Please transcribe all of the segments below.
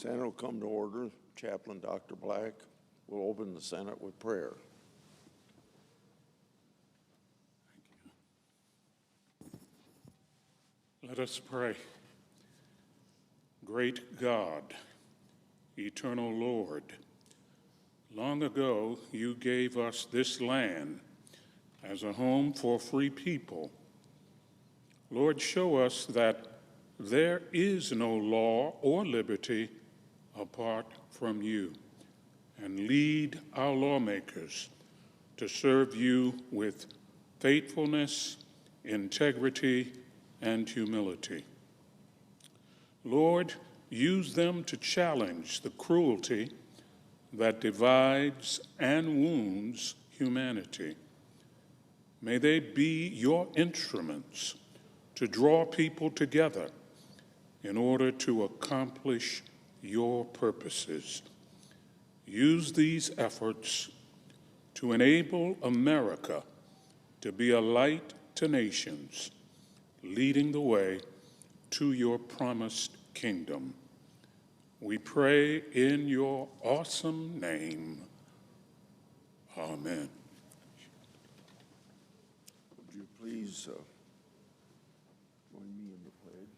Senate will come to order. Chaplain Dr. Black will open the Senate with prayer. Let us pray. Great God, eternal Lord, long ago you gave us this land as a home for free people. Lord, show us that there is no law or liberty apart from you, and lead our lawmakers to serve you with faithfulness, integrity, and humility. Lord, use them to challenge the cruelty that divides and wounds humanity. May they be your instruments to draw people together in order to accomplish your purposes. Use these efforts to enable America to be a light to nations, leading the way to your promised kingdom. We pray in your awesome name. Amen. Would you please join me in the pledge?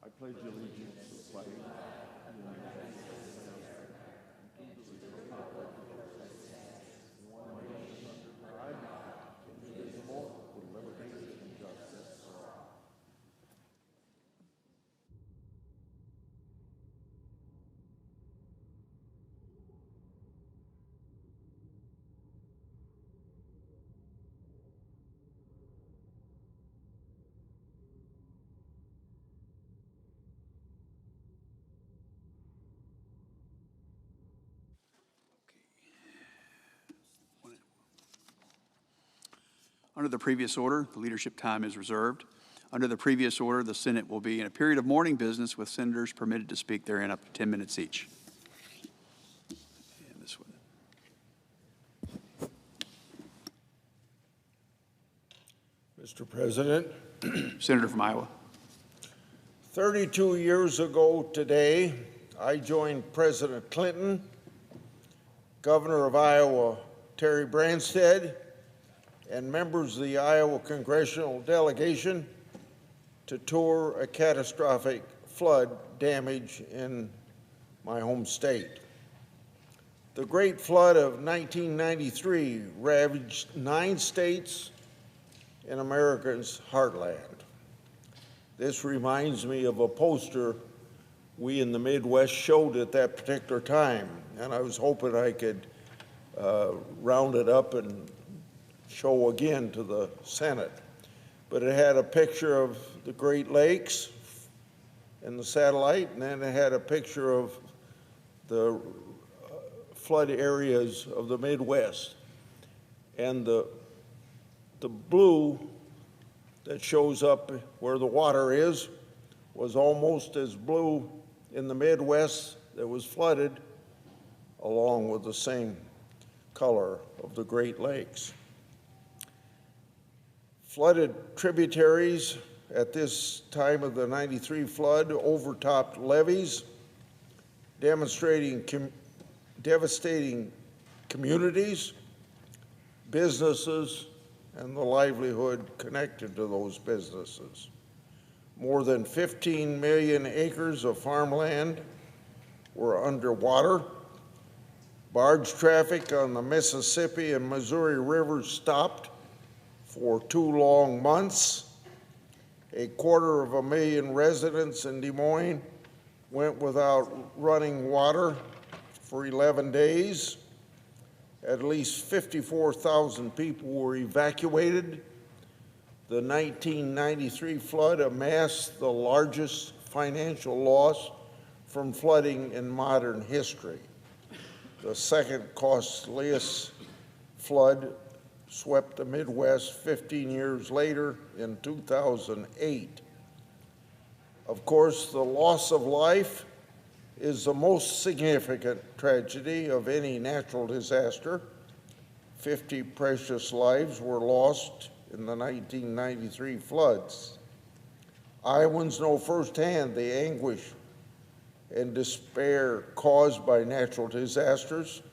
I pledge allegiance to the flag of the United States of America, and to the republic for which it stands, one nation under God, indivisible, with liberty and justice for all. Under the previous order, the leadership time is reserved. Under the previous order, the Senate will be in a period of morning business with senators permitted to speak therein up to 10 minutes each. And this one. Mr. President, Senator from Iowa. 32 years ago today, I joined President Clinton, Governor of Iowa Terry Branstad, and members of the Iowa congressional delegation to tour a catastrophic flood damage in my home state. The Great Flood of 1993 ravaged 9 states in America's heartland. This reminds me of a poster we in the Midwest showed at that particular time, and I was hoping I could round it up and show again to the Senate. But it had a picture of the Great Lakes and the satellite, and then it had a picture of the flood areas of the Midwest. And the blue that shows up where the water is was almost as blue in the Midwest that was flooded, along with the same color of the Great Lakes. Flooded tributaries at this time of the 93 flood overtopped levees, devastating communities, businesses, and the livelihood connected to those businesses. More than 15 million acres of farmland were underwater. Barge traffic on the Mississippi and Missouri rivers stopped for 2 long months. 250,000 residents in Des Moines went without running water for 11 days. At least 54,000 people were evacuated. The 1993 flood amassed the largest financial loss from flooding in modern history. The second costliest flood swept the Midwest 15 years later in 2008. Of course, the loss of life is the most significant tragedy of any natural disaster. 50 precious lives were lost in the 1993 floods. Iowans know firsthand the anguish and despair caused by natural disasters.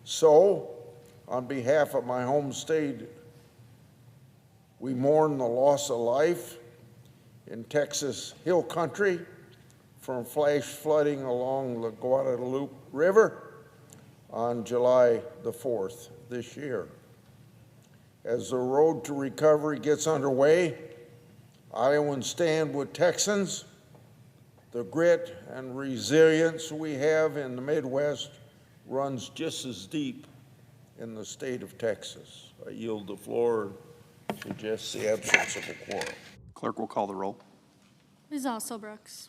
So, on behalf of my home state, we mourn the loss of life in Texas Hill Country from flash flooding along the Guadalupe River on July the 4th this year. As the road to recovery gets underway, Iowans stand with Texans. The grit and resilience we have in the Midwest runs just as deep in the state of Texas. I yield the floor and suggest the absence of a quorum. Clerk will call the roll. Ms. Osselbrooks.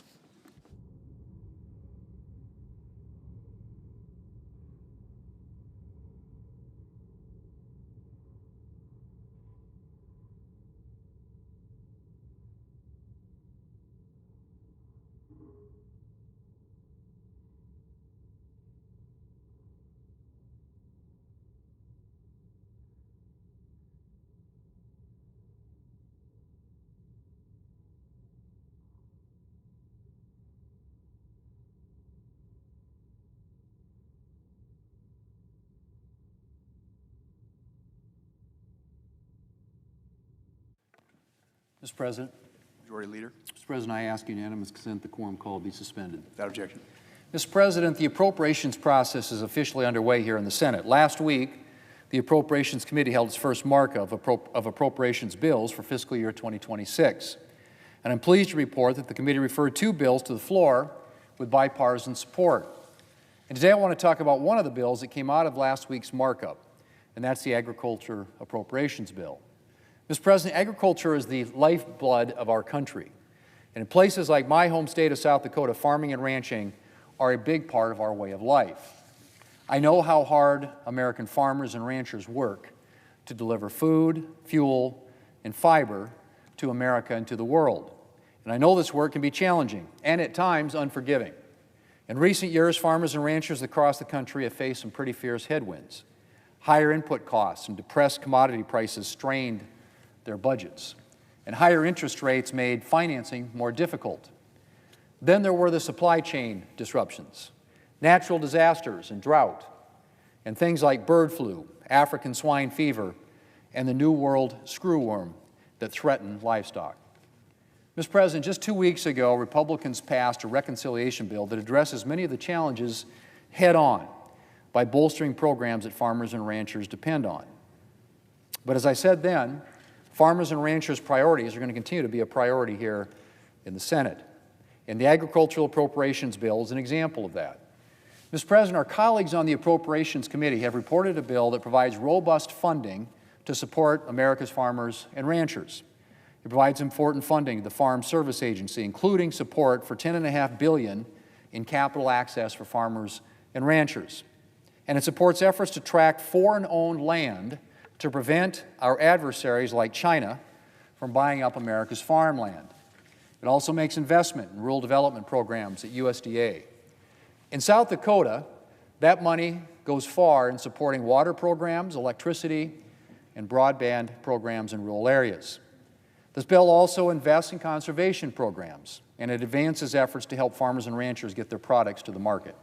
Mr. President. Majority Leader. Mr. President, I ask unanimous consent the quorum call be suspended. Without objection. Mr. President, the appropriations process is officially underway here in the Senate. Last week, the Appropriations Committee held its first markup of appropriations bills for fiscal year 2026. And I'm pleased to report that the committee referred 2 bills to the floor with bipartisan support. And today I want to talk about one of the bills that came out of last week's markup, and that's the Agriculture Appropriations Bill. Mr. President, agriculture is the lifeblood of our country. And in places like my home state of South Dakota, farming and ranching are a big part of our way of life. I know how hard American farmers and ranchers work to deliver food, fuel, and fiber to America and to the world. And I know this work can be challenging and at times unforgiving. In recent years, farmers and ranchers across the country have faced some pretty fierce headwinds. Higher input costs and depressed commodity prices strained their budgets, and higher interest rates made financing more difficult. Then there were the supply chain disruptions, natural disasters and drought, and things like bird flu, African swine fever, and the New World screwworm that threaten livestock. Mr. President, just 2 weeks ago, Republicans passed a reconciliation bill that addresses many of the challenges head-on by bolstering programs that farmers and ranchers depend on. But as I said then, farmers and ranchers' priorities are going to continue to be a priority here in the Senate. And the Agricultural Appropriations Bill is an example of that. Mr. President, our colleagues on the Appropriations Committee have reported a bill that provides robust funding to support America's farmers and ranchers. It provides important funding to the Farm Service Agency, including support for $10.5 billion in capital access for farmers and ranchers. And it supports efforts to track foreign-owned land to prevent our adversaries like China from buying up America's farmland. It also makes investment in rural development programs at USDA. In South Dakota, that money goes far in supporting water programs, electricity, and broadband programs in rural areas. This bill also invests in conservation programs, and it advances efforts to help farmers and ranchers get their products to the market.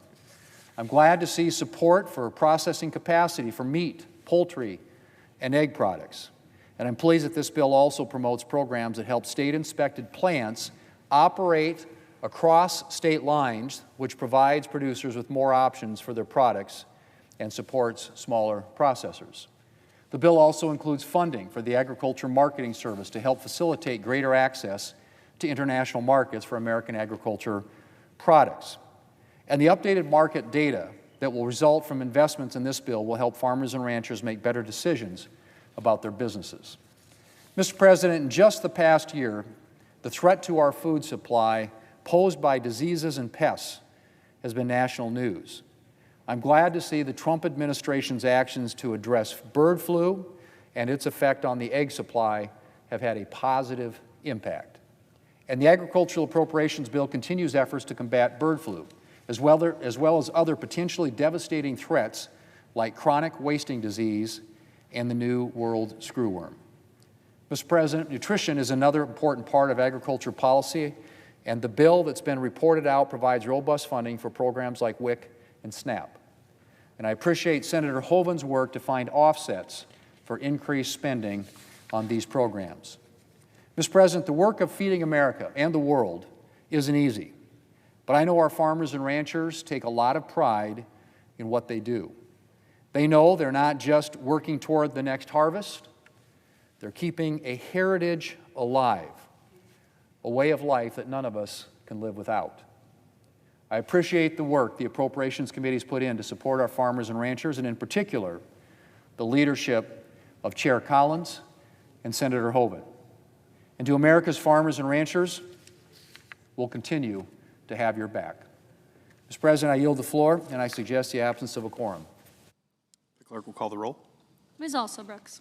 I'm glad to see support for processing capacity for meat, poultry, and egg products. And I'm pleased that this bill also promotes programs that help state-inspected plants operate across state lines, which provides producers with more options for their products and supports smaller processors. The bill also includes funding for the Agriculture Marketing Service to help facilitate greater access to international markets for American agriculture products. And the updated market data that will result from investments in this bill will help farmers and ranchers make better decisions about their businesses. Mr. President, in just the past year, the threat to our food supply posed by diseases and pests has been national news. I'm glad to see the Trump administration's actions to address bird flu and its effect on the egg supply have had a positive impact. And the Agricultural Appropriations Bill continues efforts to combat bird flu, as well as other potentially devastating threats like chronic wasting disease and the New World screwworm. Mr. President, nutrition is another important part of agriculture policy, and the bill that's been reported out provides robust funding for programs like WIC and SNAP. And I appreciate Senator Hovind's work to find offsets for increased spending on these programs. Mr. President, the work of feeding America and the world isn't easy, but I know our farmers and ranchers take a lot of pride in what they do. They know they're not just working toward the next harvest, they're keeping a heritage alive, a way of life that none of us can live without. I appreciate the work the Appropriations Committee has put in to support our farmers and ranchers, and in particular, the leadership of Chair Collins and Senator Hovind. And to America's farmers and ranchers, we'll continue to have your back. Mr. President, I yield the floor, and I suggest the absence of a quorum. The clerk will call the roll. Ms. Alsobrooks.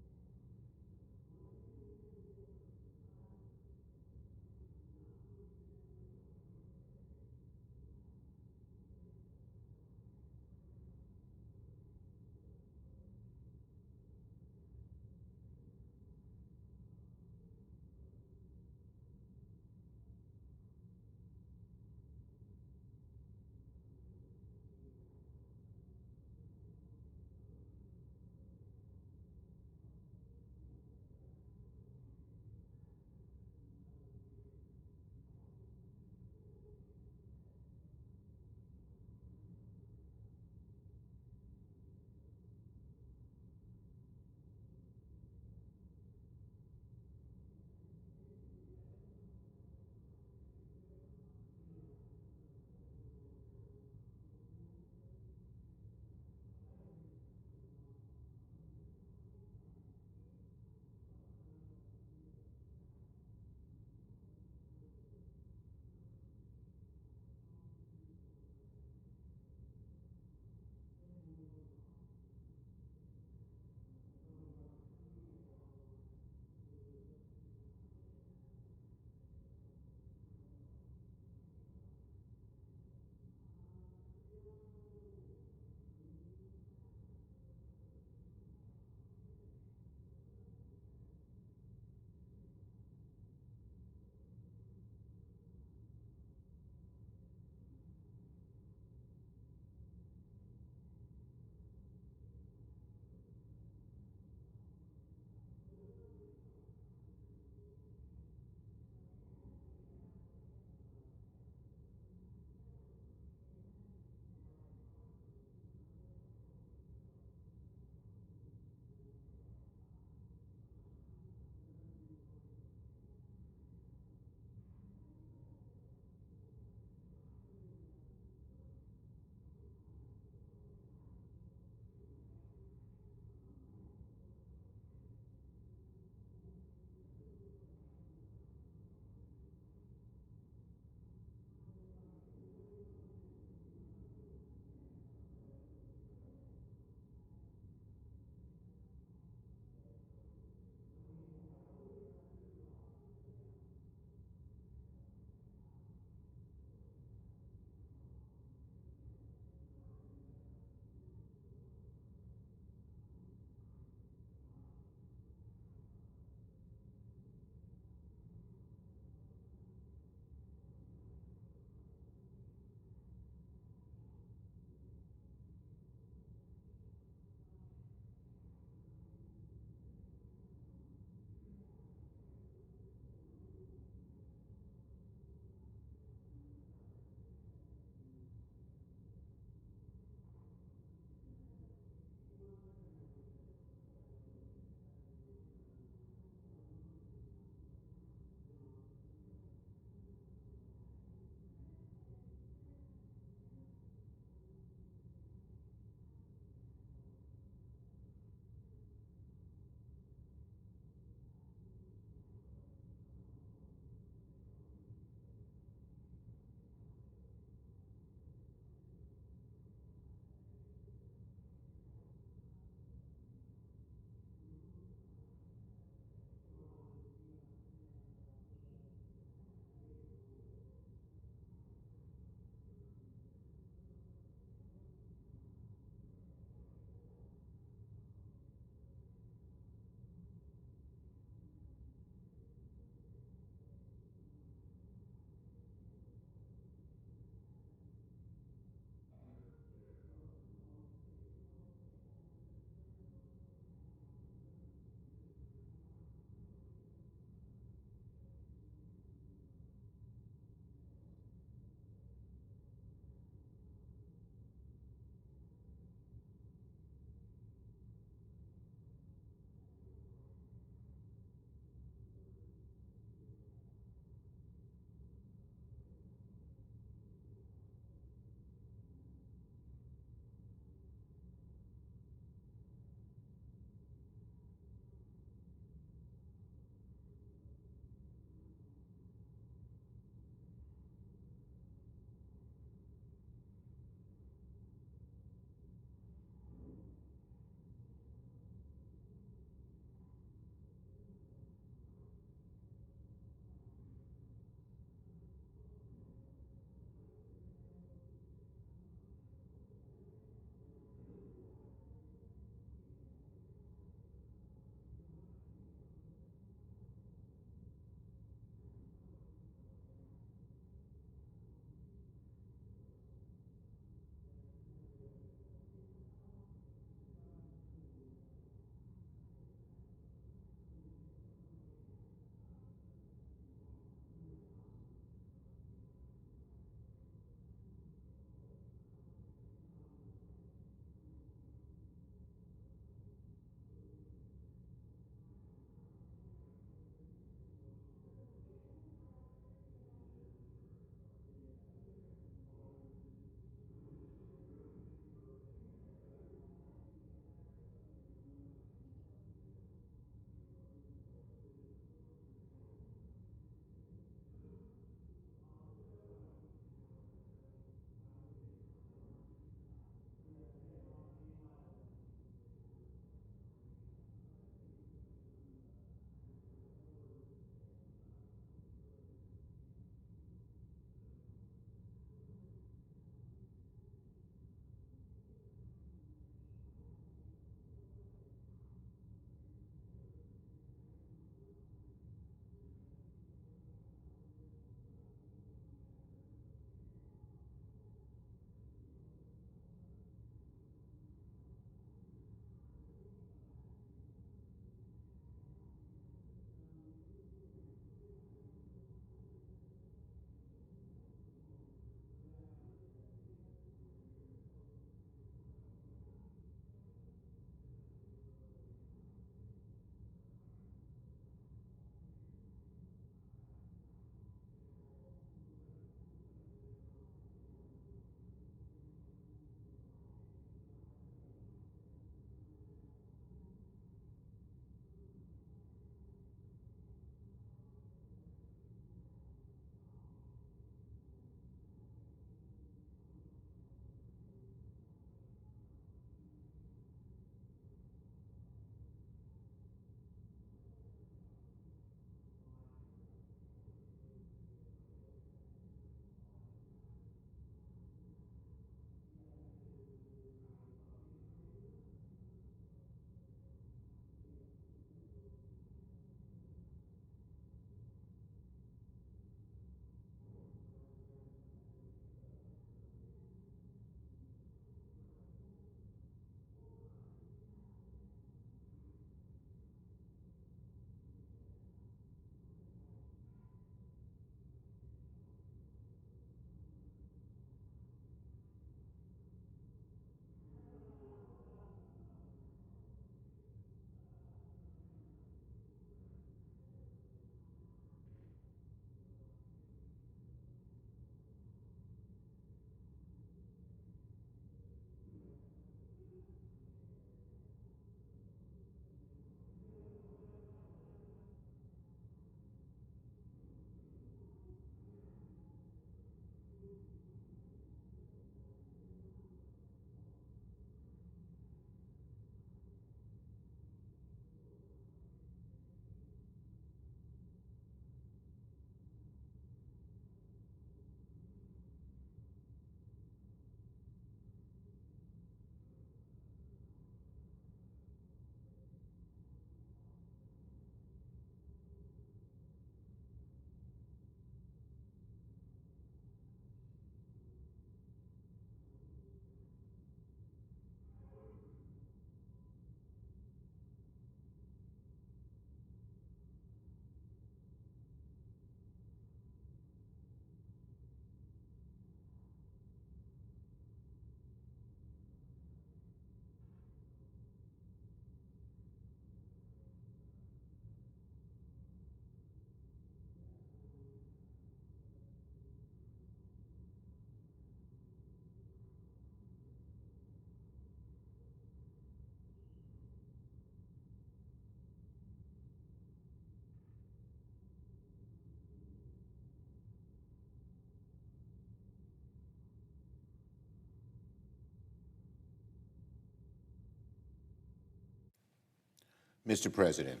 Mr. President,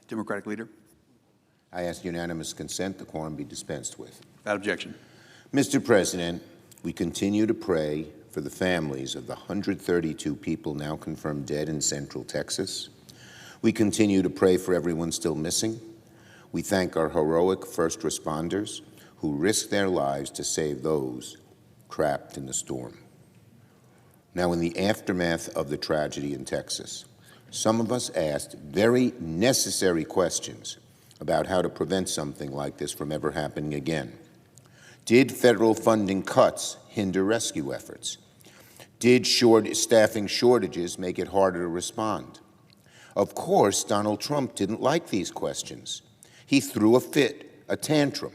Democratic Leader. I ask unanimous consent the quorum be dispensed with. Without objection. Mr. President, we continue to pray for the families of the 132 people now confirmed dead in Central Texas. We continue to pray for everyone still missing. We thank our heroic first responders who risked their lives to save those trapped in the storm. Now, in the aftermath of the tragedy in Texas, some of us asked very necessary questions about how to prevent something like this from ever happening again. Did federal funding cuts hinder rescue efforts? Did staffing shortages make it harder to respond? Of course, Donald Trump didn't like these questions. He threw a fit, a tantrum.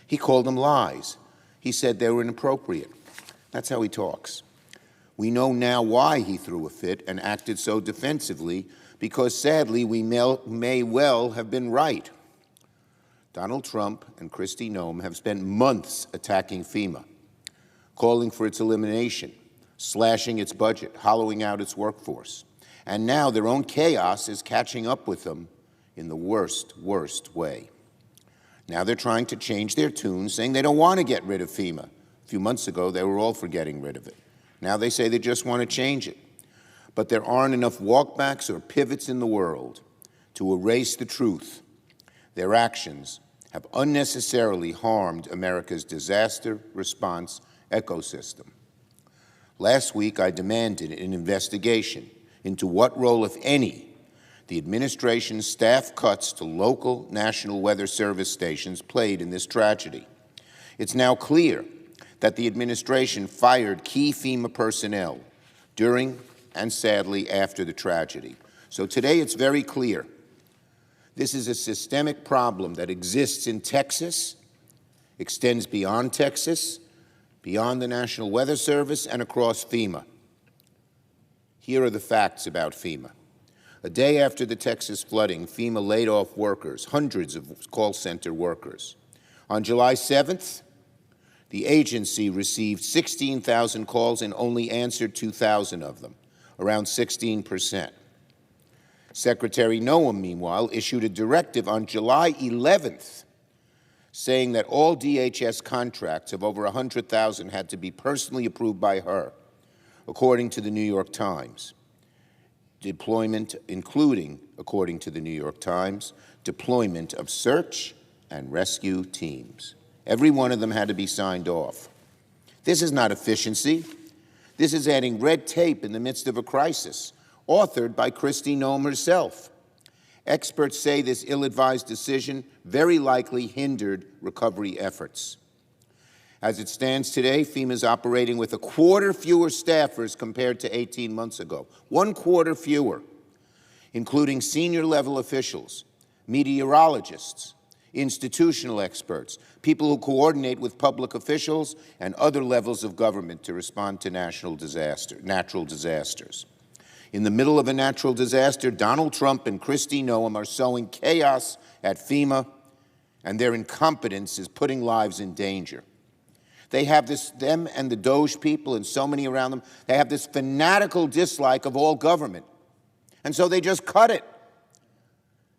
He called them lies. He said they were inappropriate. That's how he talks. We know now why he threw a fit and acted so defensively, because sadly we may well have been right. Donald Trump and Kristi Noem have spent months attacking FEMA, calling for its elimination, slashing its budget, hollowing out its workforce. And now their own chaos is catching up with them in the worst way. Now they're trying to change their tune, saying they don't want to get rid of FEMA. A few months ago, they were all for getting rid of it. Now they say they just want to change it. But there aren't enough walkbacks or pivots in the world to erase the truth. Their actions have unnecessarily harmed America's disaster response ecosystem. Last week, I demanded an investigation into what role, if any, the administration's staff cuts to local National Weather Service stations played in this tragedy. It's now clear that the administration fired key FEMA personnel during and sadly after the tragedy. So today it's very clear. This is a systemic problem that exists in Texas, extends beyond Texas, beyond the National Weather Service, and across FEMA. Here are the facts about FEMA. A day after the Texas flooding, FEMA laid off workers, hundreds of call center workers. On July 7th, the agency received 16,000 calls and only answered 2,000 of them, around 16%. Secretary Noem, meanwhile, issued a directive on July 11th saying that all DHS contracts of over 100,000 had to be personally approved by her, according to the New York Times. Deployment, including, according to the New York Times, deployment of search and rescue teams. Every one of them had to be signed off. This is not efficiency. This is adding red tape in the midst of a crisis, authored by Kristi Noem herself. Experts say this ill-advised decision very likely hindered recovery efforts. As it stands today, FEMA is operating with a quarter fewer staffers compared to 18 months ago. 1/4 fewer, including senior-level officials, meteorologists, institutional experts, people who coordinate with public officials and other levels of government to respond to natural disasters. In the middle of a natural disaster, Donald Trump and Kristi Noem are sowing chaos at FEMA, and their incompetence is putting lives in danger. They have this, them and the Doge people and so many around them, they have this fanatical dislike of all government. And so they just cut it.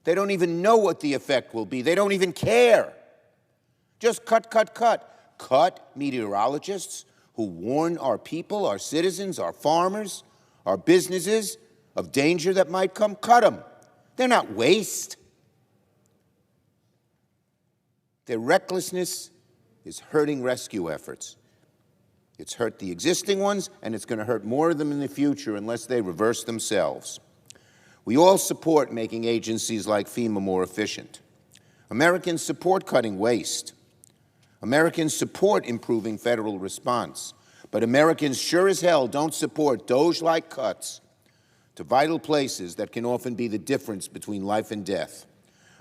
They don't even know what the effect will be. They don't even care. Just cut, cut, cut. Cut meteorologists who warn our people, our citizens, our farmers, our businesses of danger that might come. Cut them. They're not waste. Their recklessness is hurting rescue efforts. It's hurt the existing ones, and it's going to hurt more of them in the future unless they reverse themselves. We all support making agencies like FEMA more efficient. Americans support cutting waste. Americans support improving federal response. But Americans sure as hell don't support Doge-like cuts to vital places that can often be the difference between life and death.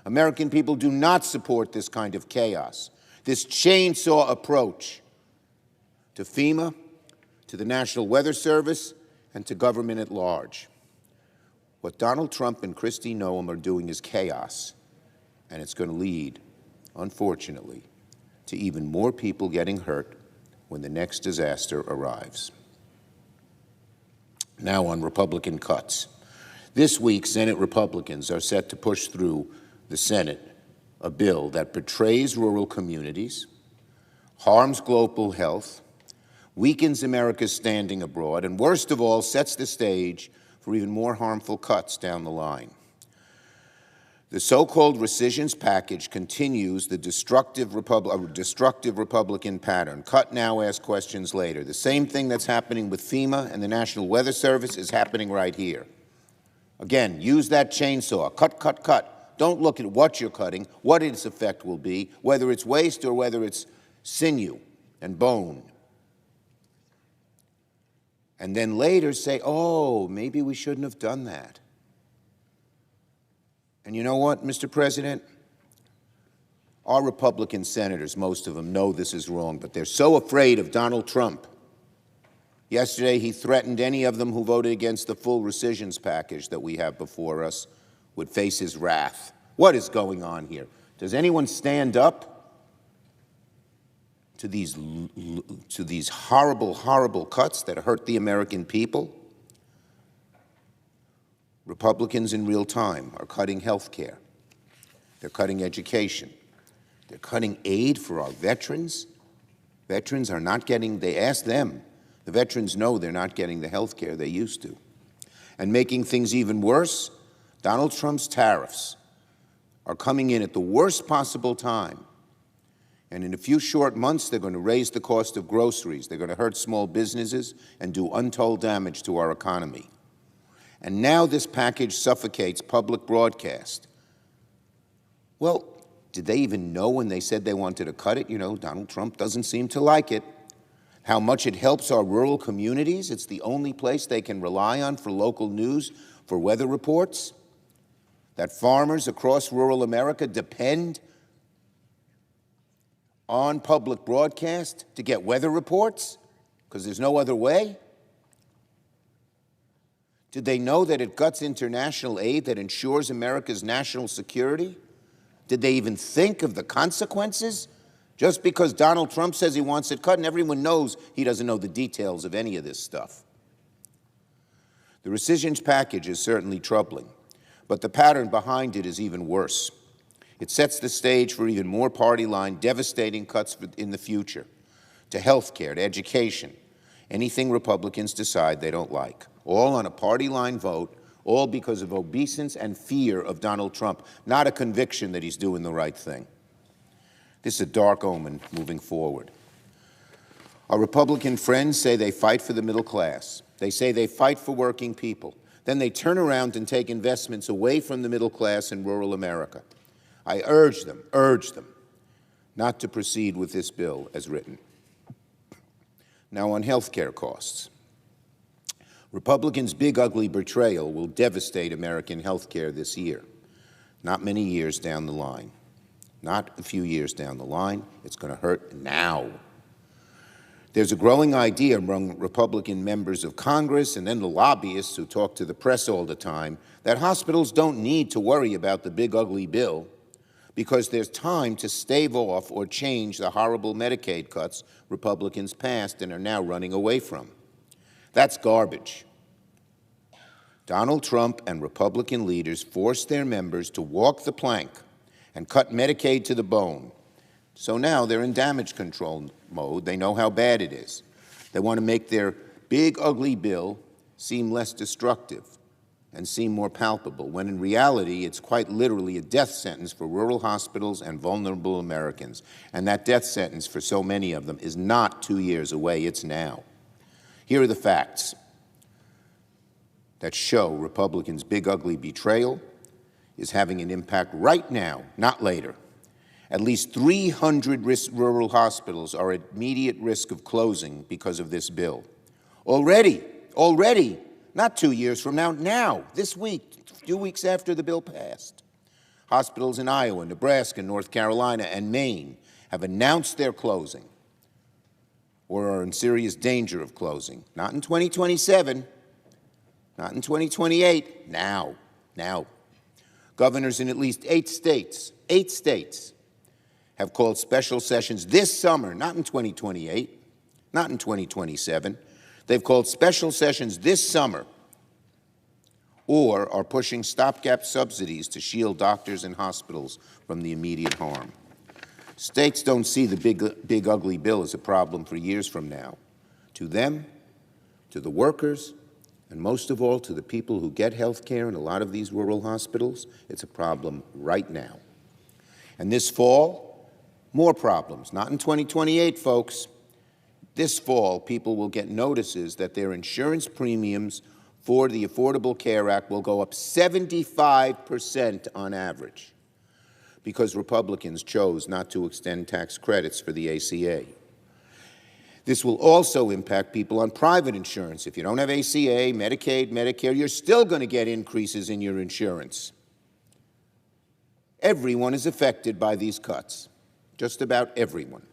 American people do not support this kind of chaos, this chainsaw approach to FEMA, to the National Weather Service, and to government at large. What Donald Trump and Kristi Noem are doing is chaos, and it's going to lead, unfortunately, to even more people getting hurt when the next disaster arrives. Now on Republican cuts. This week, Senate Republicans are set to push through the Senate a bill that betrays rural communities, harms global health, weakens America's standing abroad, and worst of all, sets the stage for even more harmful cuts down the line. The so-called rescissions package continues the destructive Republican pattern. Cut now, ask questions later. The same thing that's happening with FEMA and the National Weather Service is happening right here. Again, use that chainsaw. Cut, cut, cut. Don't look at what you're cutting, what its effect will be, whether it's waste or whether it's sinew and bone. And then later say, oh, maybe we shouldn't have done that. And you know what, Mr. President? Our Republican senators, most of them, know this is wrong, but they're so afraid of Donald Trump. Yesterday, he threatened any of them who voted against the full rescissions package that we have before us would face his wrath. What is going on here? Does anyone stand up to these horrible, horrible cuts that hurt the American people? Republicans in real time are cutting health care. They're cutting education. They're cutting aid for our veterans. Veterans are not getting, they ask them, the veterans know they're not getting the health care they used to. And making things even worse, Donald Trump's tariffs are coming in at the worst possible time. And in a few short months, they're going to raise the cost of groceries. They're going to hurt small businesses and do untold damage to our economy. And now this package suffocates public broadcast. Well, did they even know when they said they wanted to cut it? You know, Donald Trump doesn't seem to like it. How much it helps our rural communities. It's the only place they can rely on for local news, for weather reports. That farmers across rural America depend on public broadcast to get weather reports because there's no other way. Did they know that it guts international aid that ensures America's national security? Did they even think of the consequences? Just because Donald Trump says he wants it cut, and everyone knows he doesn't know the details of any of this stuff. The rescissions package is certainly troubling, but the pattern behind it is even worse. It sets the stage for even more party-line, devastating cuts in the future to health care, to education, anything Republicans decide they don't like. All on a party-line vote, all because of obeisance and fear of Donald Trump, not a conviction that he's doing the right thing. This is a dark omen moving forward. Our Republican friends say they fight for the middle class. They say they fight for working people. Then they turn around and take investments away from the middle class in rural America. I urge them not to proceed with this bill as written. Now on health care costs. Republicans' big, ugly betrayal will devastate American health care this year, not many years down the line. Not a few years down the line. It's going to hurt now. There's a growing idea among Republican members of Congress and then the lobbyists who talk to the press all the time that hospitals don't need to worry about the big, ugly bill because there's time to stave off or change the horrible Medicaid cuts Republicans passed and are now running away from. That's garbage. Donald Trump and Republican leaders forced their members to walk the plank and cut Medicaid to the bone. So now they're in damage control mode. They know how bad it is. They want to make their big, ugly bill seem less destructive and seem more palpable, when in reality, it's quite literally a death sentence for rural hospitals and vulnerable Americans. And that death sentence for so many of them is not 2 years away, it's now. Here are the facts that show Republicans' big, ugly betrayal is having an impact right now, not later. At least 300 rural hospitals are at immediate risk of closing because of this bill. Already, not 2 years from now, this week, a few weeks after the bill passed. Hospitals in Iowa, Nebraska, North Carolina, and Maine have announced their closing or are in serious danger of closing. Not in 2027, not in 2028, now. Governors in at least 8 states, have called special sessions this summer, not in 2028, not in 2027. They've called special sessions this summer, or are pushing stopgap subsidies to shield doctors and hospitals from the immediate harm. States don't see the big ugly bill as a problem for years from now. To them, to the workers, and most of all to the people who get health care in a lot of these rural hospitals, it's a problem right now. And this fall, more problems. Not in 2028, folks. This fall, people will get notices that their insurance premiums for the Affordable Care Act will go up 75% on average because Republicans chose not to extend tax credits for the ACA. This will also impact people on private insurance. If you don't have ACA, Medicaid, Medicare, you're still going to get increases in your insurance. Everyone is affected by these cuts, just about everyone.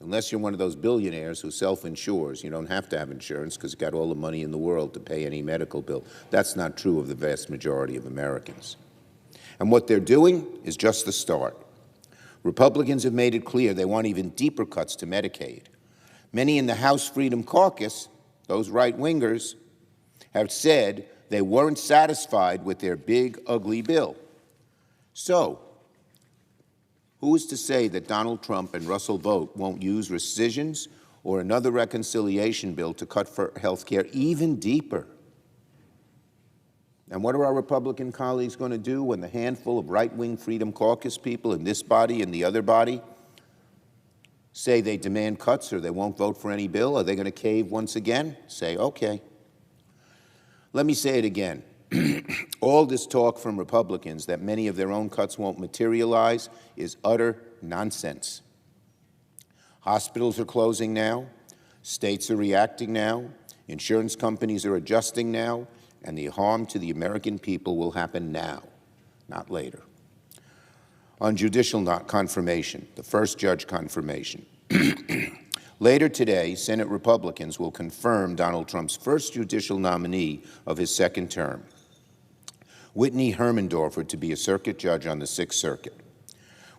Unless you're one of those billionaires who self-insures, you don't have to have insurance because you've got all the money in the world to pay any medical bill. That's not true of the vast majority of Americans. And what they're doing is just the start. Republicans have made it clear they want even deeper cuts to Medicaid. Many in the House Freedom Caucus, those right-wingers, have said they weren't satisfied with their big, ugly bill. So, who is to say that Donald Trump and Russell Vought won't use rescissions or another reconciliation bill to cut for health care even deeper? And what are our Republican colleagues going to do when the handful of right-wing Freedom Caucus people in this body and the other body say they demand cuts or they won't vote for any bill? Are they going to cave once again? Say, okay. Let me say it again. All this talk from Republicans that many of their own cuts won't materialize is utter nonsense. Hospitals are closing now, states are reacting now, insurance companies are adjusting now, and the harm to the American people will happen now, not later. On judicial confirmation, the first judge confirmation. Later today, Senate Republicans will confirm Donald Trump's first judicial nominee of his second term, Whitney Hermendorfer, to be a circuit judge on the Sixth Circuit.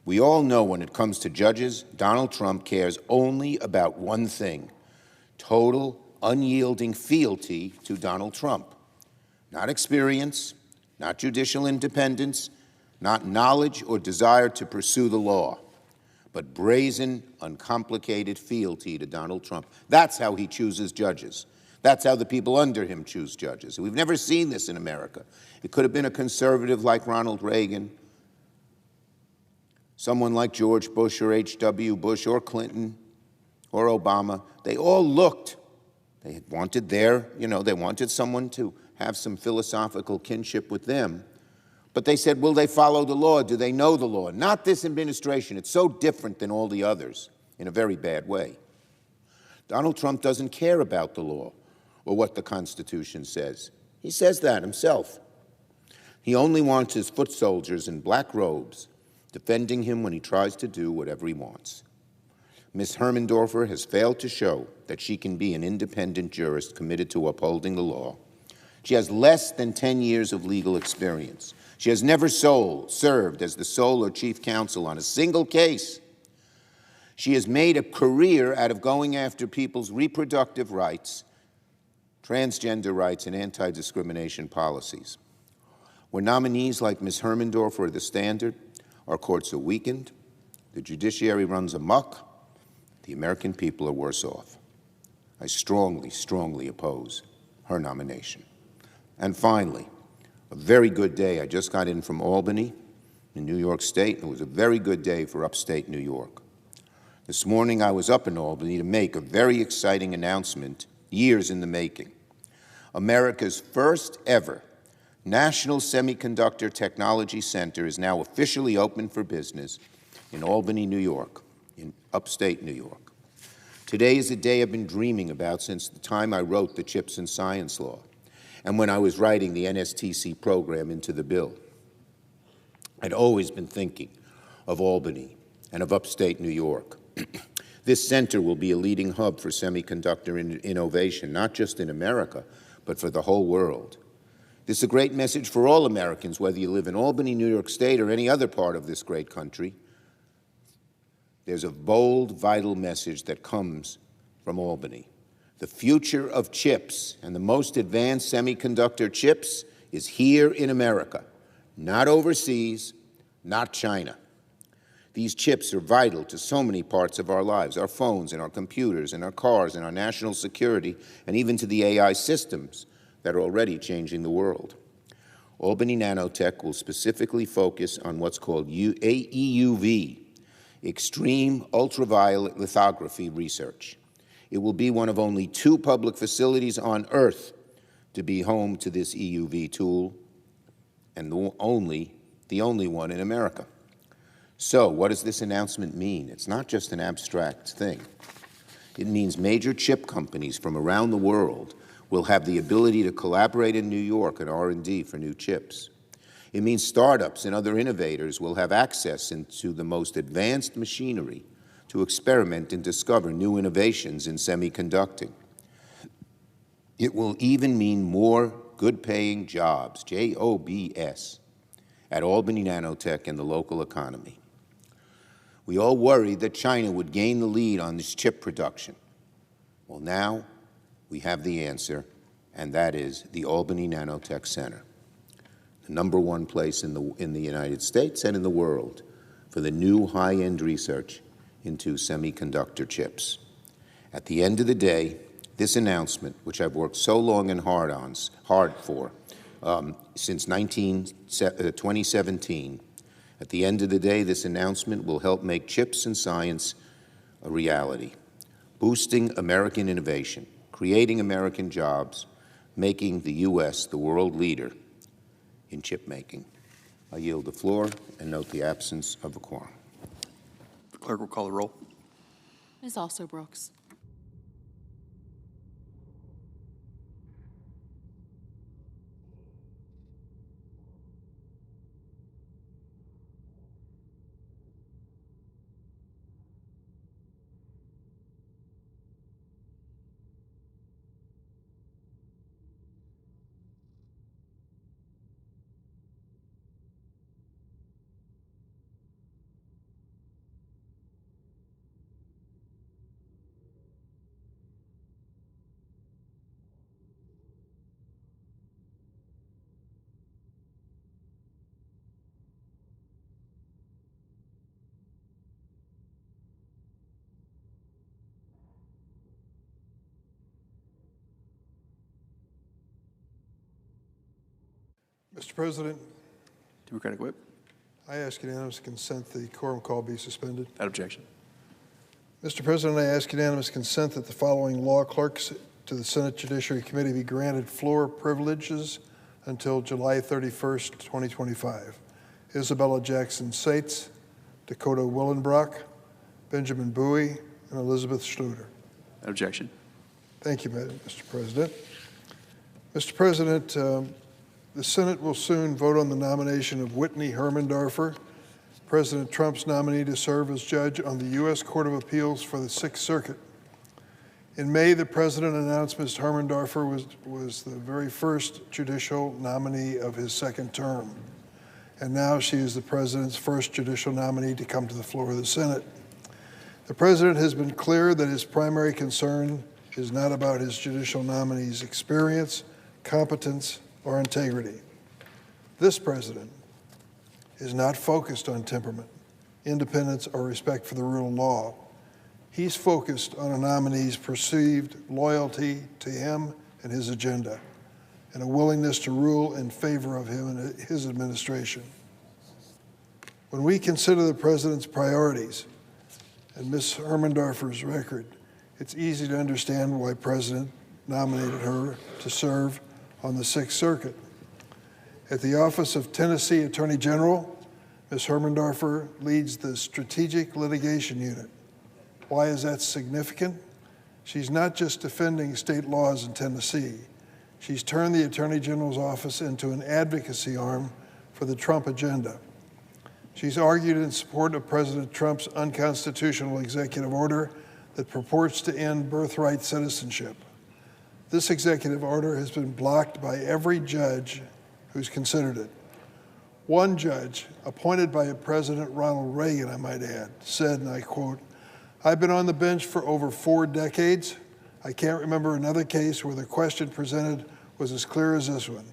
We all know when it comes to judges, Donald Trump cares only about one thing: total, unyielding fealty to Donald Trump. Not experience, not judicial independence, not knowledge or desire to pursue the law, but brazen, uncomplicated fealty to Donald Trump. That's how he chooses judges. That's how the people under him choose judges. We've never seen this in America. It could have been a conservative like Ronald Reagan, someone like George Bush or H.W. Bush or Clinton or Obama. They all looked. They wanted they wanted someone to have some philosophical kinship with them. But they said, will they follow the law? Do they know the law? Not this administration. It's so different than all the others in a very bad way. Donald Trump doesn't care about the law or what the Constitution says. He says that himself. He only wants his foot soldiers in black robes defending him when he tries to do whatever he wants. Ms. Hermendorfer has failed to show that she can be an independent jurist committed to upholding the law. She has less than 10 years of legal experience. She has never served as the sole or chief counsel on a single case. She has made a career out of going after people's reproductive rights, transgender rights, and anti-discrimination policies. When nominees like Ms. Hermendorfer are the standard, our courts are weakened, the judiciary runs amok, the American people are worse off. I strongly, strongly oppose her nomination. And finally, a very good day. I just got in from Albany in New York State, and it was a very good day for upstate New York. This morning I was up in Albany to make a very exciting announcement, years in the making. America's first ever National Semiconductor Technology Center is now officially open for business in Albany, New York, in upstate New York. Today is a day I've been dreaming about since the time I wrote the CHIPS and Science Law, and when I was writing the NSTC program into the bill. I'd always been thinking of Albany and of upstate New York. This center will be a leading hub for semiconductor innovation, not just in America, but for the whole world. This is a great message for all Americans, whether you live in Albany, New York State, or any other part of this great country. There's a bold, vital message that comes from Albany. The future of chips and the most advanced semiconductor chips is here in America, not overseas, not China. These chips are vital to so many parts of our lives, our phones and our computers and our cars and our national security, and even to the AI systems that are already changing the world. Albany Nanotech will specifically focus on what's called EUV, extreme ultraviolet lithography research. It will be one of only 2 public facilities on Earth to be home to this EUV tool, and the only one in America. So what does this announcement mean? It's not just an abstract thing. It means major chip companies from around the world will have the ability to collaborate in New York at R&D for new chips. It means startups and other innovators will have access into the most advanced machinery to experiment and discover new innovations in semiconducting. It will even mean more good-paying jobs, J-O-B-S, at Albany Nanotech and the local economy. We all worried that China would gain the lead on this chip production. Well, now we have the answer, and that is the Albany Nanotech Center, the #1 place in the United States and in the world for the new high-end research into semiconductor chips. At the end of the day, this announcement, which I've worked so long and hard for since 2017, at the end of the day, this announcement will help make chips and science a reality, boosting American innovation, creating American jobs, making the U.S. the world leader in chip making. I yield the floor and note the absence of a quorum. The clerk will call the roll. Ms. Also Brooks. Mr. President, Democratic Whip. I ask unanimous consent the quorum call be suspended. Without objection. Mr. President, I ask unanimous consent that the following law clerks to the Senate Judiciary Committee be granted floor privileges until July 31st, 2025. Isabella Jackson Seitz, Dakota Willenbrock, Benjamin Bowie, and Elizabeth Schluter. Without objection. Thank you, Mr. President. Mr. President, the Senate will soon vote on the nomination of Whitney Hermendorfer, President Trump's nominee to serve as judge on the U.S. Court of Appeals for the Sixth Circuit. In May, the President announced Ms. Hermendorfer was the very first judicial nominee of his second term. And now she is the President's first judicial nominee to come to the floor of the Senate. The President has been clear that his primary concern is not about his judicial nominee's experience, competence, or integrity. This President is not focused on temperament, independence, or respect for the rule of law. He's focused on a nominee's perceived loyalty to him and his agenda, and a willingness to rule in favor of him and his administration. When we consider the President's priorities and Ms. Hermendorfer's record, it's easy to understand why the President nominated her to serve on the Sixth Circuit. At the Office of Tennessee Attorney General, Ms. Hermendorfer leads the Strategic Litigation Unit. Why is that significant? She's not just defending state laws in Tennessee. She's turned the Attorney General's office into an advocacy arm for the Trump agenda. She's argued in support of President Trump's unconstitutional executive order that purports to end birthright citizenship. This executive order has been blocked by every judge who's considered it. One judge, appointed by President Ronald Reagan, I might add, said, and I quote, "I've been on the bench for over 4 decades. I can't remember another case where the question presented was as clear as this one.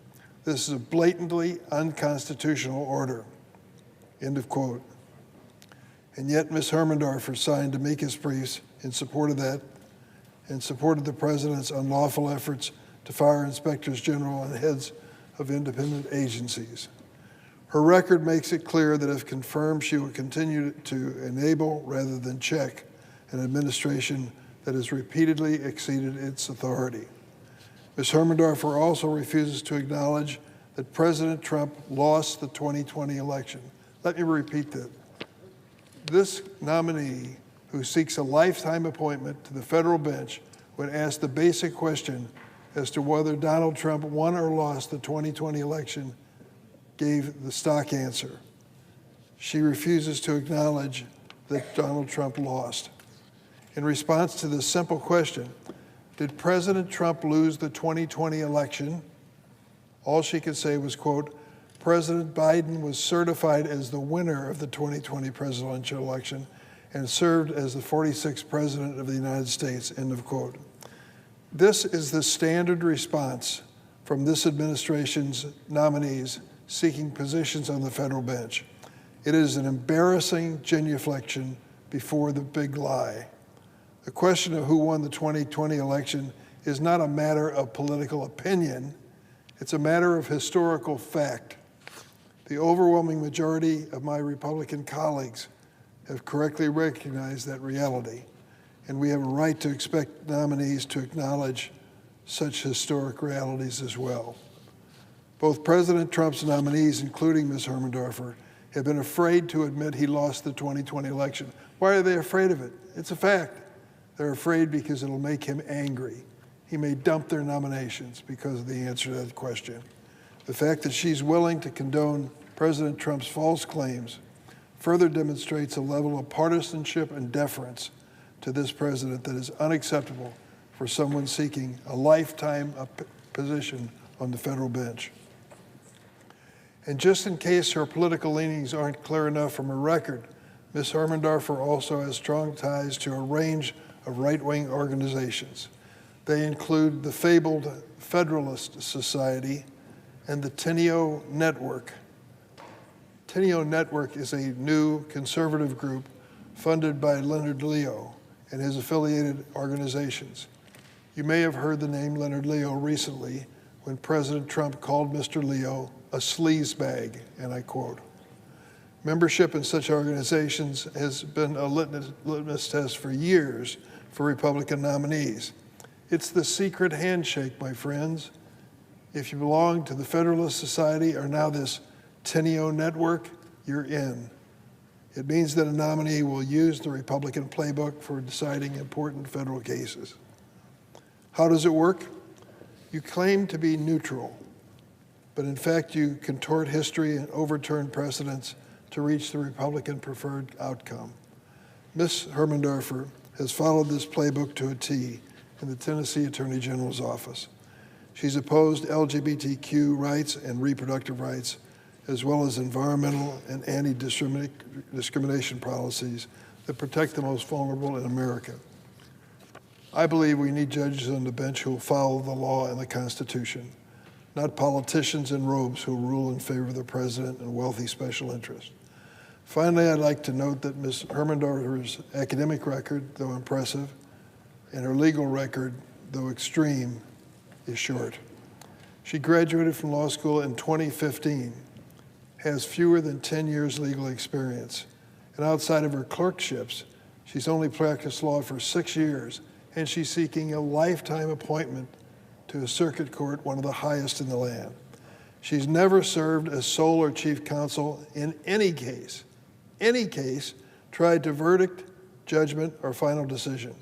This is a blatantly unconstitutional order. End of quote. And yet Ms. Hermendorfer signed amicus briefs in support of that and supported the president's unlawful efforts to fire inspectors general and heads of independent agencies. Her record makes it clear that if confirmed, she will continue to enable rather than check an administration that has repeatedly exceeded its authority. Ms. Hermendorfer also refuses to acknowledge that President Trump lost the 2020 election. Let me repeat that. This nominee, who seeks a lifetime appointment to the federal bench, when asked the basic question as to whether Donald Trump won or lost the 2020 election, gave the stock answer. She refuses to acknowledge that Donald Trump lost. In response to this simple question, did President Trump lose the 2020 election? All she could say was, quote, President Biden was certified as the winner of the 2020 presidential election and served as the 46th president of the United States, end of quote. This is the standard response from this administration's nominees seeking positions on the federal bench. It is an embarrassing genuflection before the big lie. The question of who won the 2020 election is not a matter of political opinion. It's a matter of historical fact. The overwhelming majority of my Republican colleagues have correctly recognized that reality, and we have a right to expect nominees to acknowledge such historic realities as well. Both President Trump's nominees, including Ms. Hermendorfer, have been afraid to admit he lost the 2020 election. Why are they afraid of it? It's a fact. They're afraid because it'll make him angry. He may dump their nominations because of the answer to that question. The fact that she's willing to condone President Trump's false claims further demonstrates a level of partisanship and deference to this president that is unacceptable for someone seeking a lifetime position on the federal bench. And just in case her political leanings aren't clear enough from her record, Ms. Hermendorfer also has strong ties to a range of right-wing organizations. They include the fabled Federalist Society and the Teneo Network. Teneo Network is a new conservative group funded by Leonard Leo and his affiliated organizations. You may have heard the name Leonard Leo recently when President Trump called Mr. Leo a sleazebag, and I quote. Membership in such organizations has been a litmus test for years for Republican nominees. It's the secret handshake, my friends. If you belong to the Federalist Society or now this Teneo Network, you're in. It means that a nominee will use the Republican playbook for deciding important federal cases. How does it work? You claim to be neutral, but in fact you contort history and overturn precedents to reach the Republican preferred outcome. Ms. Hermendorfer has followed this playbook to a T in the Tennessee Attorney General's office. She's opposed LGBTQ rights and reproductive rights, as well as environmental and anti-discrimination policies that protect the most vulnerable in America. I believe we need judges on the bench who will follow the law and the Constitution, not politicians in robes who rule in favor of the president and wealthy special interests. Finally, I'd like to note that Ms. Hermendorfer's academic record, though impressive, and her legal record, though extreme, is short. She graduated from law school in 2015, has fewer than 10 years legal experience, and outside of her clerkships, she's only practiced law for 6 years, and she's seeking a lifetime appointment to a circuit court, one of the highest in the land. She's never served as sole or chief counsel in any case, tried to verdict, judgment, or final decision.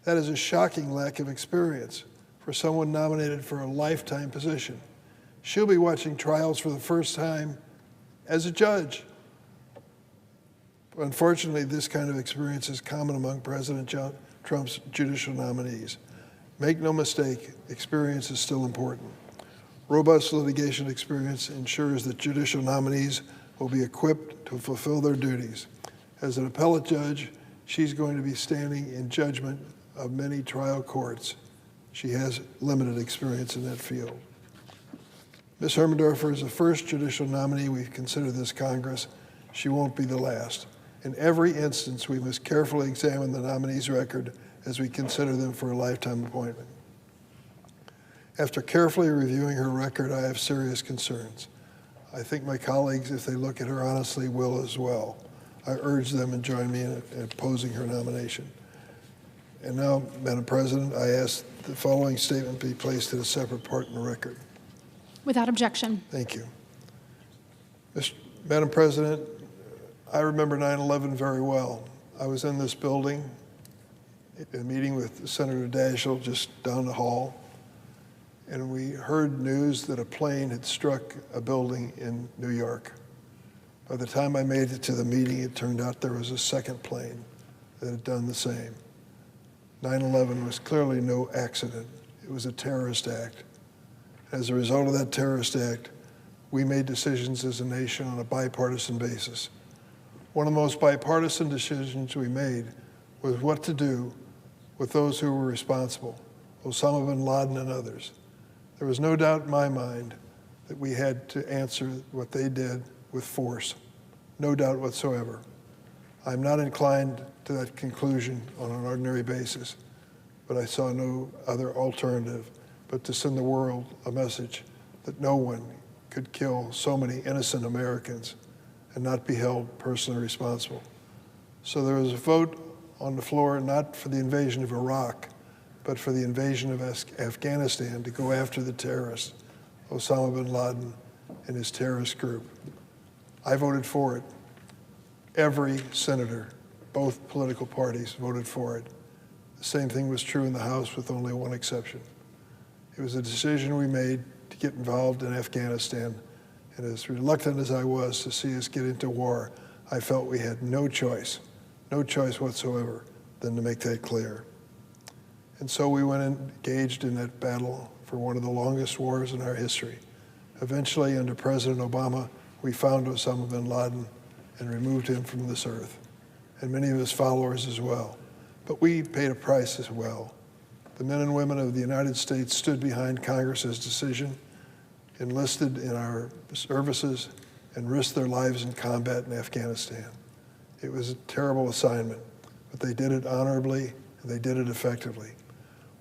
That is a shocking lack of experience for someone nominated for a lifetime position. She'll be watching trials for the first time as a judge. Unfortunately, this kind of experience is common among President Trump's judicial nominees. Make no mistake, experience is still important. Robust litigation experience ensures that judicial nominees will be equipped to fulfill their duties. As an appellate judge, she's going to be standing in judgment of many trial courts. She has limited experience in that field. Ms. Hermendorfer is the first judicial nominee we've considered this Congress. She won't be the last. In every instance, we must carefully examine the nominee's record as we consider them for a lifetime appointment. After carefully reviewing her record, I have serious concerns. I think my colleagues, if they look at her honestly, will as well. I urge them to join me in opposing her nomination. And now, Madam President, I ask the following statement be placed in a separate part in the record. Without objection. Thank you. Madam President, I remember 9/11 very well. I was in this building, a meeting with Senator Daschle just down the hall, and we heard news that a plane had struck a building in New York. By the time I made it to the meeting, it turned out there was a second plane that had done the same. 9/11 was clearly no accident. It was a terrorist act. As a result of that terrorist act, we made decisions as a nation on a bipartisan basis. One of the most bipartisan decisions we made was what to do with those who were responsible, Osama bin Laden and others. There was no doubt in my mind that we had to answer what they did with force. No doubt whatsoever. I'm not inclined to that conclusion on an ordinary basis, but I saw no other alternative but to send the world a message that no one could kill so many innocent Americans and not be held personally responsible. So there was a vote on the floor not for the invasion of Iraq, but for the invasion of Afghanistan to go after the terrorists, Osama bin Laden and his terrorist group. I voted for it. Every senator, both political parties, voted for it. The same thing was true in the House with only one exception. It was a decision we made to get involved in Afghanistan, and as reluctant as I was to see us get into war, I felt we had no choice whatsoever than to make that clear. And so we went and engaged in that battle for one of the longest wars in our history. Eventually, under President Obama, we found Osama bin Laden and removed him from this earth, and many of his followers as well. But we paid a price as well. The men and women of the United States stood behind Congress's decision, enlisted in our services, and risked their lives in combat in Afghanistan. It was a terrible assignment, but they did it honorably and they did it effectively.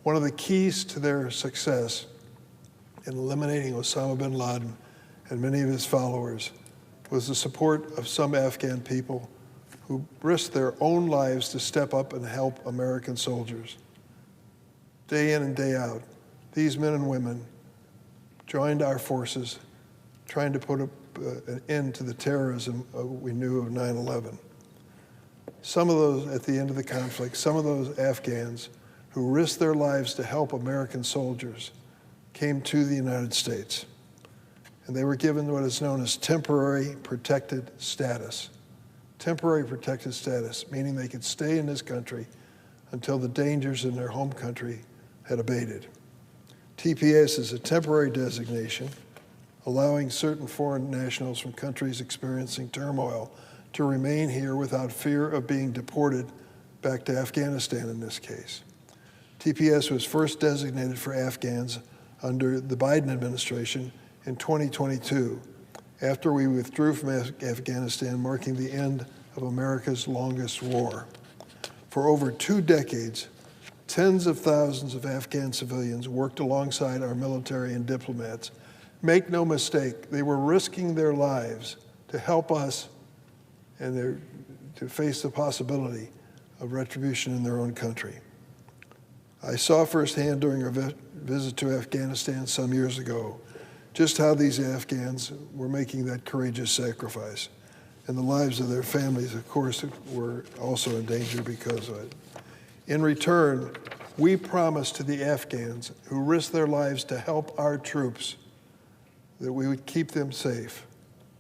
One of the keys to their success in eliminating Osama bin Laden and many of his followers was the support of some Afghan people who risked their own lives to step up and help American soldiers. Day in and day out, these men and women joined our forces trying to put an end to the terrorism we knew of 9/11. Some of those, at the end of the conflict, some of those Afghans who risked their lives to help American soldiers came to the United States. And they were given what is known as temporary protected status. Temporary protected status, meaning they could stay in this country until the dangers in their home country had abated. TPS is a temporary designation allowing certain foreign nationals from countries experiencing turmoil to remain here without fear of being deported back to Afghanistan in this case. TPS was first designated for Afghans under the Biden administration in 2022, after we withdrew from Afghanistan, marking the end of America's longest war. For over 2 decades, tens of thousands of Afghan civilians worked alongside our military and diplomats. Make no mistake, they were risking their lives to help us and to face the possibility of retribution in their own country. I saw firsthand during our visit to Afghanistan some years ago just how these Afghans were making that courageous sacrifice. And the lives of their families, of course, were also in danger because of it. In return, we promised to the Afghans who risked their lives to help our troops that we would keep them safe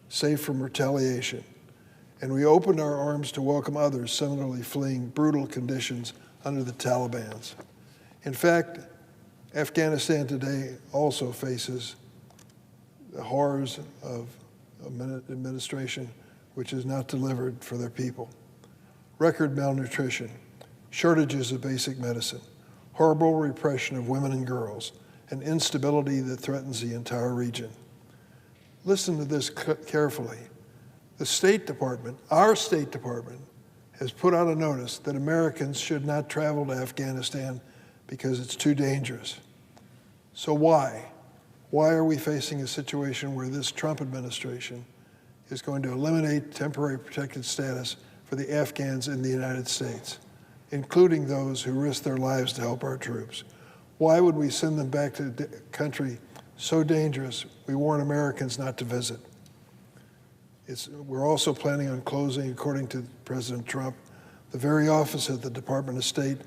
from retaliation. And we opened our arms to welcome others similarly fleeing brutal conditions under the Taliban. In fact, Afghanistan today also faces the horrors of administration which is not delivered for their people. Record malnutrition, shortages of basic medicine, horrible repression of women and girls, and instability that threatens the entire region. listen to this carefully. The State Department, our State Department, has put out a notice that Americans should not travel to Afghanistan because it's too dangerous. So why? Why are we facing a situation where this Trump administration is going to eliminate temporary protected status for the Afghans in the United States, including those who risk their lives to help our troops? Why would we send them back to a country so dangerous we warn Americans not to visit? We're also planning on closing, according to President Trump, the very office at the Department of State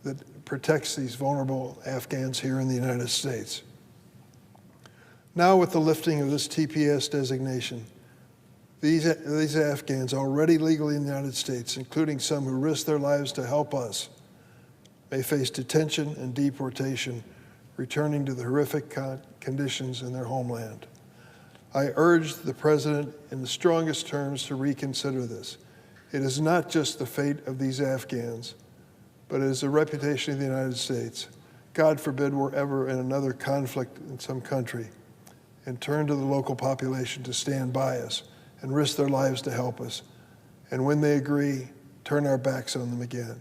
that protects these vulnerable Afghans here in the United States. Now, with the lifting of this TPS designation, these Afghans already legally in the United States, including some who risk their lives to help us, may face detention and deportation, returning to the horrific conditions in their homeland. I urge the President in the strongest terms to reconsider this. It is not just the fate of these Afghans, but it is the reputation of the United States. God forbid we're ever in another conflict in some country and turn to the local population to stand by us and risk their lives to help us. And when they agree, turn our backs on them again.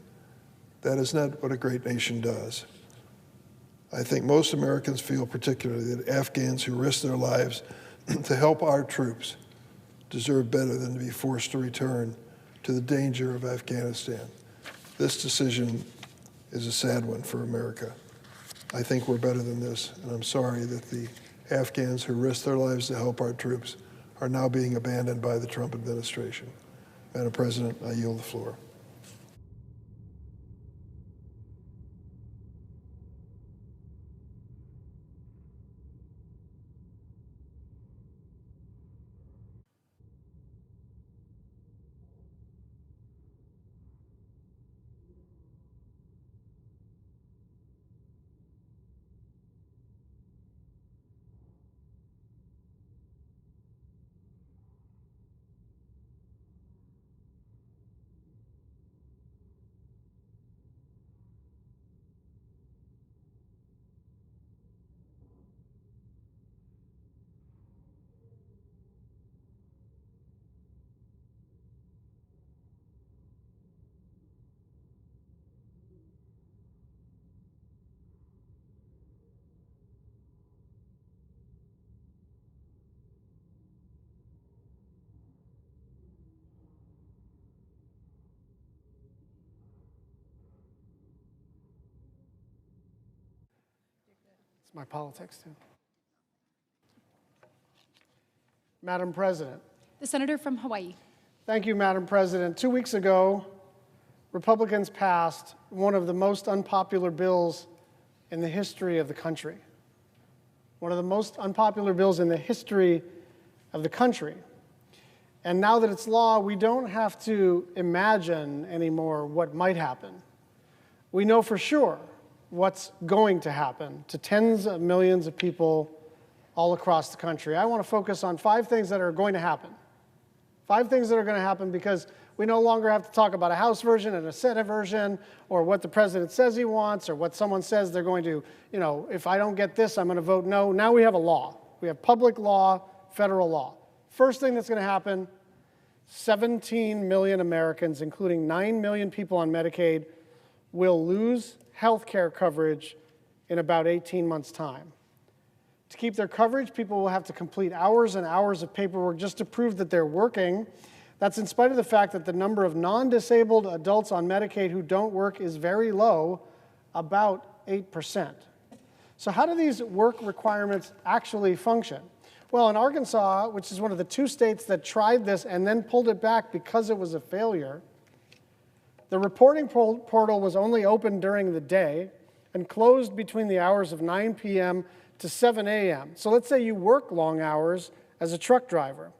That is not what a great nation does. I think most Americans feel particularly that Afghans who risk their lives to help our troops deserve better than to be forced to return to the danger of Afghanistan. This decision is a sad one for America. I think we're better than this, and I'm sorry that the Afghans who risk their lives to help our troops are now being abandoned by the Trump administration. Madam President, I yield the floor. It's my politics, too. Madam President. The senator from Hawaii. Thank you, Madam President. 2 weeks ago, Republicans passed one of the most unpopular bills in the history of the country. One of the most unpopular bills in the history of the country. And now that it's law, we don't have to imagine anymore what might happen. We know for sure what's going to happen to tens of millions of people all across the country. I want to focus on 5 things that are going to happen. 5 things that are going to happen because we no longer have to talk about a House version and a Senate version or what the president says he wants or what someone says they're going to, if I don't get this, I'm going to vote no. Now we have a law. We have public law, federal law. First thing that's going to happen, 17 million Americans, including 9 million people on Medicaid, will lose health care coverage in about 18 months' time. To keep their coverage, people will have to complete hours and hours of paperwork just to prove that they're working. That's in spite of the fact that the number of non-disabled adults on Medicaid who don't work is very low, about 8%. So how do these work requirements actually function? Well, in Arkansas, which is one of the 2 states that tried this and then pulled it back because it was a failure, the reporting portal was only open during the day and closed between the hours of 9 p.m. to 7 a.m. So let's say you work long hours as a truck driver.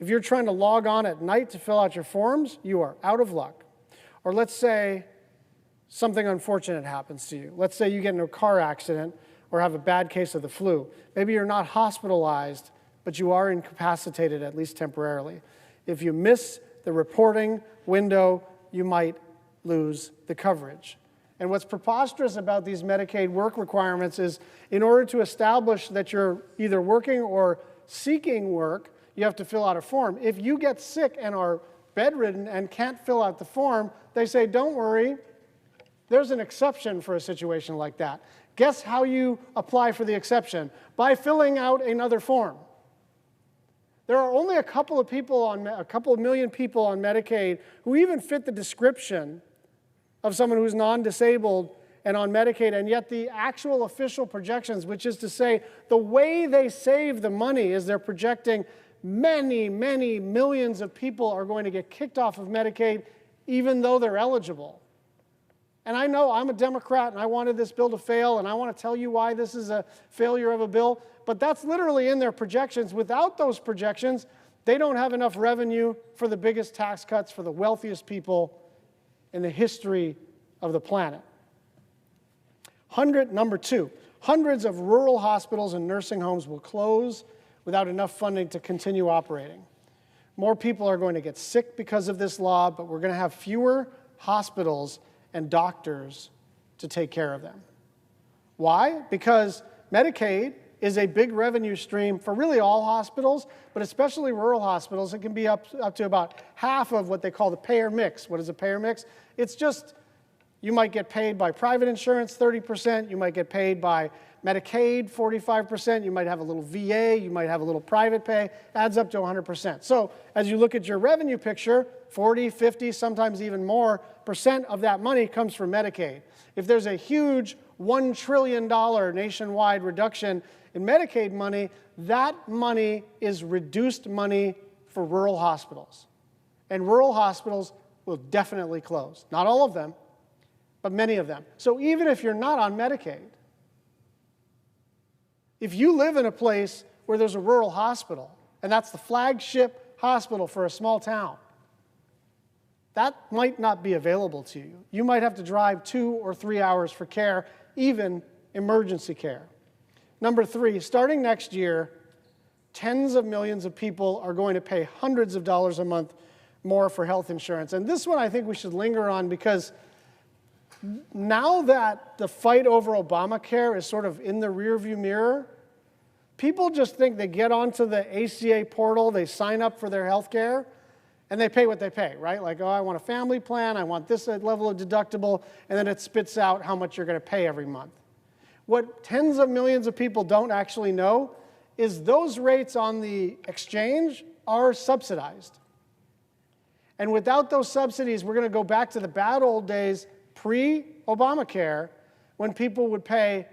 If you're trying to log on at night to fill out your forms, you are out of luck. Or let's say something unfortunate happens to you. Let's say you get in a car accident or have a bad case of the flu. Maybe you're not hospitalized, but you are incapacitated, at least temporarily. If you miss the reporting window, you might lose the coverage. And what's preposterous about these Medicaid work requirements is in order to establish that you're either working or seeking work, you have to fill out a form. If you get sick and are bedridden and can't fill out the form, they say, don't worry, there's an exception for a situation like that. Guess how you apply for the exception? By filling out another form. There are only a couple of million people on Medicaid who even fit the description of someone who's non-disabled and on Medicaid, and yet the actual official projections, which is to say the way they save the money is they're projecting many, many millions of people are going to get kicked off of Medicaid even though they're eligible. And I know I'm a Democrat and I wanted this bill to fail, and I want to tell you why this is a failure of a bill, but that's literally in their projections. Without those projections, they don't have enough revenue for the biggest tax cuts for the wealthiest people in the history of the planet. Number two, hundreds of rural hospitals and nursing homes will close without enough funding to continue operating. More people are going to get sick because of this law, but we're going to have fewer hospitals and doctors to take care of them. Why? Because Medicaid is a big revenue stream for really all hospitals, but especially rural hospitals. It can be up to about half of what they call the payer mix. What is a payer mix? It's just, you might get paid by private insurance 30%, you might get paid by Medicaid 45%, you might have a little VA, you might have a little private pay, adds up to 100%. So as you look at your revenue picture, 40, 50, sometimes even more % of that money comes from Medicaid. If there's a huge $1 trillion nationwide reduction in Medicaid money, that money is reduced money for rural hospitals. And rural hospitals will definitely close. Not all of them, but many of them. So even if you're not on Medicaid, if you live in a place where there's a rural hospital, and that's the flagship hospital for a small town, that might not be available to you. You might have to drive 2 or 3 hours for care, even emergency care. Number three, starting next year, tens of millions of people are going to pay hundreds of dollars a month more for health insurance. And this one I think we should linger on, because now that the fight over Obamacare is sort of in the rearview mirror, people just think they get onto the ACA portal, they sign up for their health care, and they pay what they pay, right? Like, oh, I want a family plan, I want this level of deductible, and then it spits out how much you're going to pay every month. What tens of millions of people don't actually know is those rates on the exchange are subsidized. And without those subsidies, we're going to go back to the bad old days pre-Obamacare, when people would pay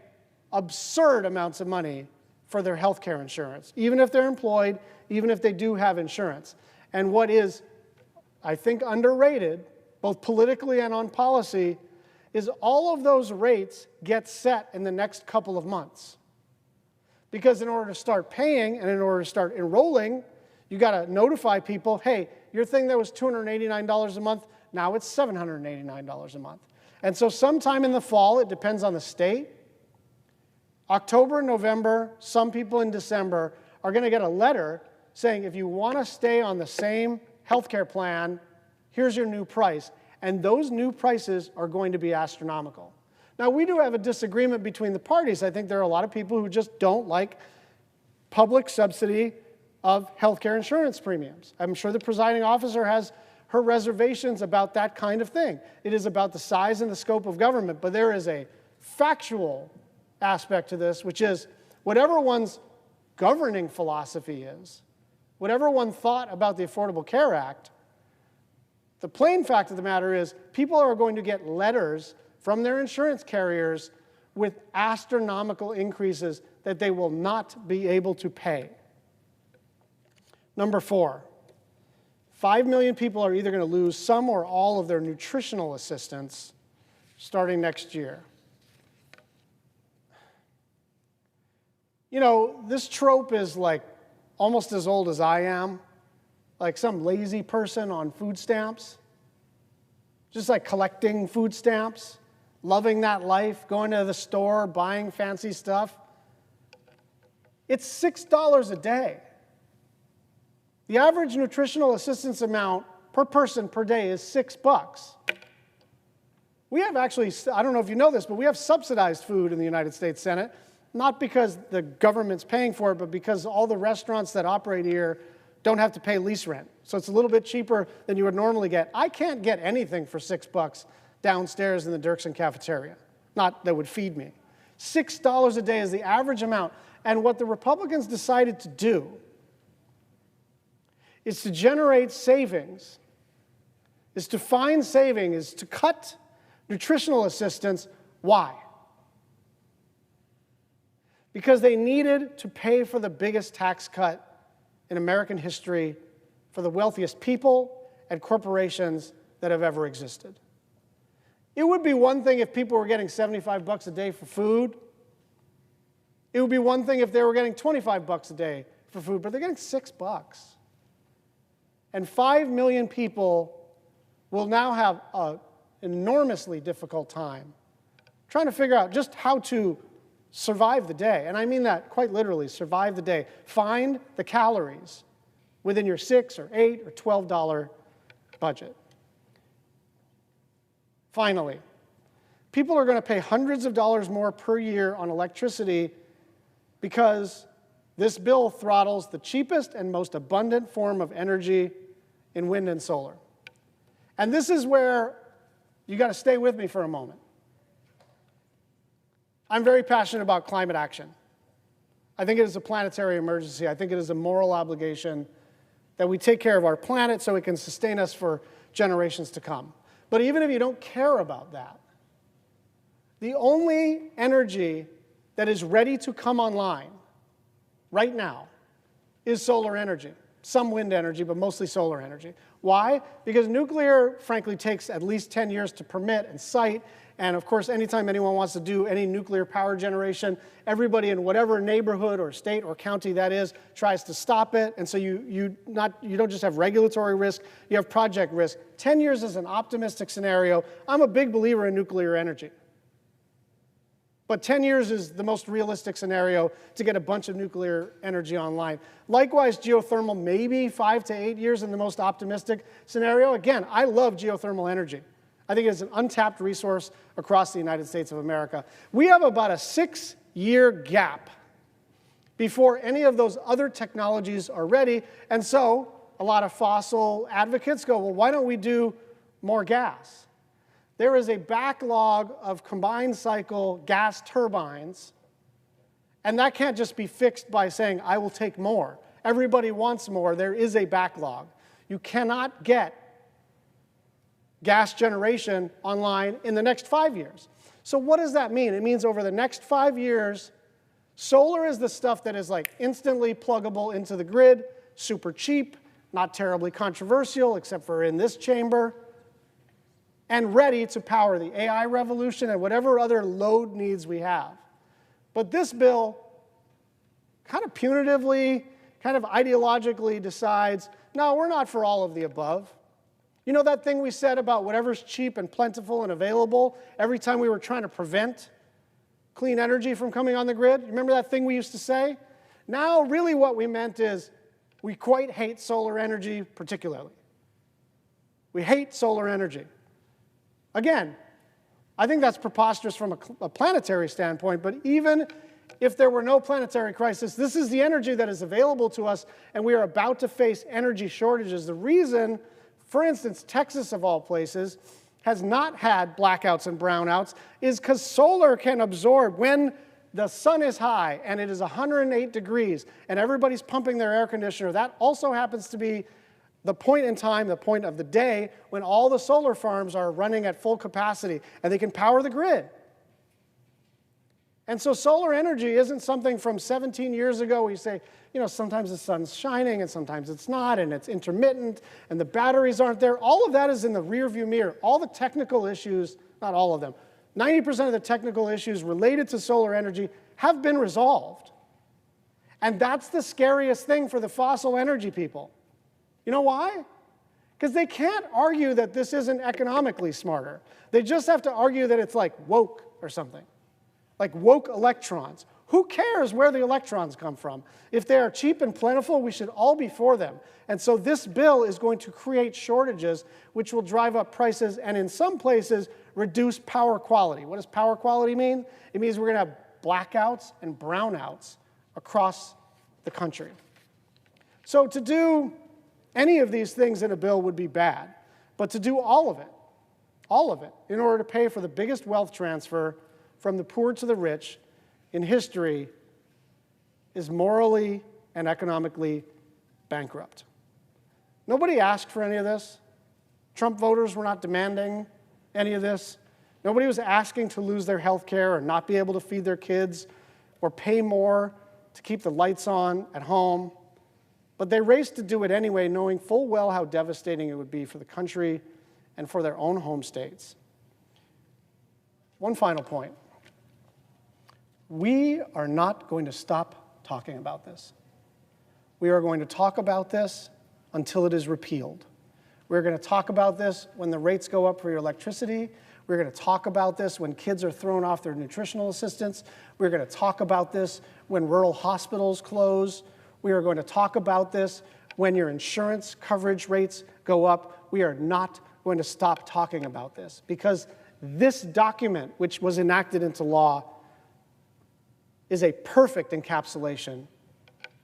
absurd amounts of money for their health care insurance, even if they're employed, even if they do have insurance. And what is, I think, underrated, both politically and on policy, is all of those rates get set in the next couple of months. Because in order to start paying and in order to start enrolling, you got to notify people, hey, your thing that was $289 a month, now it's $789 a month. And so sometime in the fall, it depends on the state, October, November, some people in December are going to get a letter saying, if you want to stay on the same healthcare plan, here's your new price. And those new prices are going to be astronomical. Now, we do have a disagreement between the parties. I think there are a lot of people who just don't like public subsidy of healthcare insurance premiums. I'm sure the presiding officer has her reservations about that kind of thing. It is about the size and the scope of government, but there is a factual aspect to this, which is whatever one's governing philosophy is, whatever one thought about the Affordable Care Act, the plain fact of the matter is people are going to get letters from their insurance carriers with astronomical increases that they will not be able to pay. Number four, 5 million people are either going to lose some or all of their nutritional assistance starting next year. You know, this trope is like almost as old as I am, like some lazy person on food stamps, just like collecting food stamps, loving that life, going to the store, buying fancy stuff. It's $6 a day. The average nutritional assistance amount per person per day is $6. We have actually, I don't know if you know this, but we have subsidized food in the United States Senate. not because the government's paying for it, but because all the restaurants that operate here don't have to pay lease rent. So it's a little bit cheaper than you would normally get. I can't get anything for $6 downstairs in the Dirksen cafeteria, not that would feed me. $6 a day is the average amount. And what the Republicans decided to do is to generate savings, is to find savings, is to cut nutritional assistance. Why? Because they needed to pay for the biggest tax cut in American history for the wealthiest people and corporations that have ever existed. It would be one thing if people were getting $75 a day for food. It would be one thing if they were getting $25 a day for food, but they're getting $6. And 5 million people will now have an enormously difficult time trying to figure out just how to survive the day. And I mean that quite literally, survive the day. Find the calories within your $6 or $8 or $12 budget. Finally, people are going to pay hundreds of dollars more per year on electricity because this bill throttles the cheapest and most abundant form of energy in wind and solar. And this is where you got to stay with me for a moment. I'm very passionate about climate action. I think it is a planetary emergency. I think it is a moral obligation that we take care of our planet so it can sustain us for generations to come. But even if you don't care about that, the only energy that is ready to come online right now is solar energy. Some wind energy, but mostly solar energy. Why? Because nuclear, frankly, takes at least 10 years to permit and site. And of course, anytime anyone wants to do any nuclear power generation, everybody in whatever neighborhood or state or county that is tries to stop it. And so you don't just have regulatory risk, you have project risk. 10 years is an optimistic scenario. I'm a big believer in nuclear energy. But 10 years is the most realistic scenario to get a bunch of nuclear energy online. Likewise, geothermal, maybe 5 to 8 years in the most optimistic scenario. Again, I love geothermal energy. I think it's an untapped resource across the United States of America. We have about a 6-year gap before any of those other technologies are ready. And so a lot of fossil advocates go, well, why don't we do more gas? There is a backlog of combined cycle gas turbines, and that can't just be fixed by saying, I will take more. Everybody wants more. There is a backlog. You cannot get gas generation online in the next 5 years. So what does that mean? It means over the next 5 years, solar is the stuff that is like instantly pluggable into the grid, super cheap, not terribly controversial except for in this chamber, and ready to power the AI revolution and whatever other load needs we have. But this bill kind of punitively, kind of ideologically decides, no, we're not for all of the above. You know that thing we said about whatever's cheap and plentiful and available every time we were trying to prevent clean energy from coming on the grid? You remember that thing we used to say? Now, really what we meant is we quite hate solar energy particularly. We hate solar energy. Again, I think that's preposterous from a planetary standpoint, but even if there were no planetary crisis, this is the energy that is available to us, and we are about to face energy shortages. The reason, for instance, Texas, of all places, has not had blackouts and brownouts is because solar can absorb when the sun is high and it is 108 degrees and everybody's pumping their air conditioner. That also happens to be the point in time, the point of the day when all the solar farms are running at full capacity and they can power the grid. And so solar energy isn't something from 17 years ago where you say, you know, sometimes the sun's shining and sometimes it's not, and it's intermittent, and the batteries aren't there. All of that is in the rearview mirror. All the technical issues, not all of them, 90% of the technical issues related to solar energy have been resolved. And that's the scariest thing for the fossil energy people. You know why? Because they can't argue that this isn't economically smarter. They just have to argue that it's like woke or something, like woke electrons. Who cares where the electrons come from? If they are cheap and plentiful, we should all be for them. And so this bill is going to create shortages, which will drive up prices and in some places reduce power quality. What does power quality mean? It means we're going to have blackouts and brownouts across the country. So to do any of these things in a bill would be bad, but to do all of it, in order to pay for the biggest wealth transfer from the poor to the rich in history is morally and economically bankrupt. Nobody asked for any of this. Trump voters were not demanding any of this. Nobody was asking to lose their health care or not be able to feed their kids or pay more to keep the lights on at home. But they raced to do it anyway, knowing full well how devastating it would be for the country and for their own home states. One final point. We are not going to stop talking about this. We are going to talk about this until it is repealed. We're going to talk about this when the rates go up for your electricity. We're going to talk about this when kids are thrown off their nutritional assistance. We're going to talk about this when rural hospitals close. We are going to talk about this when your insurance coverage rates go up. We are not going to stop talking about this because this document, which was enacted into law, is a perfect encapsulation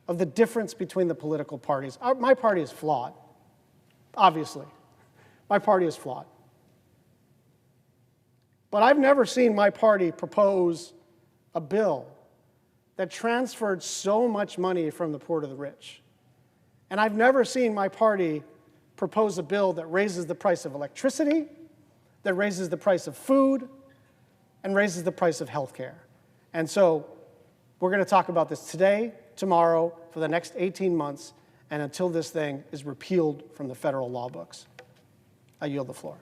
of the difference between the political parties. My party is flawed, obviously. My party is flawed. But I've never seen my party propose a bill that transferred so much money from the poor to the rich. And I've never seen my party propose a bill that raises the price of electricity, that raises the price of food, and raises the price of health care. And so we're going to talk about this today, tomorrow, for the next 18 months, and until this thing is repealed from the federal law books. I yield the floor.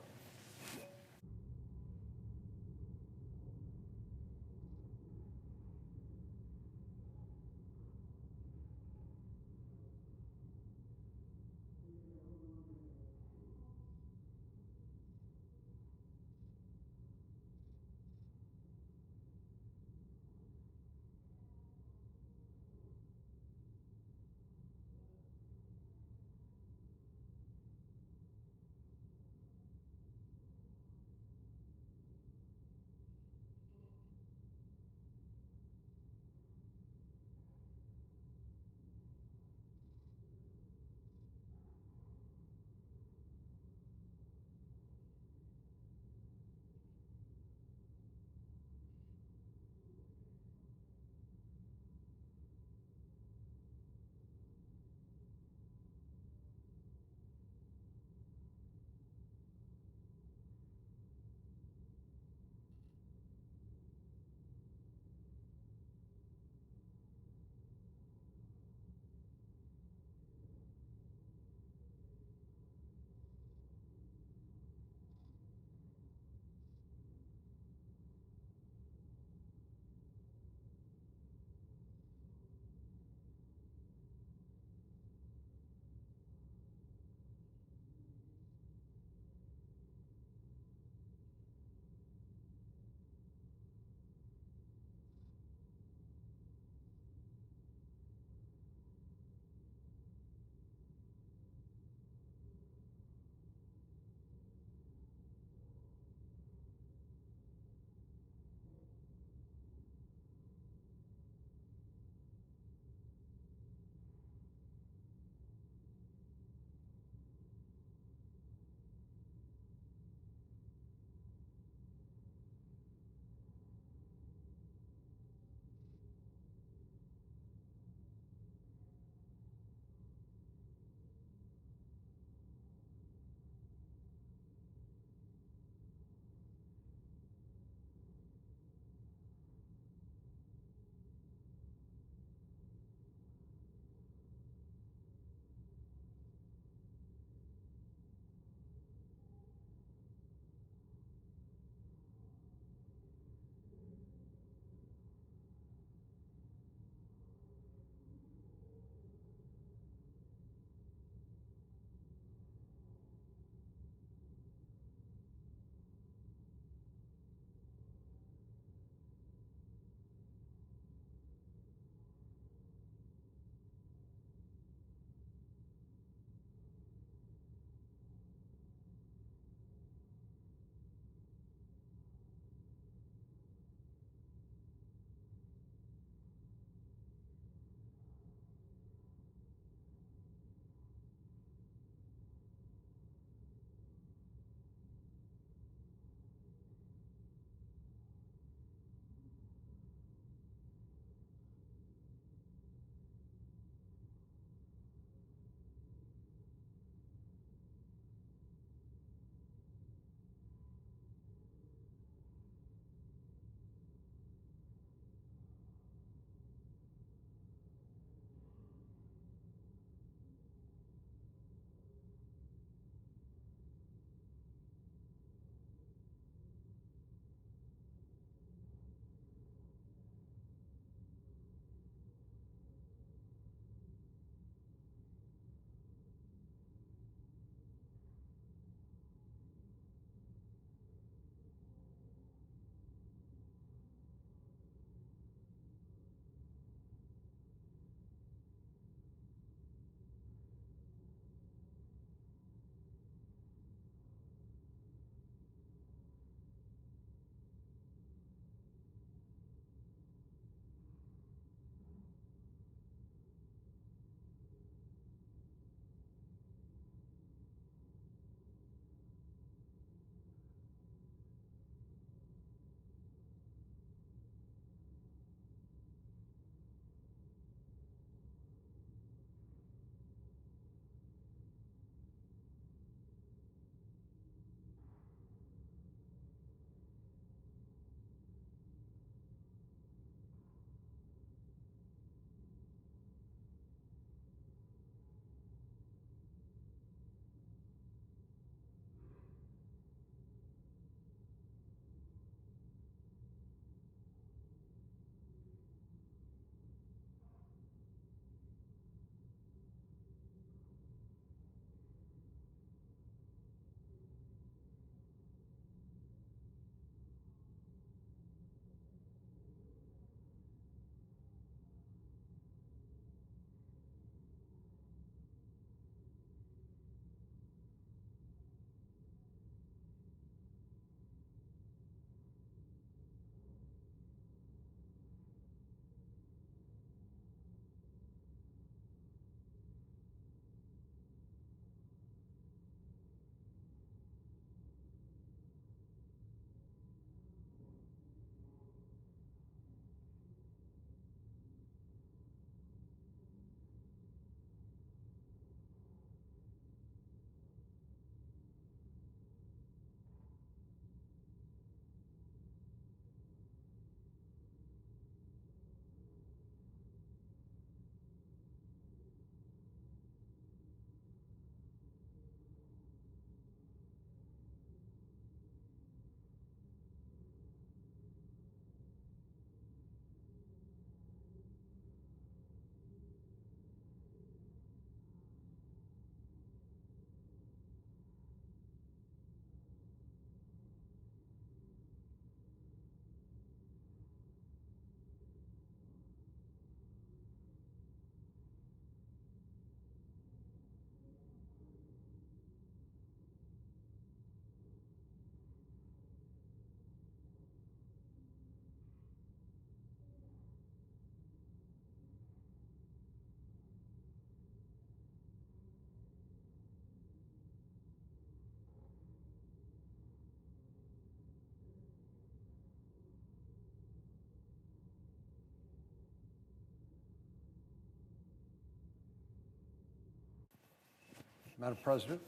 Madam President.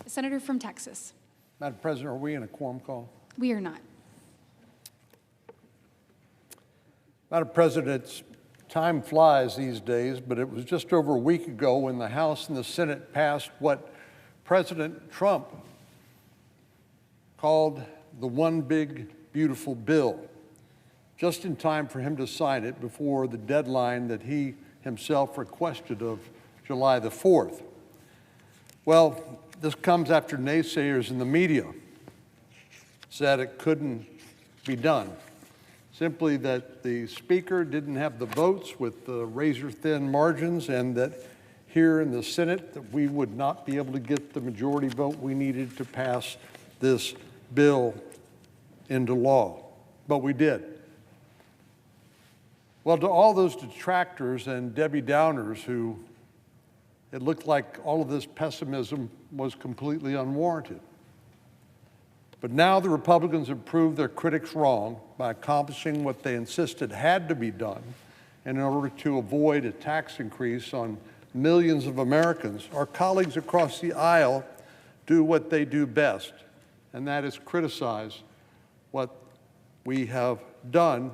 Senator from Texas. Madam President, are we in a quorum call? We are not. Madam President, time flies these days, but it was just over a week ago when the House and the Senate passed what President Trump called the One Big Beautiful Bill, just in time for him to sign it before the deadline that he himself requested of July the 4th. Well, this comes after naysayers in the media said it couldn't be done. Simply that the Speaker didn't have the votes with the razor-thin margins, and that here in the Senate that we would not be able to get the majority vote we needed to pass this bill into law. But we did. Well, to all those detractors and Debbie Downers who it looked like all of this pessimism was completely unwarranted. But now the Republicans have proved their critics wrong by accomplishing what they insisted had to be done in order to avoid a tax increase on millions of Americans. Our colleagues across the aisle do what they do best, and that is criticize what we have done,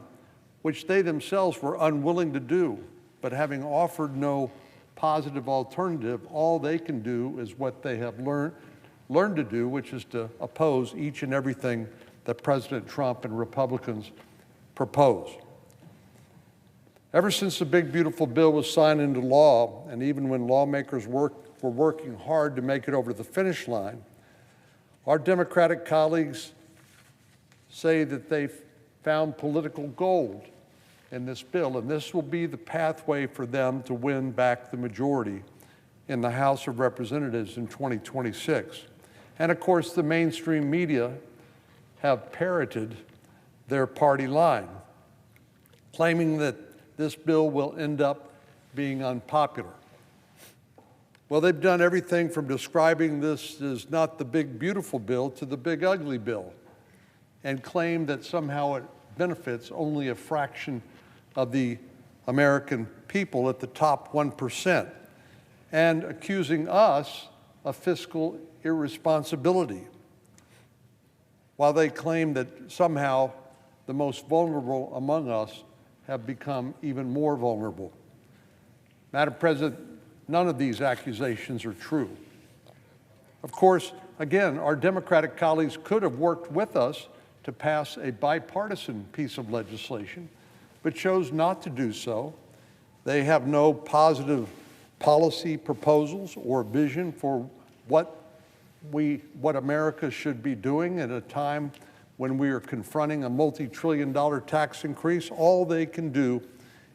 which they themselves were unwilling to do. But having offered no positive alternative, all they can do is what they have learned to do, which is to oppose each and everything that President Trump and Republicans propose. Ever since the Big Beautiful Bill was signed into law, and even when lawmakers were working hard to make it over the finish line, our Democratic colleagues say that they've found political gold in this bill, and this will be the pathway for them to win back the majority in the House of Representatives in 2026. And of course, the mainstream media have parroted their party line, claiming that this bill will end up being unpopular. Well, they've done everything from describing this as not the big beautiful bill to the big ugly bill, and claim that somehow it benefits only a fraction of the American people at the top 1%, and accusing us of fiscal irresponsibility, while they claim that somehow the most vulnerable among us have become even more vulnerable. Madam President, none of these accusations are true. Of course, again, our Democratic colleagues could have worked with us to pass a bipartisan piece of legislation, but chose not to do so. They have no positive policy proposals or vision for what America should be doing at a time when we are confronting a multi-trillion-dollar tax increase. All they can do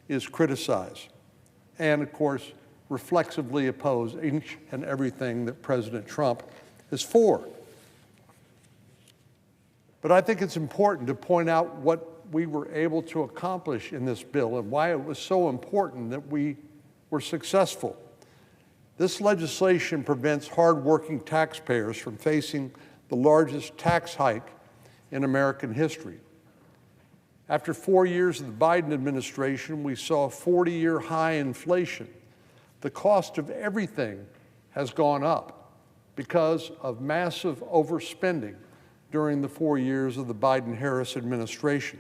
is criticize and, of course, reflexively oppose each and everything that President Trump is for. But I think it's important to point out what we were able to accomplish in this bill and why it was so important that we were successful. This legislation prevents hardworking taxpayers from facing the largest tax hike in American history. After 4 years of the Biden administration, we saw 40-year high inflation. The cost of everything has gone up because of massive overspending during the 4 years of the Biden-Harris administration.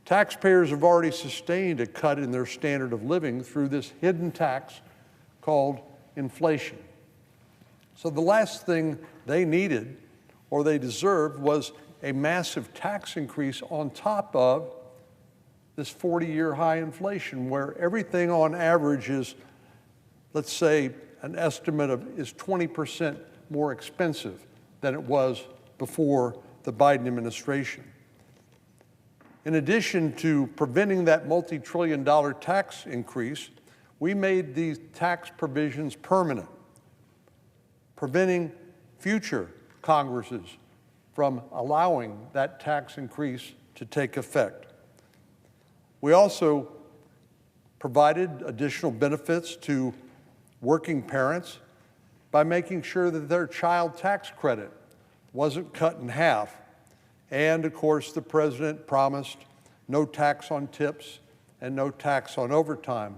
Taxpayers have already sustained a cut in their standard of living through this hidden tax called inflation. So the last thing they needed or they deserved was a massive tax increase on top of this 40-year high inflation, where everything on average is, let's say, an estimate of is 20% more expensive than it was before the Biden administration. In addition to preventing that multi-trillion-dollar tax increase, we made these tax provisions permanent, preventing future Congresses from allowing that tax increase to take effect. We also provided additional benefits to working parents by making sure that their child tax credit wasn't cut in half. And of course, the president promised no tax on tips and no tax on overtime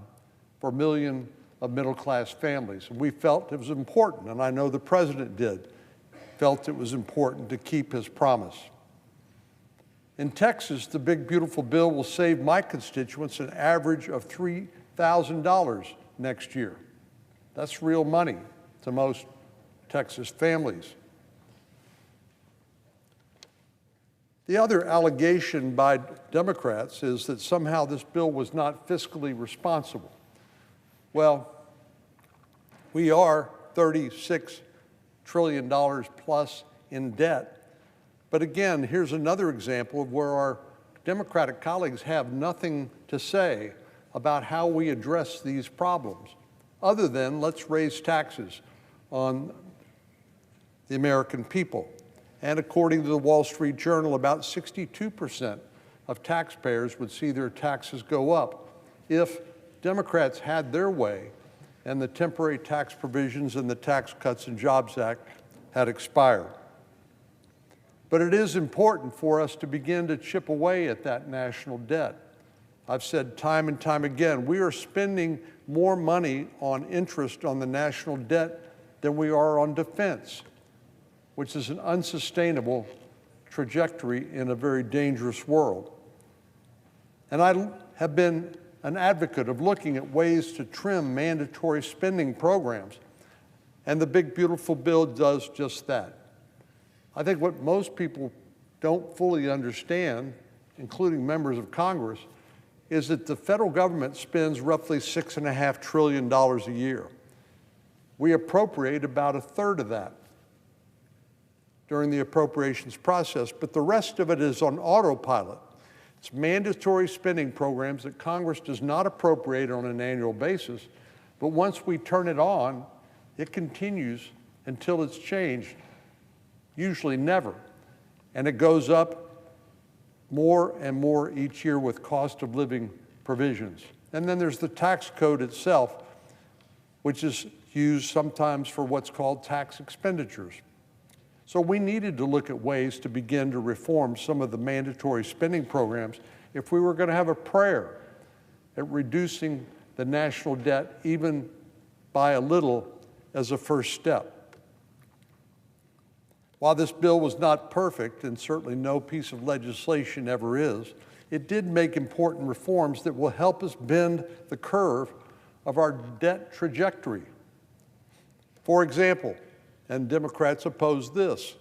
for millions of middle-class families. And we felt it was important, and I know the president felt it was important to keep his promise. In Texas, the big, beautiful bill will save my constituents an average of $3,000 next year. That's real money to most Texas families. The other allegation by Democrats is that somehow this bill was not fiscally responsible. Well, we are $36 trillion plus in debt. But again, here's another example of where our Democratic colleagues have nothing to say about how we address these problems, other than let's raise taxes on the American people. And according to the Wall Street Journal, about 62% of taxpayers would see their taxes go up if Democrats had their way and the temporary tax provisions in the Tax Cuts and Jobs Act had expired. But it is important for us to begin to chip away at that national debt. I've said time and time again, we are spending more money on interest on the national debt than we are on defense, which is an unsustainable trajectory in a very dangerous world. And I have been an advocate of looking at ways to trim mandatory spending programs, and the big, beautiful bill does just that. I think what most people don't fully understand, including members of Congress, is that the federal government spends roughly $6.5 trillion a year. We appropriate about a third of that during the appropriations process, but the rest of it is on autopilot. It's mandatory spending programs that Congress does not appropriate on an annual basis, but once we turn it on, it continues until it's changed, usually never. And it goes up more and more each year with cost of living provisions. And then there's the tax code itself, which is used sometimes for what's called tax expenditures. So we needed to look at ways to begin to reform some of the mandatory spending programs if we were going to have a prayer at reducing the national debt even by a little as a first step. While this bill was not perfect, and certainly no piece of legislation ever is, it did make important reforms that will help us bend the curve of our debt trajectory. For example, and Democrats oppose this,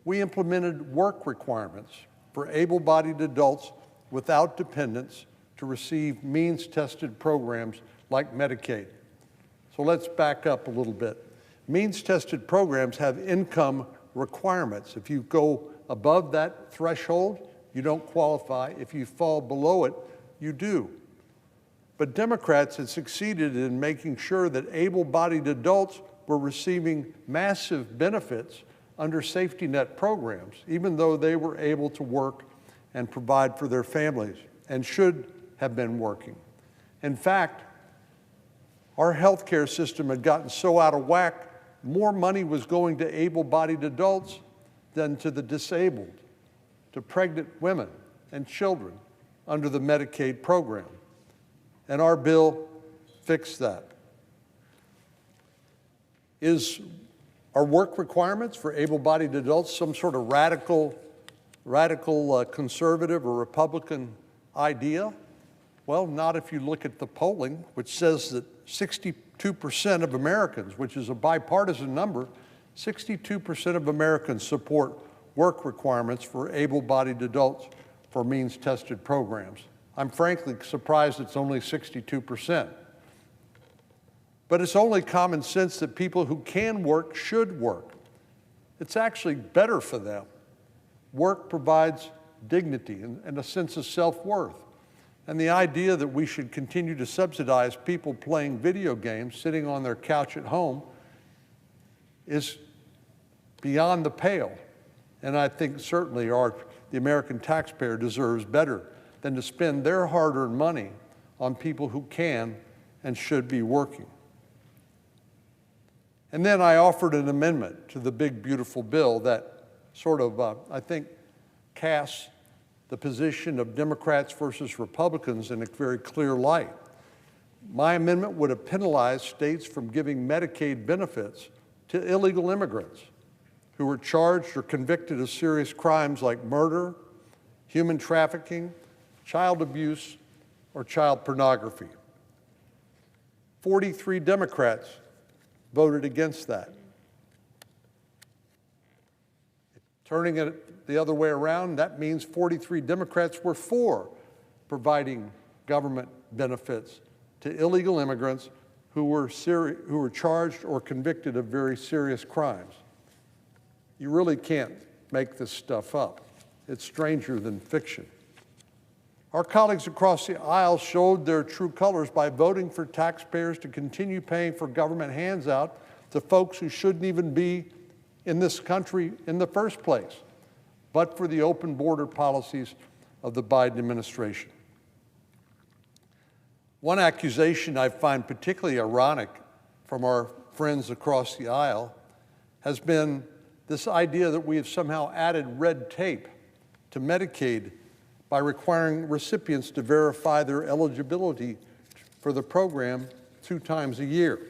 we implemented work requirements for able-bodied adults without dependents to receive means-tested programs like Medicaid. So let's back up a little bit. Means-tested programs have income requirements. If you go above that threshold, you don't qualify. If you fall below it, you do. But Democrats have succeeded in making sure that able-bodied adults were receiving massive benefits under safety net programs, even though they were able to work and provide for their families and should have been working. In fact, our healthcare system had gotten so out of whack, more money was going to able-bodied adults than to the disabled, to pregnant women and children under the Medicaid program. And our bill fixed that. Are work requirements for able-bodied adults some sort of radical conservative or Republican idea? Well, not if you look at the polling, which says that 62% of Americans, which is a bipartisan number, 62% of Americans support work requirements for able-bodied adults for means-tested programs. I'm frankly surprised it's only 62%. But it's only common sense that people who can work should work. It's actually better for them. Work provides dignity and a sense of self-worth. And the idea that we should continue to subsidize people playing video games, sitting on their couch at home, is beyond the pale. And I think certainly the American taxpayer deserves better than to spend their hard-earned money on people who can and should be working. And then I offered an amendment to the big, beautiful bill that sort of, I think, casts the position of Democrats versus Republicans in a very clear light. My amendment would have penalized states from giving Medicaid benefits to illegal immigrants who were charged or convicted of serious crimes like murder, human trafficking, child abuse, or child pornography. 43 Democrats voted against that. Turning it the other way around, that means 43 Democrats were for providing government benefits to illegal immigrants who were charged or convicted of very serious crimes. You really can't make this stuff up. It's stranger than fiction. Our colleagues across the aisle showed their true colors by voting for taxpayers to continue paying for government handout to folks who shouldn't even be in this country in the first place, but for the open border policies of the Biden administration. One accusation I find particularly ironic from our friends across the aisle has been this idea that we have somehow added red tape to Medicaid by requiring recipients to verify their eligibility for the program 2 times a year.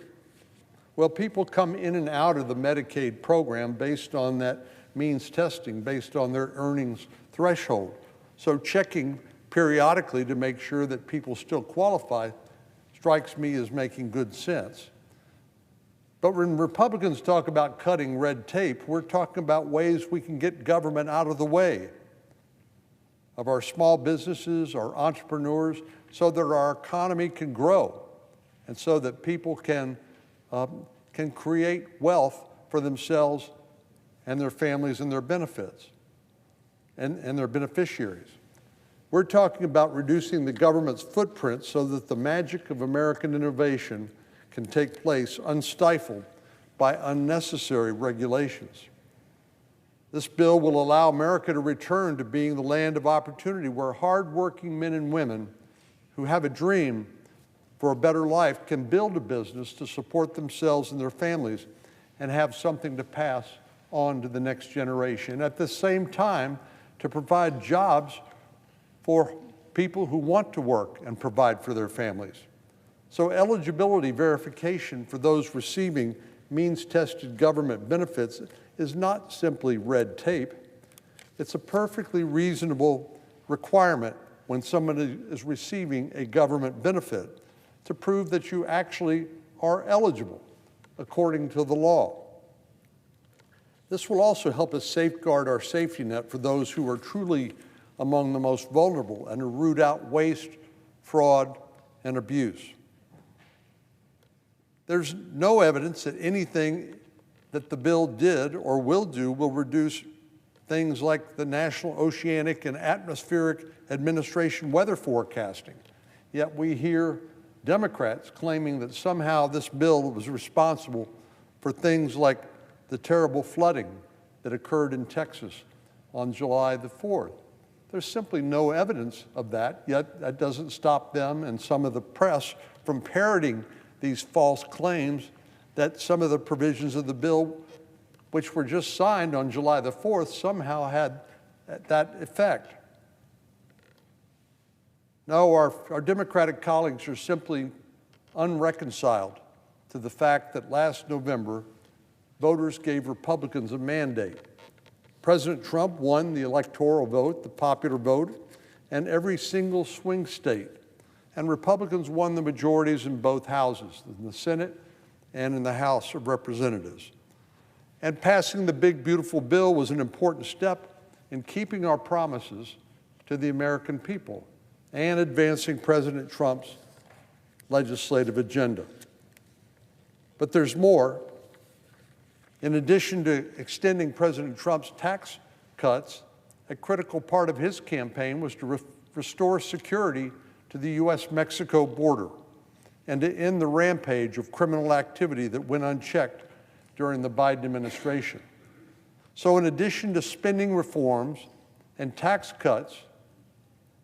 Well, people come in and out of the Medicaid program based on that means testing, based on their earnings threshold. So checking periodically to make sure that people still qualify strikes me as making good sense. But when Republicans talk about cutting red tape, we're talking about ways we can get government out of the way of our small businesses, our entrepreneurs, so that our economy can grow and so that people can create wealth for themselves and their families and their benefits and their beneficiaries. We're talking about reducing the government's footprint so that the magic of American innovation can take place unstifled by unnecessary regulations. This bill will allow America to return to being the land of opportunity where hardworking men and women who have a dream for a better life can build a business to support themselves and their families and have something to pass on to the next generation. At the same time, to provide jobs for people who want to work and provide for their families. So eligibility verification for those receiving means-tested government benefits is not simply red tape. It's a perfectly reasonable requirement when somebody is receiving a government benefit to prove that you actually are eligible according to the law. This will also help us safeguard our safety net for those who are truly among the most vulnerable and to root out waste, fraud, and abuse. There's no evidence that anything that the bill did or will do will reduce things like the National Oceanic and Atmospheric Administration weather forecasting. Yet we hear Democrats claiming that somehow this bill was responsible for things like the terrible flooding that occurred in Texas on July the 4th. There's simply no evidence of that, yet that doesn't stop them and some of the press from parroting these false claims that some of the provisions of the bill, which were just signed on July the 4th, somehow had that effect. No, our Democratic colleagues are simply unreconciled to the fact that last November, voters gave Republicans a mandate. President Trump won the electoral vote, the popular vote, and every single swing state. And Republicans won the majorities in both houses, in the Senate and in the House of Representatives. And passing the big, beautiful bill was an important step in keeping our promises to the American people and advancing President Trump's legislative agenda. But there's more. In addition to extending President Trump's tax cuts, a critical part of his campaign was to restore security to the U.S.-Mexico border and to end the rampage of criminal activity that went unchecked during the Biden administration. So in addition to spending reforms and tax cuts,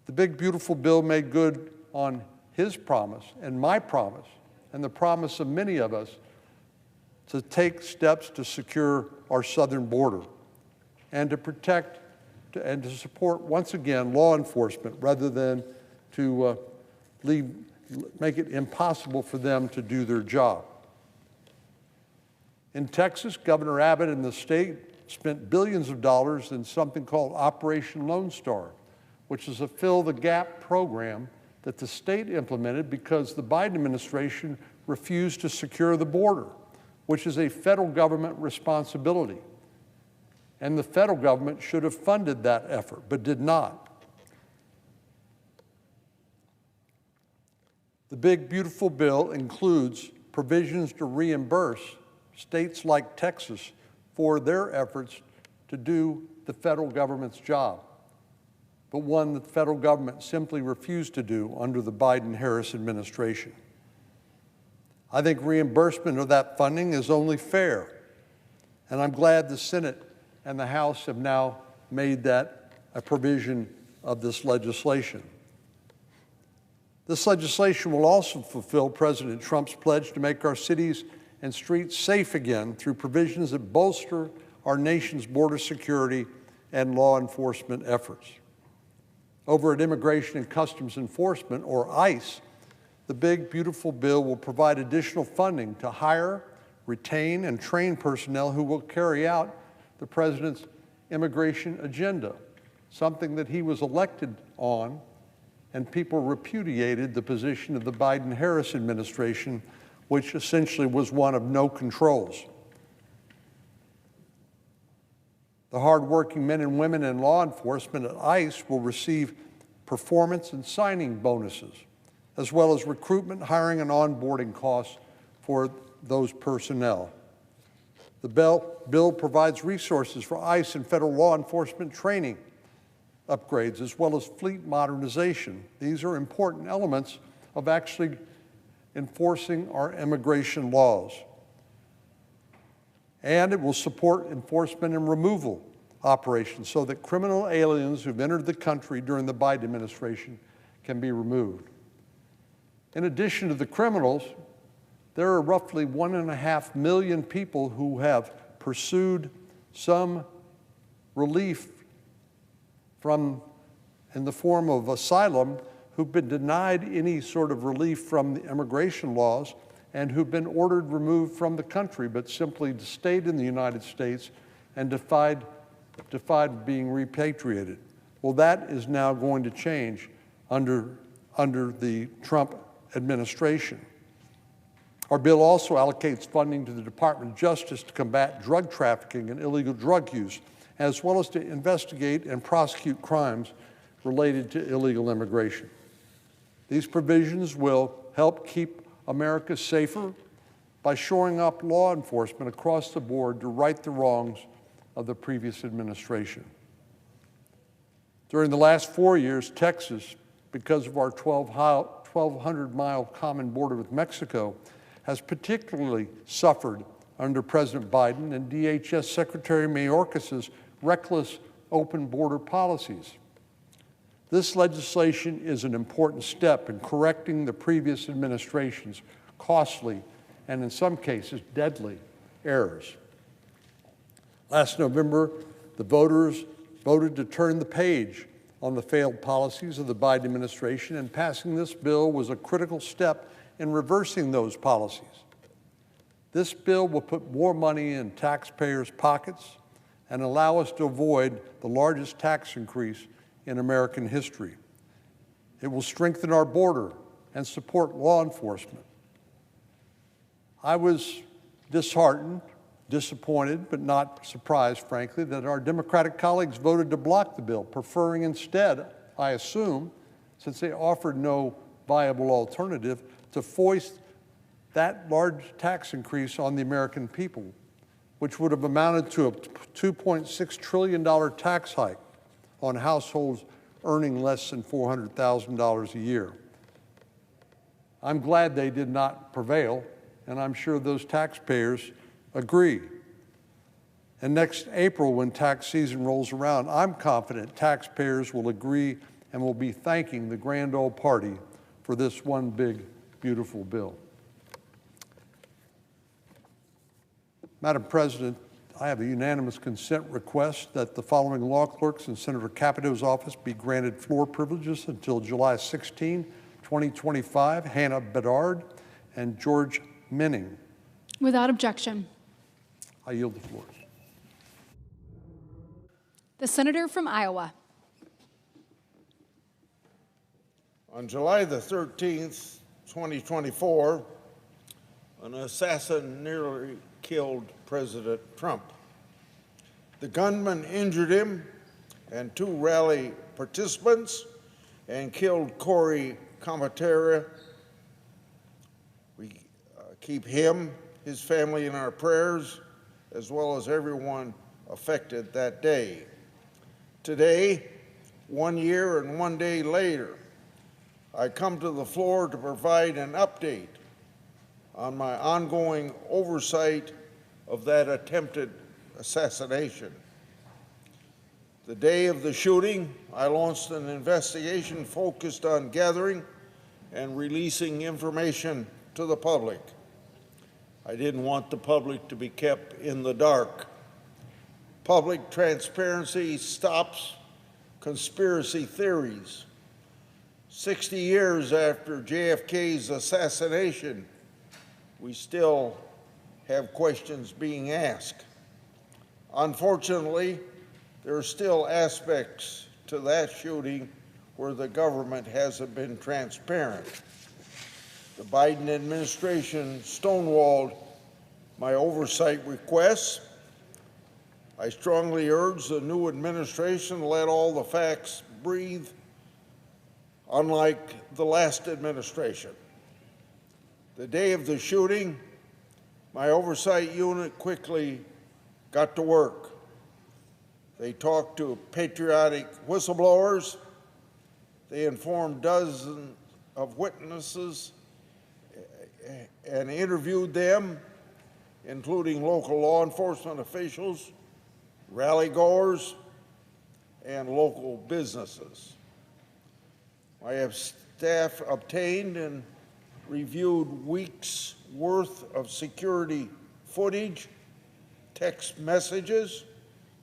the big, beautiful bill made good on his promise and my promise and the promise of many of us to take steps to secure our southern border and to protect and to support, once again, law enforcement rather than to leave make it impossible for them to do their job. In Texas, Governor Abbott and the state spent billions of dollars in something called Operation Lone Star, which is a fill-the-gap program that the state implemented because the Biden administration refused to secure the border, which is a federal government responsibility. And the federal government should have funded that effort, but did not. The big, beautiful bill includes provisions to reimburse states like Texas for their efforts to do the federal government's job, but one that the federal government simply refused to do under the Biden-Harris administration. I think reimbursement of that funding is only fair, and I'm glad the Senate and the House have now made that a provision of this legislation. This legislation will also fulfill President Trump's pledge to make our cities and streets safe again through provisions that bolster our nation's border security and law enforcement efforts. Over at Immigration and Customs Enforcement, or ICE, the big, beautiful bill will provide additional funding to hire, retain, and train personnel who will carry out the President's immigration agenda, something that he was elected on, and people repudiated the position of the Biden-Harris administration, which essentially was one of no controls. The hardworking men and women in law enforcement at ICE will receive performance and signing bonuses, as well as recruitment, hiring, and onboarding costs for those personnel. The bill provides resources for ICE and federal law enforcement training upgrades, as well as fleet modernization. These are important elements of actually enforcing our immigration laws. And it will support enforcement and removal operations so that criminal aliens who've entered the country during the Biden administration can be removed. In addition to the criminals, there are roughly 1.5 million people who have pursued some relief in the form of asylum, who've been denied any sort of relief from the immigration laws and who've been ordered removed from the country, but simply stayed in the United States and defied being repatriated. Well, that is now going to change under the Trump administration. Our bill also allocates funding to the Department of Justice to combat drug trafficking and illegal drug use, as well as to investigate and prosecute crimes related to illegal immigration. These provisions will help keep America safer by shoring up law enforcement across the board to right the wrongs of the previous administration. During the last 4 years, Texas, because of our 1,200-mile common border with Mexico, has particularly suffered under President Biden and DHS Secretary Mayorkas's reckless open border policies. This legislation is an important step in correcting the previous administration's costly and, in some cases, deadly errors. Last November, the voters voted to turn the page on the failed policies of the Biden administration, and passing this bill was a critical step in reversing those policies. This bill will put more money in taxpayers' pockets and allow us to avoid the largest tax increase in American history. It will strengthen our border and support law enforcement. I was disheartened, disappointed, but not surprised, frankly, that our Democratic colleagues voted to block the bill, preferring instead, I assume, since they offered no viable alternative, to foist that large tax increase on the American people, which would have amounted to a $2.6 trillion tax hike on households earning less than $400,000 a year. I'm glad they did not prevail, and I'm sure those taxpayers agree. And next April, when tax season rolls around, I'm confident taxpayers will agree and will be thanking the grand old party for this one big, beautiful bill. Madam President, I have a unanimous consent request that the following law clerks in Senator Capito's office be granted floor privileges until July 16, 2025, Hannah Bedard and George Minning. Without objection. I yield the floor. The senator from Iowa. On July the 13th, 2024, an assassin nearly killed President Trump. The gunman injured him and 2 rally participants and killed Corey Comatera. We keep him, his family in our prayers, as well as everyone affected that day. Today, 1 year and 1 day later, I come to the floor to provide an update on my ongoing oversight of that attempted assassination. The day of the shooting, I launched an investigation focused on gathering and releasing information to the public. I didn't want the public to be kept in the dark. Public transparency stops conspiracy theories. 60 years after JFK's assassination, we still have questions being asked. Unfortunately, there are still aspects to that shooting where the government hasn't been transparent. The Biden administration stonewalled my oversight requests. I strongly urge the new administration to let all the facts breathe, unlike the last administration. The day of the shooting, my oversight unit quickly got to work. They talked to patriotic whistleblowers. They informed dozens of witnesses and interviewed them, including local law enforcement officials, rally goers, and local businesses. My staff obtained and reviewed weeks' worth of security footage, text messages,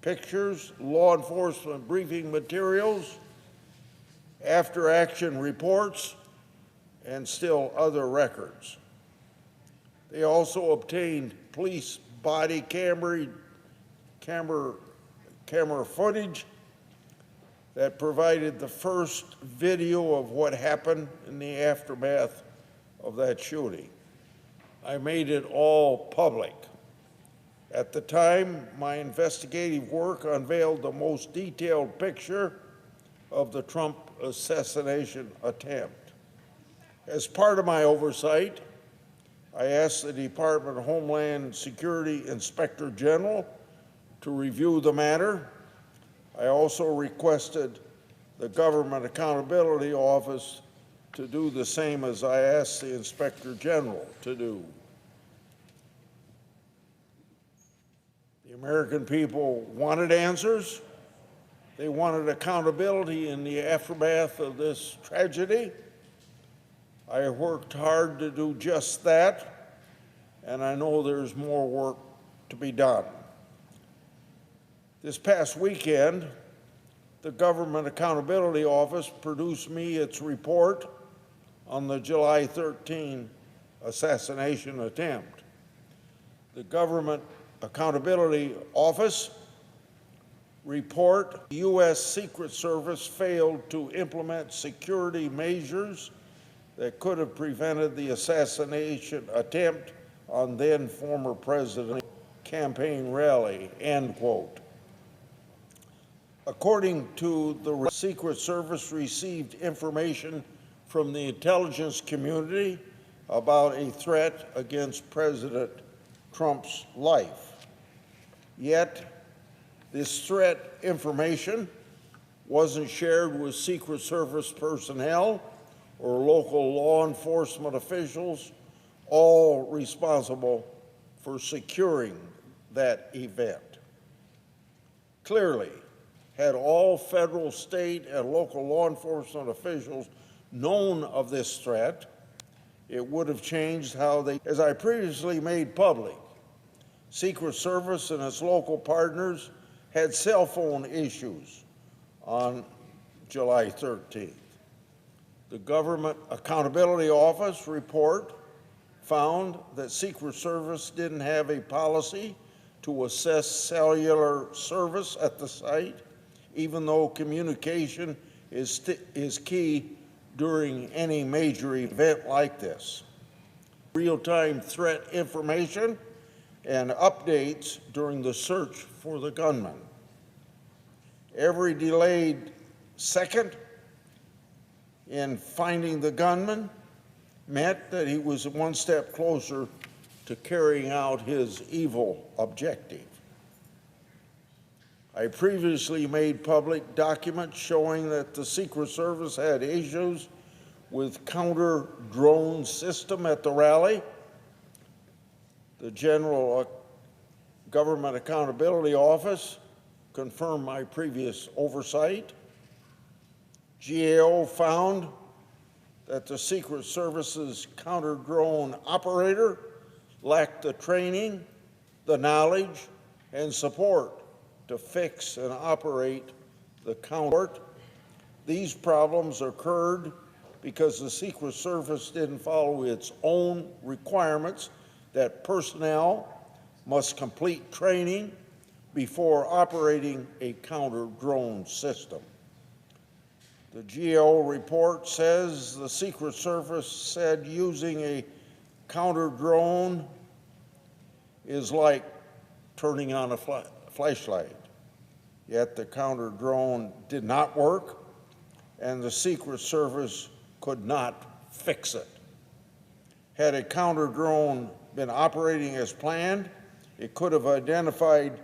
pictures, law enforcement briefing materials, after-action reports, and still other records. They also obtained police body camera footage that provided the first video of what happened in the aftermath of that shooting. I made it all public. At the time, my investigative work unveiled the most detailed picture of the Trump assassination attempt. As part of my oversight, I asked the Department of Homeland Security Inspector General to review the matter. I also requested the Government Accountability Office to do the same as I asked the Inspector General to do. The American people wanted answers. They wanted accountability in the aftermath of this tragedy. I worked hard to do just that, and I know there's more work to be done. This past weekend, the Government Accountability Office produced me its report on the July 13 assassination attempt. The Government Accountability Office report, the U.S. Secret Service failed to implement security measures that could have prevented the assassination attempt on then former president campaign rally, end quote. According to the Secret Service received information from the intelligence community about a threat against President Trump's life. Yet, this threat information wasn't shared with Secret Service personnel or local law enforcement officials, all responsible for securing that event. Clearly, had all federal, state, and local law enforcement officials known of this threat, it would have changed how they, as I previously made public, Secret Service and its local partners had cell phone issues on July 13th. The Government Accountability Office report found that Secret Service didn't have a policy to assess cellular service at the site, even though communication is key during any major event like this. Real-time threat information and updates during the search for the gunman. Every delayed second in finding the gunman meant that he was one step closer to carrying out his evil objective. I previously made public documents showing that the Secret Service had issues with counter-drone system at the rally. The General Government Accountability Office confirmed my previous oversight. GAO found that the Secret Service's counter-drone operator lacked the training, the knowledge, and support to fix and operate the counter. These problems occurred because the Secret Service didn't follow its own requirements that personnel must complete training before operating a counter-drone system. The GAO report says the Secret Service said using a counter-drone is like turning on a flashlight. Yet the counter-drone did not work, and the Secret Service could not fix it. Had a counter-drone been operating as planned, it could have identified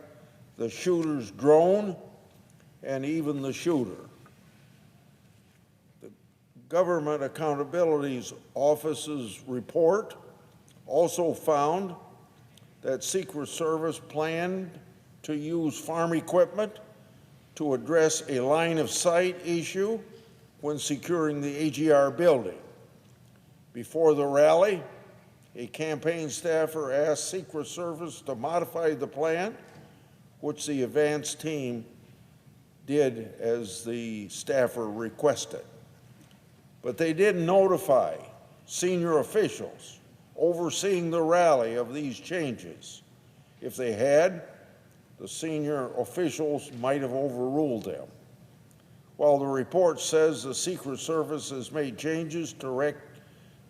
the shooter's drone and even the shooter. The Government Accountability Office's report also found that Secret Service planned to use farm equipment to address a line of sight issue when securing the AGR building. Before the rally, a campaign staffer asked Secret Service to modify the plan, which the advance team did as the staffer requested. But they didn't notify senior officials overseeing the rally of these changes. If they had, the senior officials might have overruled them. While the report says the Secret Service has made changes to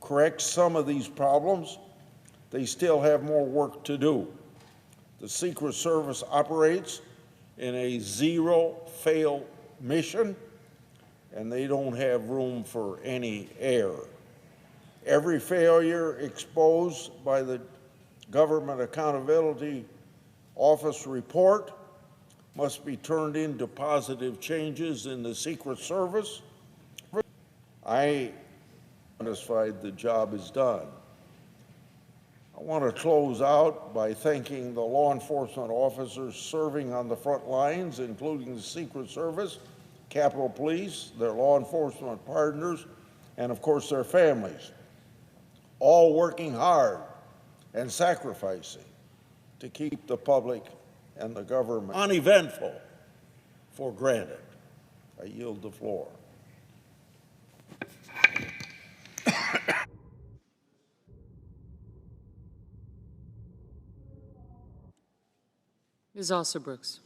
correct some of these problems, they still have more work to do. The Secret Service operates in a zero-fail mission, and they don't have room for any error. Every failure exposed by the Government Accountability Office report must be turned into positive changes in the Secret Service. I am satisfied the job is done. I want to close out by thanking the law enforcement officers serving on the front lines, including the Secret Service, Capitol Police, their law enforcement partners, and of course their families, all working hard and sacrificing to keep the public and the government uneventful for granted. I yield the floor. Ms. Alsobrooks.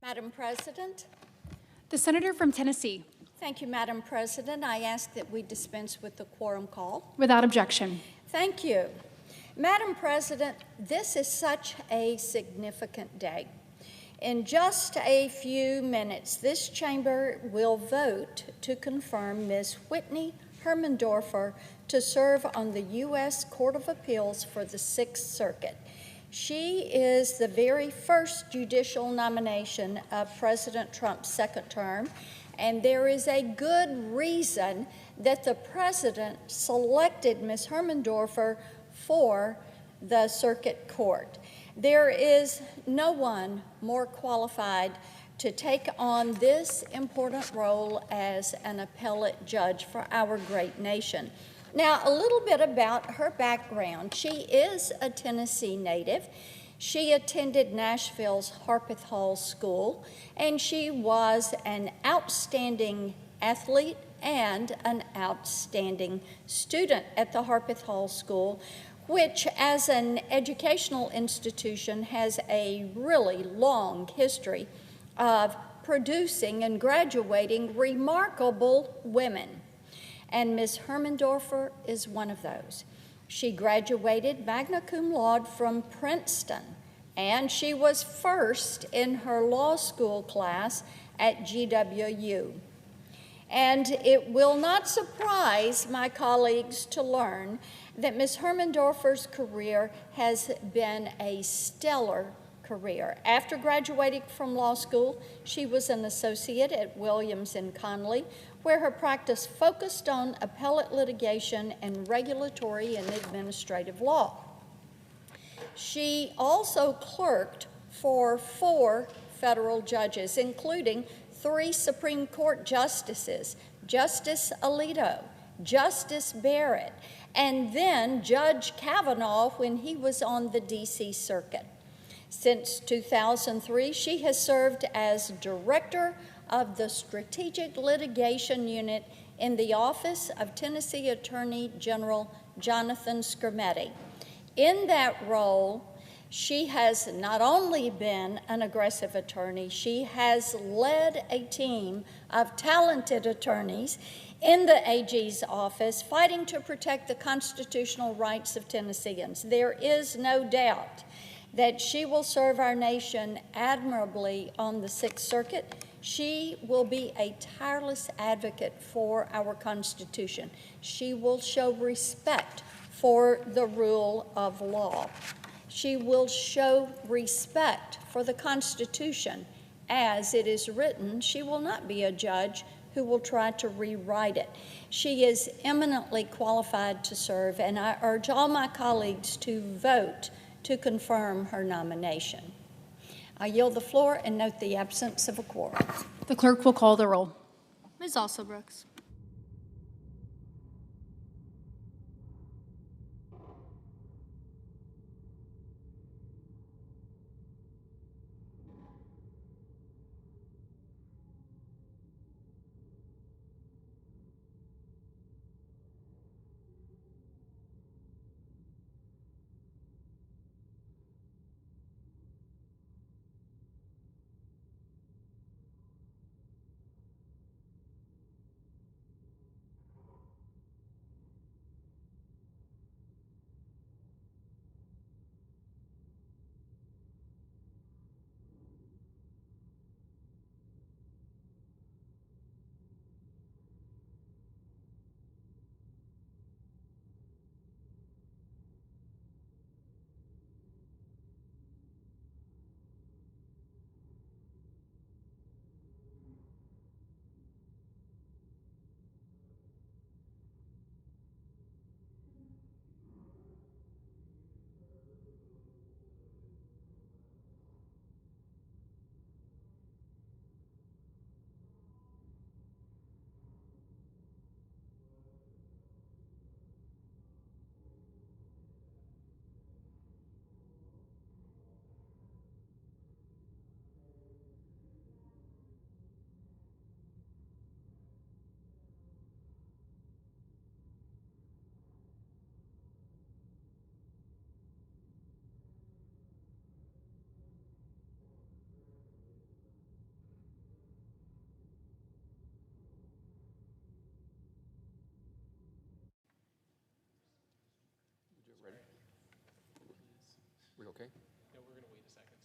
Madam President. The senator from Tennessee. Thank you, Madam President. I ask that we dispense with the quorum call. Without objection. Thank you. Madam President, this is such a significant day. In just a few minutes, this chamber will vote to confirm Ms. Whitney Hermendorfer to serve on the U.S. Court of Appeals for the Sixth Circuit. She is the very first judicial nomination of President Trump's second term, and there is a good reason that the President selected Ms. Hermendorfer for the Circuit Court. There is no one more qualified to take on this important role as an appellate judge for our great nation. Now, a little bit about her background. She is a Tennessee native. She attended Nashville's Harpeth Hall School, and she was an outstanding athlete and an outstanding student at the Harpeth Hall School, which as an educational institution has a really long history of producing and graduating remarkable women. And Ms. Hermendorfer is one of those. She graduated magna cum laude from Princeton, and she was first in her law school class at GWU. And it will not surprise my colleagues to learn that Ms. Hermendorfer's career has been a stellar career. After graduating from law school, she was an associate at Williams & Connolly, where her practice focused on appellate litigation and regulatory and administrative law. She also clerked for 4 federal judges, including 3 Supreme Court justices, Justice Alito, Justice Barrett, and then Judge Kavanaugh when he was on the D.C. Circuit. Since 2003, she has served as director of the Strategic Litigation Unit in the Office of Tennessee Attorney General Jonathan Skrmetti. In that role, she has not only been an aggressive attorney, she has led a team of talented attorneys in the AG's office fighting to protect the constitutional rights of Tennesseans. There is no doubt that she will serve our nation admirably on the Sixth Circuit. She will be a tireless advocate for our Constitution. She will show respect for the rule of law. She will show respect for the Constitution as it is written. She will not be a judge who will try to rewrite it. She is eminently qualified to serve, and I urge all my colleagues to vote to confirm her nomination. I yield the floor and note the absence of a quorum. The clerk will call the roll. Ms. Alsobrooks. We okay? No, we're going to wait a second.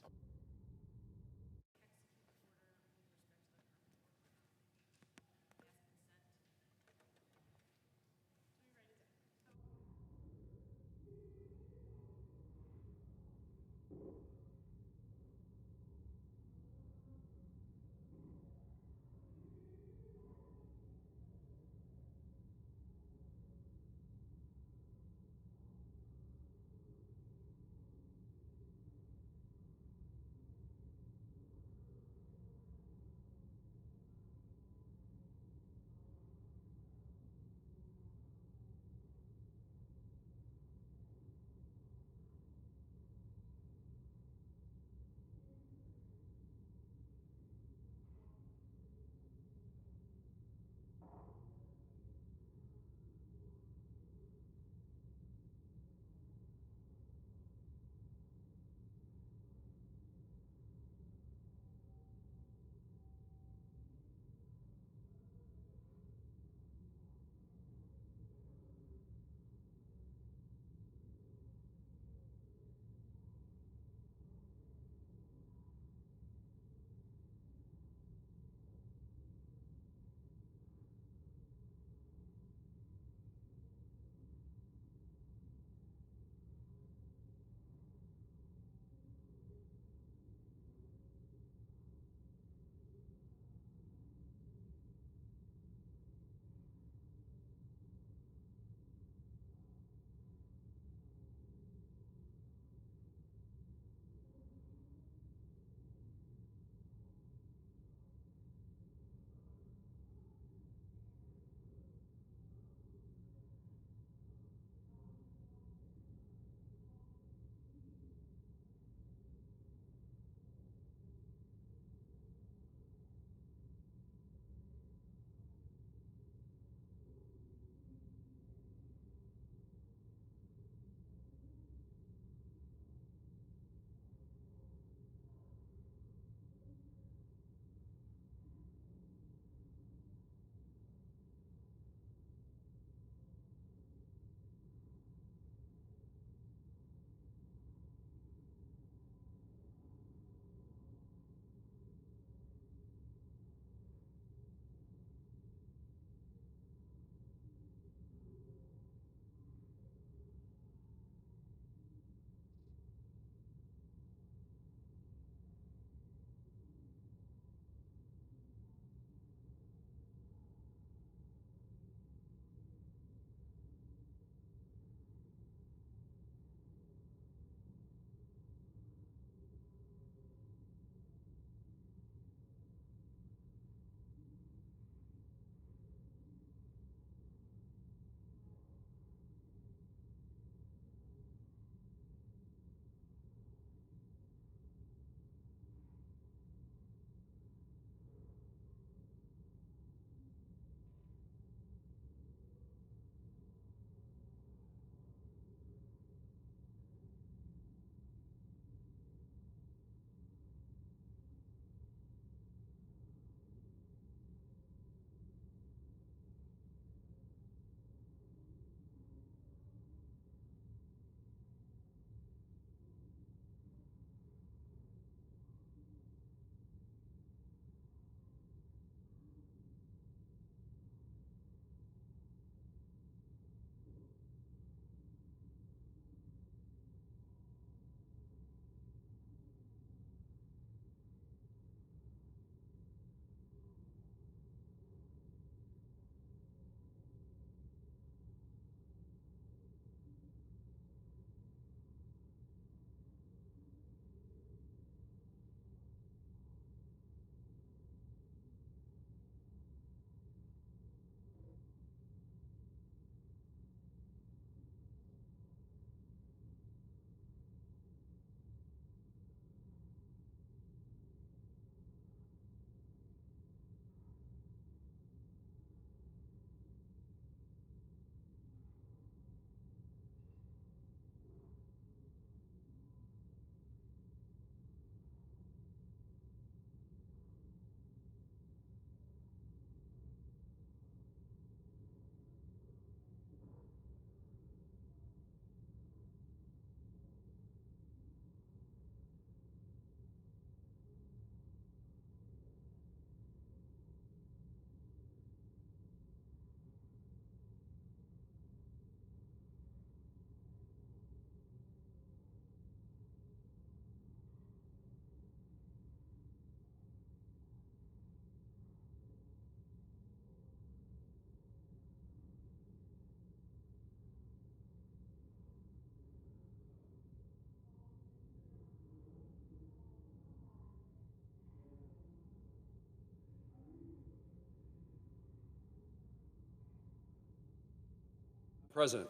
President,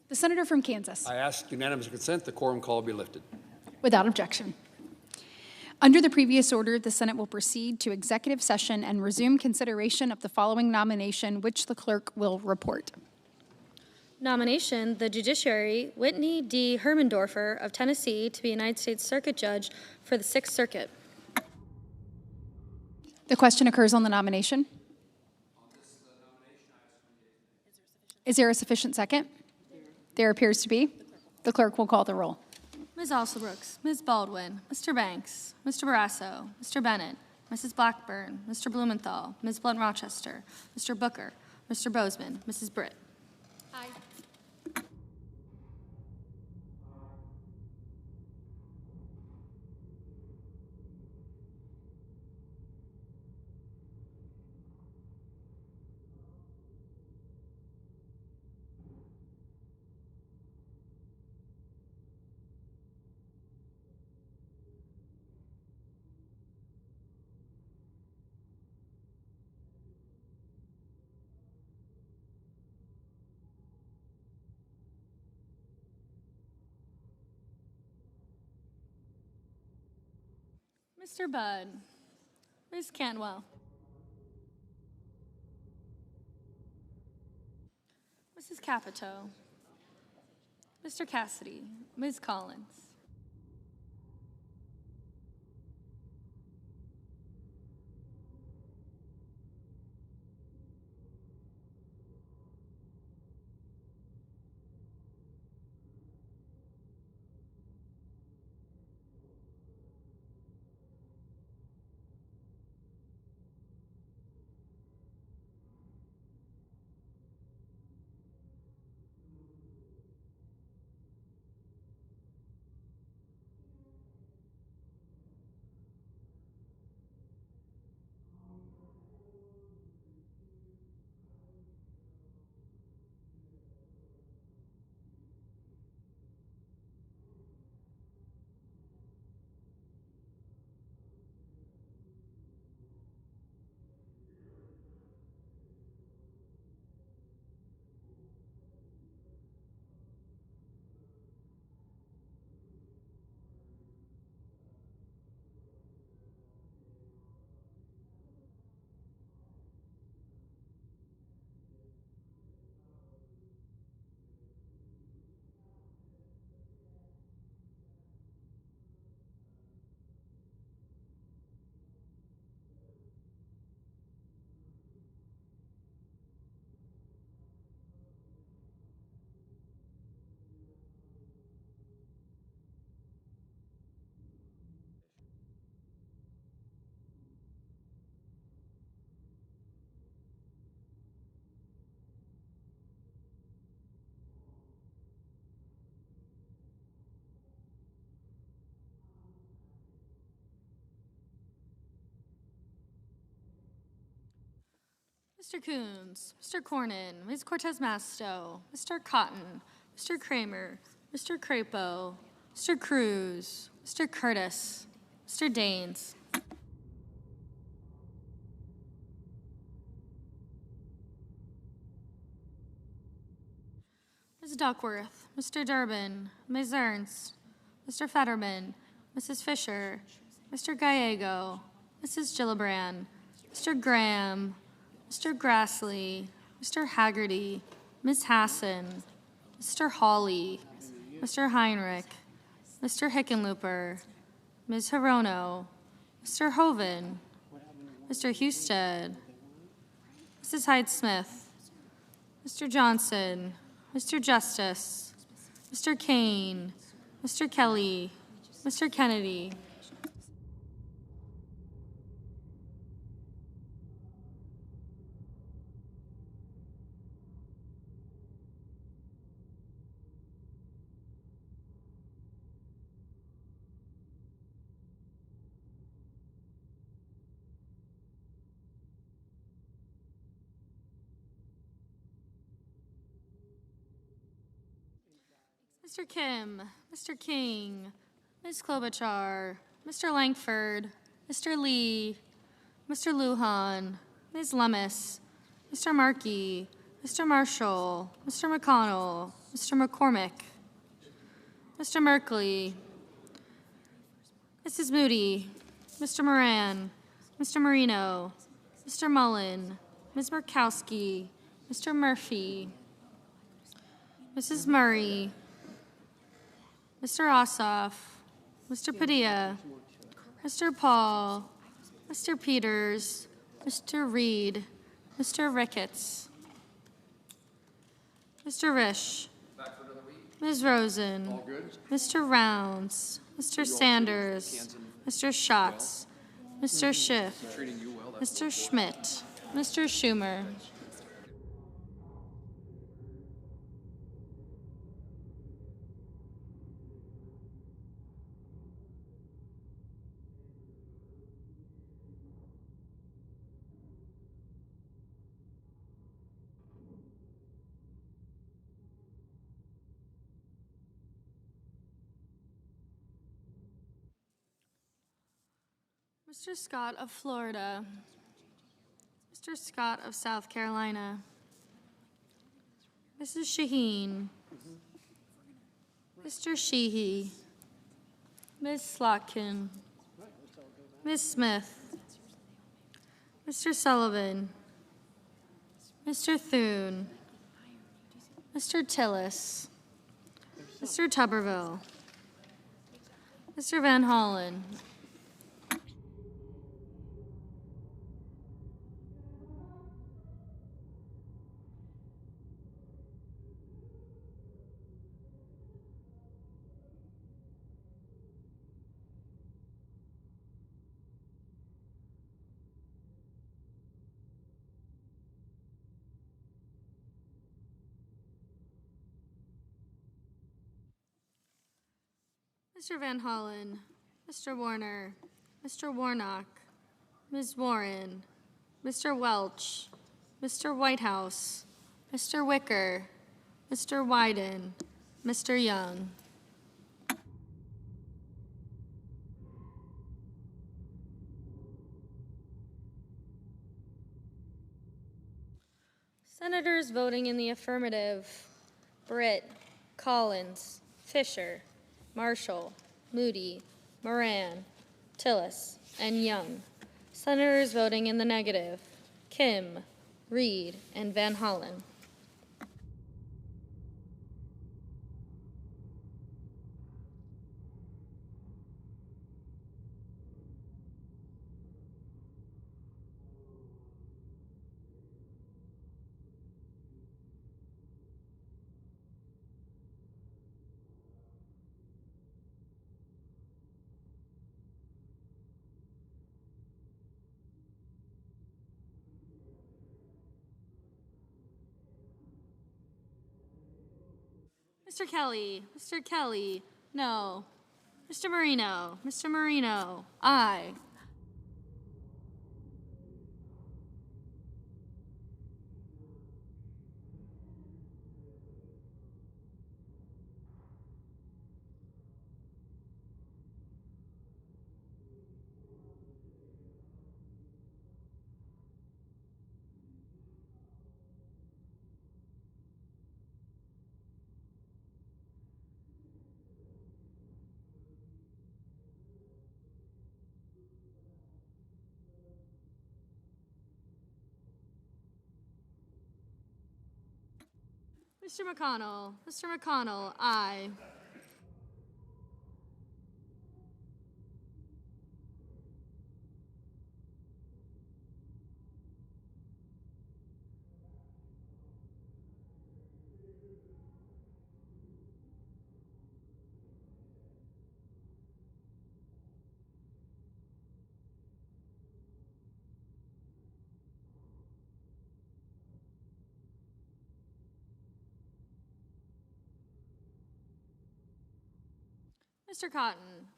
The senator from Kansas. I ask unanimous consent the quorum call be lifted. Without objection. Under the previous order, the Senate will proceed to executive session and resume consideration of the following nomination, which the clerk will report. Nomination, the Judiciary, Whitney D. Hermendorfer of Tennessee to be United States Circuit Judge for the Sixth Circuit. The question occurs on the nomination. Is there a sufficient second? There appears to be. The clerk will call the roll. Ms. Alsobrooks, Ms. Baldwin, Mr. Banks, Mr. Barrasso, Mr. Bennett, Mrs. Blackburn, Mr. Blumenthal, Ms. Blunt Rochester, Mr. Booker, Mr. Bozeman, Mrs. Britt. Aye. Mr. Budd, Ms. Cantwell, Mrs. Capito, Mr. Cassidy, Ms. Collins. Mr. Coons, Mr. Cornyn, Ms. Cortez Masto, Mr. Cotton, Mr. Kramer, Mr. Crapo, Mr. Cruz, Mr. Curtis, Mr. Daines. Ms. Duckworth, Mr. Durbin, Ms. Ernst, Mr. Fetterman, Mrs. Fisher, Mr. Gallego, Mrs. Gillibrand, Mr. Graham, Mr. Grassley, Mr. Haggerty, Ms. Hassan, Mr. Hawley, Mr. Heinrich, Mr. Hickenlooper, Ms. Hirono, Mr. Hoven, Mr. Husted, Mrs. Hyde-Smith, Mr. Johnson, Mr. Justice, Mr. Kane, Mr. Kelly, Mr. Kennedy. Mr. Kim, Mr. King, Ms. Klobuchar, Mr. Langford, Mr. Lee, Mr. Lujan, Ms. Lummis, Mr. Markey, Mr. Marshall, Mr. McConnell, Mr. McCormick, Mr. Merkley, Mrs. Moody, Mr. Moran, Mr. Marino, Mr. Mullen, Ms. Murkowski, Mr. Murphy, Mrs. Murray, Mr. Ossoff, Mr. Padilla, Mr. Paul, Mr. Peters, Mr. Reed, Mr. Ricketts, Mr. Risch, Ms. Rosen, Mr. Rounds, Mr. Sanders, Mr. Schatz, Mr. Schiff, Mr. Schmidt, Mr. Schumer. Mr. Scott of Florida, Mr. Scott of South Carolina, Mrs. Shaheen, Mr. Sheehy, Ms. Slotkin, Ms. Smith, Mr. Sullivan, Mr. Thune, Mr. Tillis, Mr. Tuberville, Mr. Van Hollen, Mr. Van Hollen, Mr. Warner, Mr. Warnock, Ms. Warren, Mr. Welch, Mr. Whitehouse, Mr. Wicker, Mr. Wyden, Mr. Young. Senators voting in the affirmative: Britt, Collins, Fisher, Marshall, Moody, Moran, Tillis, and Young. Senators voting in the negative: Kim, Reed, and Van Hollen. Mr. Kelly, no. Mr. Marino, aye. Mr. McConnell, aye.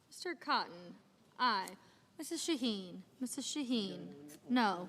Mr. Cotton, aye. Mrs. Shaheen, no.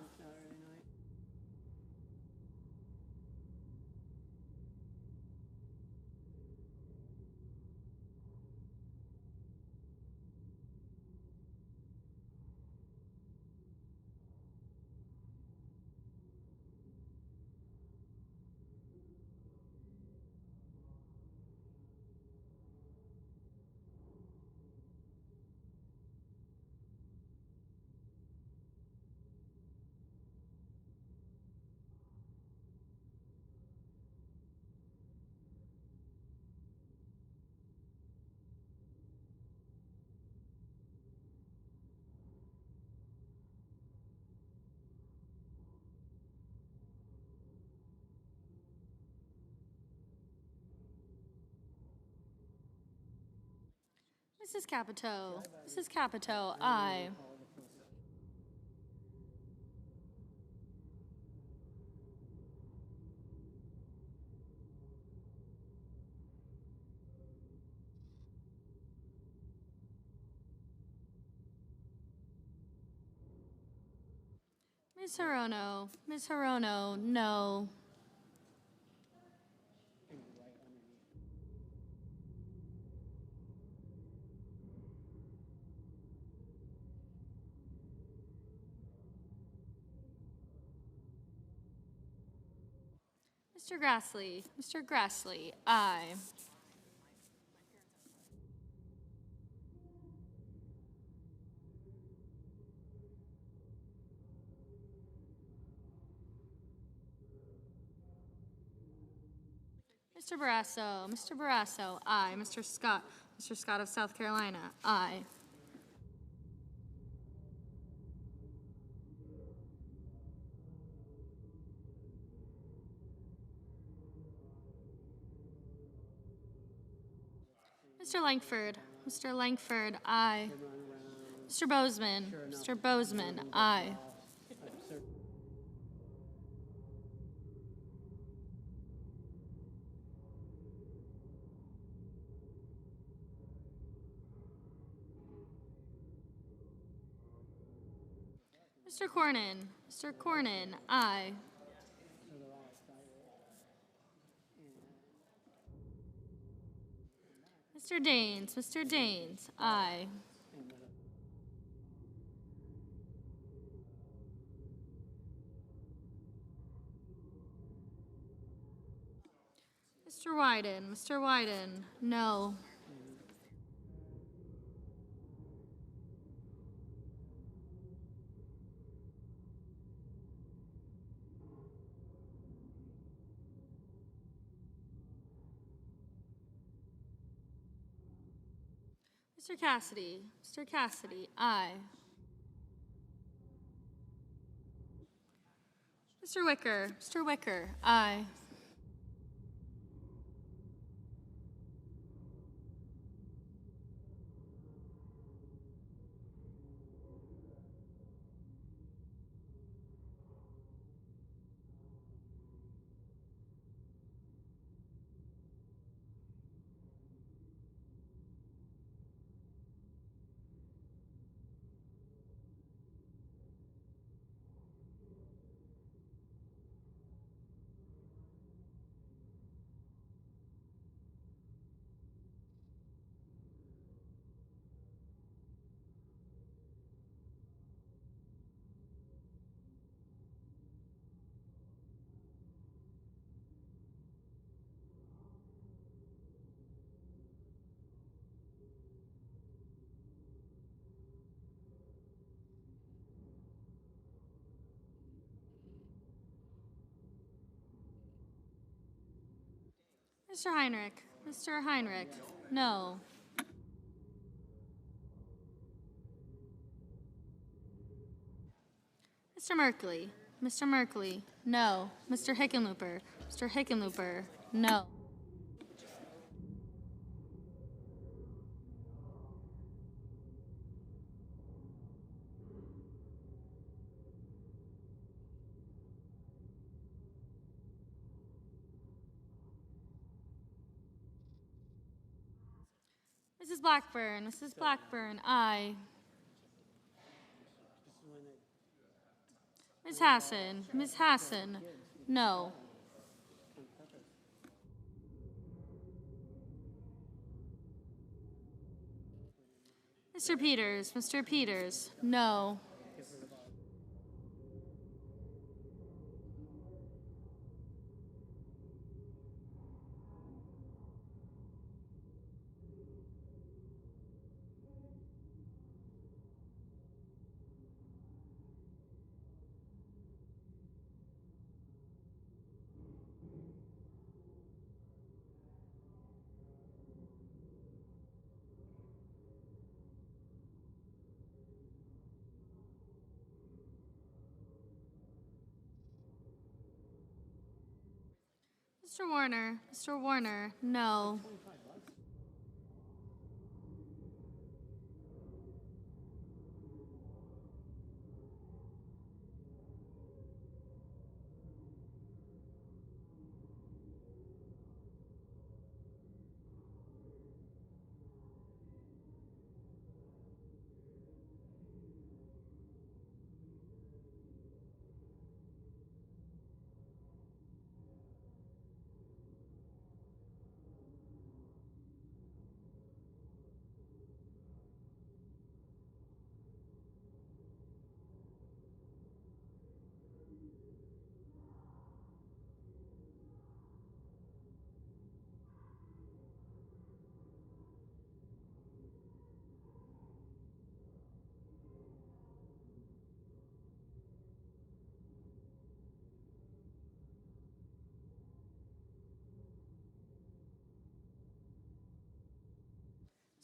Mrs. Capito. Mrs. Capito, aye. Ms. Hirono. Ms. Hirono, no. Mr. Grassley. Mr. Grassley, aye. Mr. Barrasso. Mr. Barrasso, aye. Mr. Scott. Mr. Scott of South Carolina, aye. Mr. Langford. Mr. Langford, aye. Mr. Bozeman. Mr. Bozeman, aye. Mr. Cornyn. Mr. Cornyn, aye. Mr. Daines. Mr. Daines, aye. Mr. Wyden. Mr. Wyden, no. Mr. Cassidy. Mr. Cassidy, aye. Mr. Wicker. Mr. Wicker, aye. Mr. Heinrich. Mr. Heinrich, no. Mr. Merkley. Mr. Merkley, no. Mr. Hickenlooper. Mr. Hickenlooper, no. Mrs. Blackburn. Mrs. Blackburn, aye. Ms. Hassan. Ms. Hassan, no. Mr. Peters. Mr. Peters, no. Mr. Warner. Mr. Warner, no.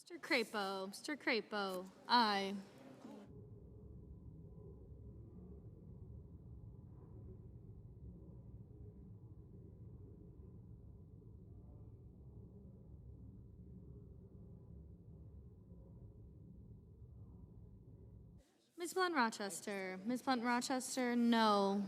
Mr. Crapo, Mr. Crapo, aye. Ms. Blunt Rochester, Ms. Blunt Rochester, no.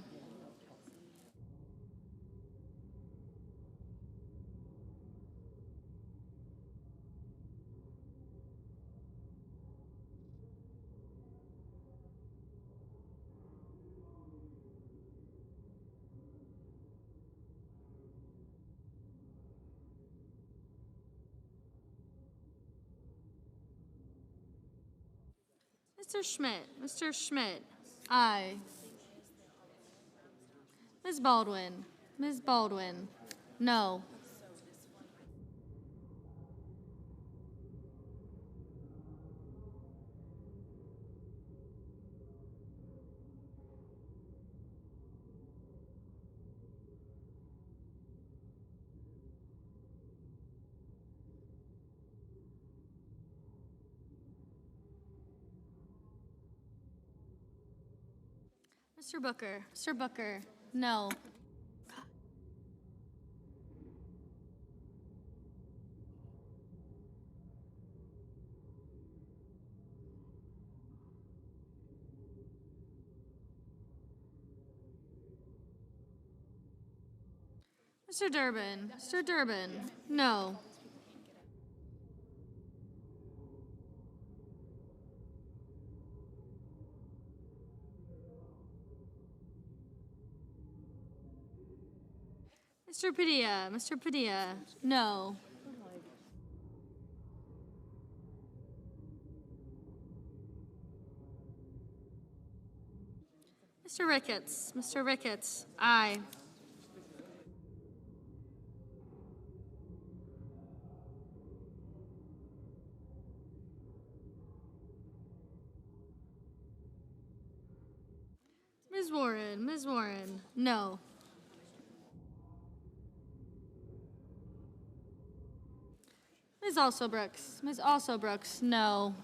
Mr. Schmidt, aye. Ms. Baldwin, no. Mr. Booker, no. Mr. Durbin, no. Mr. Padilla, no. Mr. Ricketts, aye. Ms. Warren, no. Ms. Alsobrooks, no.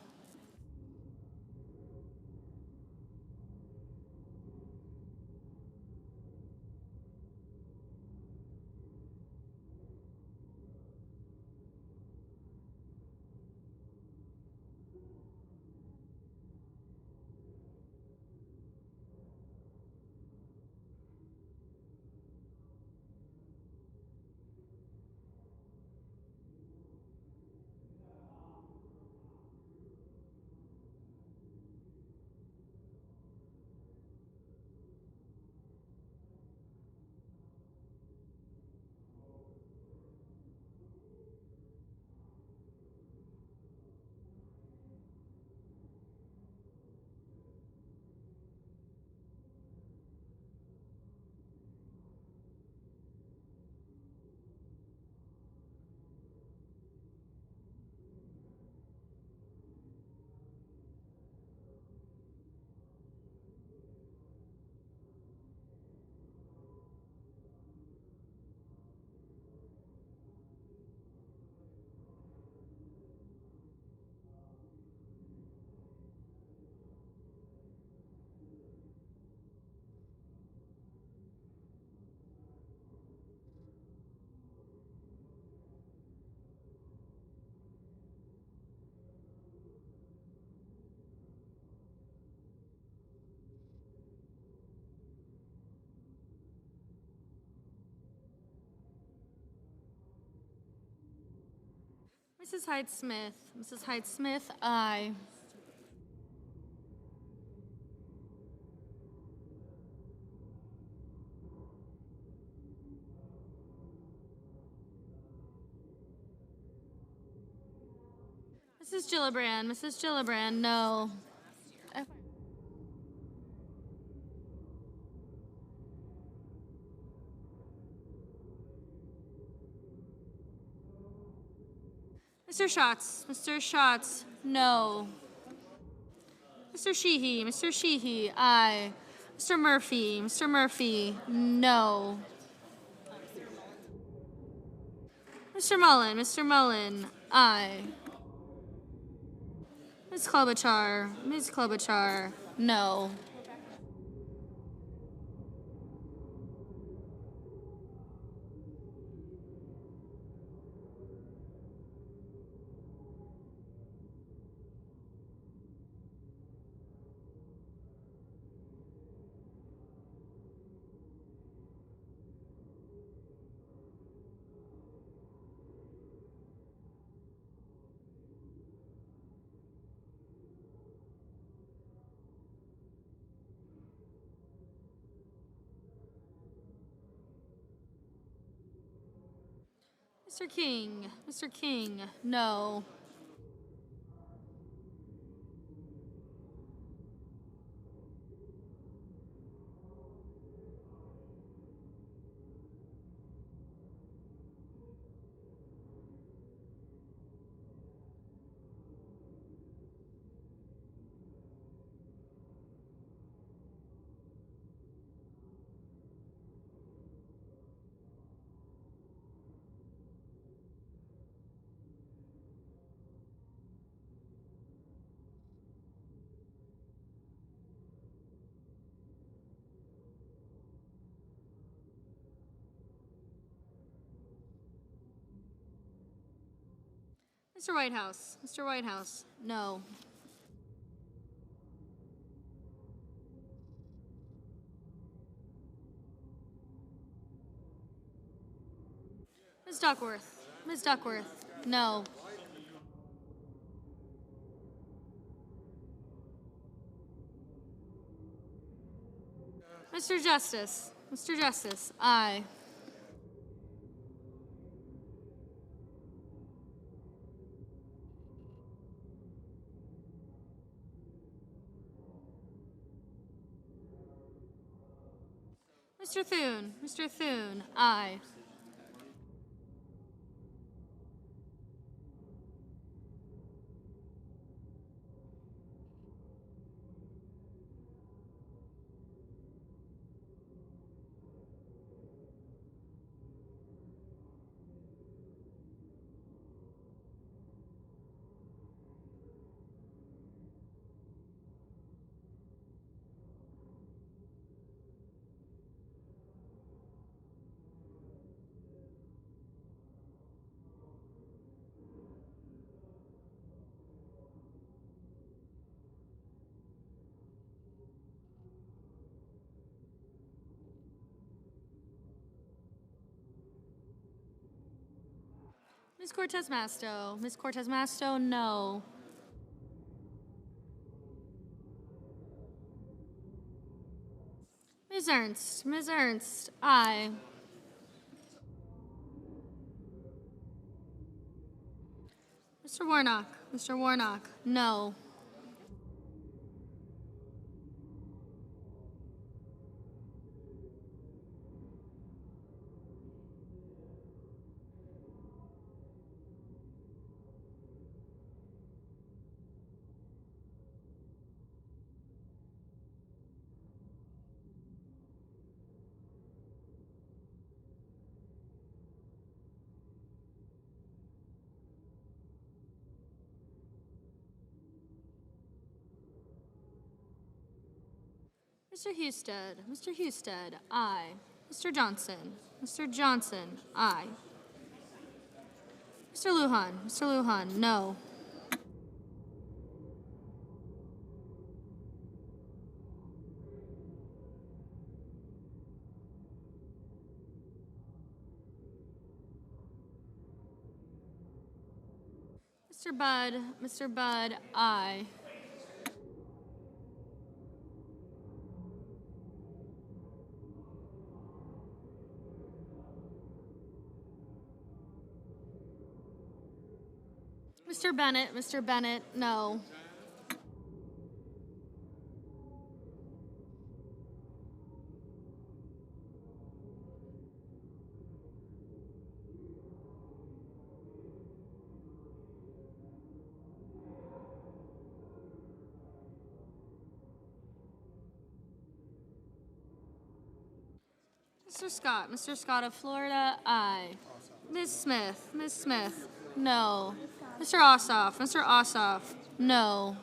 Mrs. Hyde Smith, aye. Mrs. Gillibrand, no. Mr. Schatz, no. Mr. Sheehy, aye. Mr. Murphy, no. Mr. Mullen, aye. Ms. Klobuchar, Ms. Klobuchar, no. Mr. King, no. Mr. Whitehouse, no. Ms. Duckworth, no. Mr. Justice, aye. Mr. Thune, aye. Ms. Cortez Masto, no. Ms. Ernst, aye. Mr. Warnock, no. Mr. Husted, aye. Mr. Johnson, aye. Mr. Lujan, no. Mr. Budd, aye. Mr. Bennett, no. Mr. Scott of Florida, aye. Ms. Smith, no. Mr. Ossoff, Mr. Ossoff, no.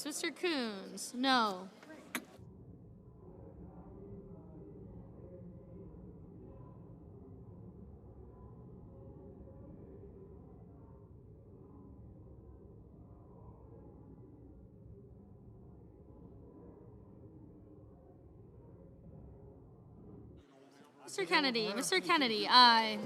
Mr. Coons, no. Mr. Kennedy, aye.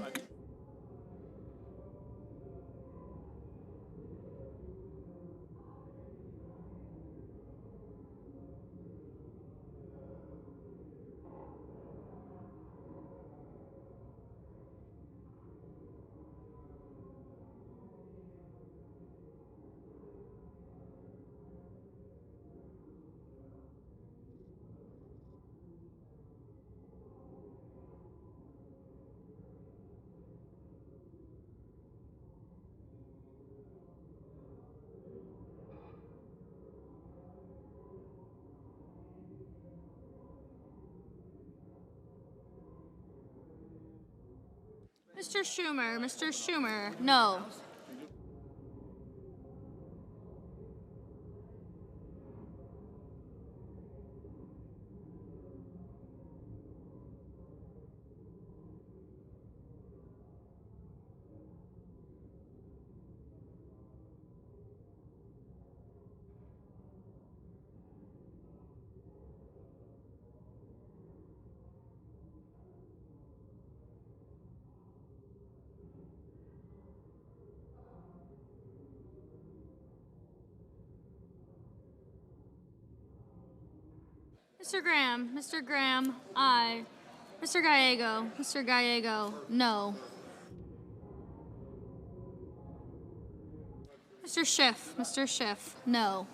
Mr. Schumer, no. Mr. Graham, aye. Mr. Gallego, no. Mr. Schiff, no.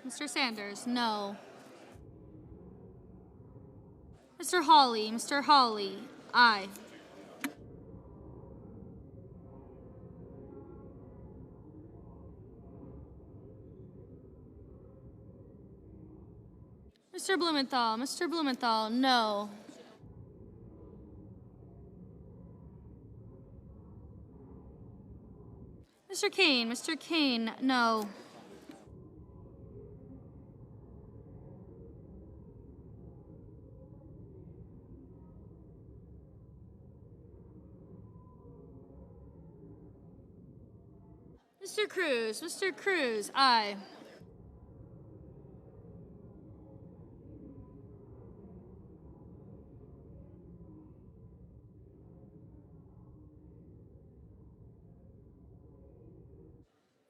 Mr. Sanders, no. Mr. Hawley, aye. Mr. Blumenthal, no. Mr. Kane, no. Mr. Cruz. Mr. Cruz, aye.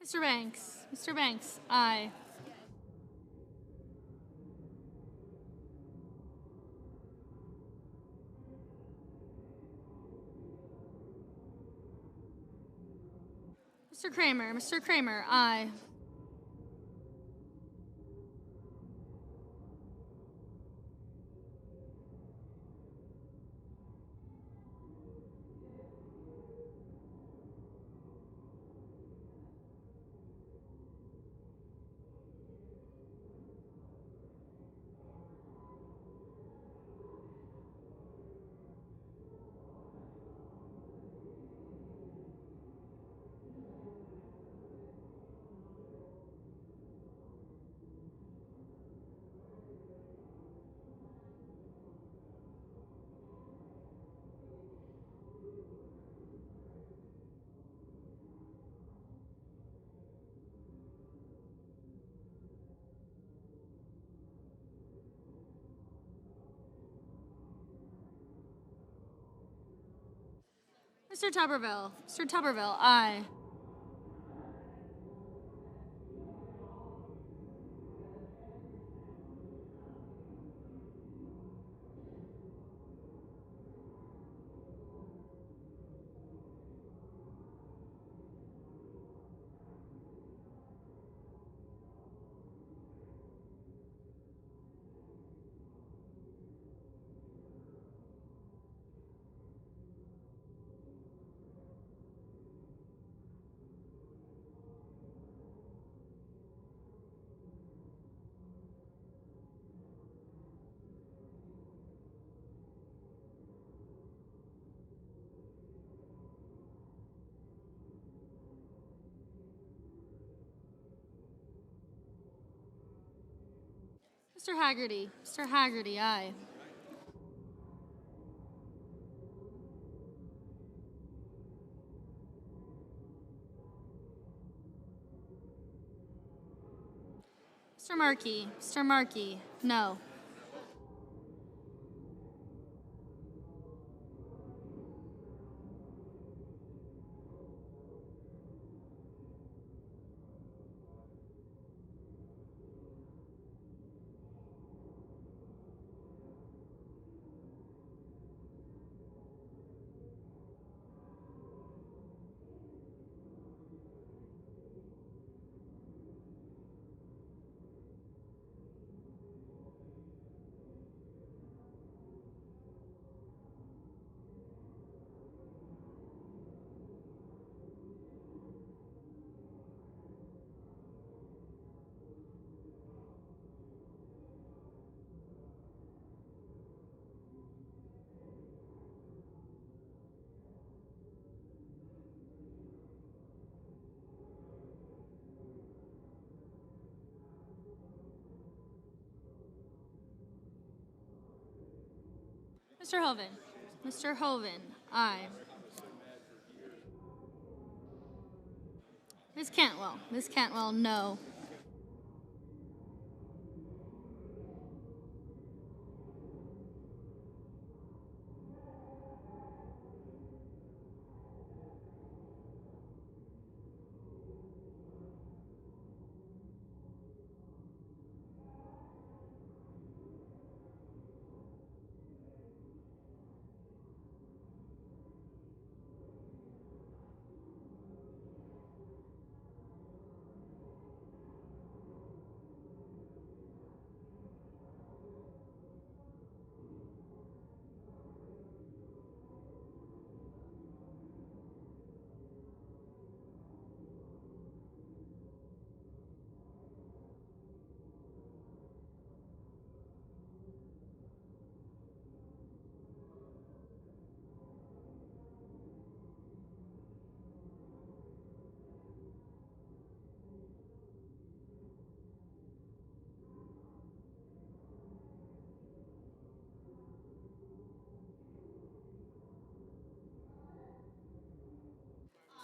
Mr. Banks. Mr. Banks, aye. Mr. Kramer. Mr. Kramer, aye. Mr. Tuberville. Mr. Tuberville, aye. Mr. Haggerty. Mr. Haggerty, aye. Mr. Markey. Mr. Markey, no. Mr. Hoven. Mr. Hoven, aye. Ms. Cantwell. Ms. Cantwell, no.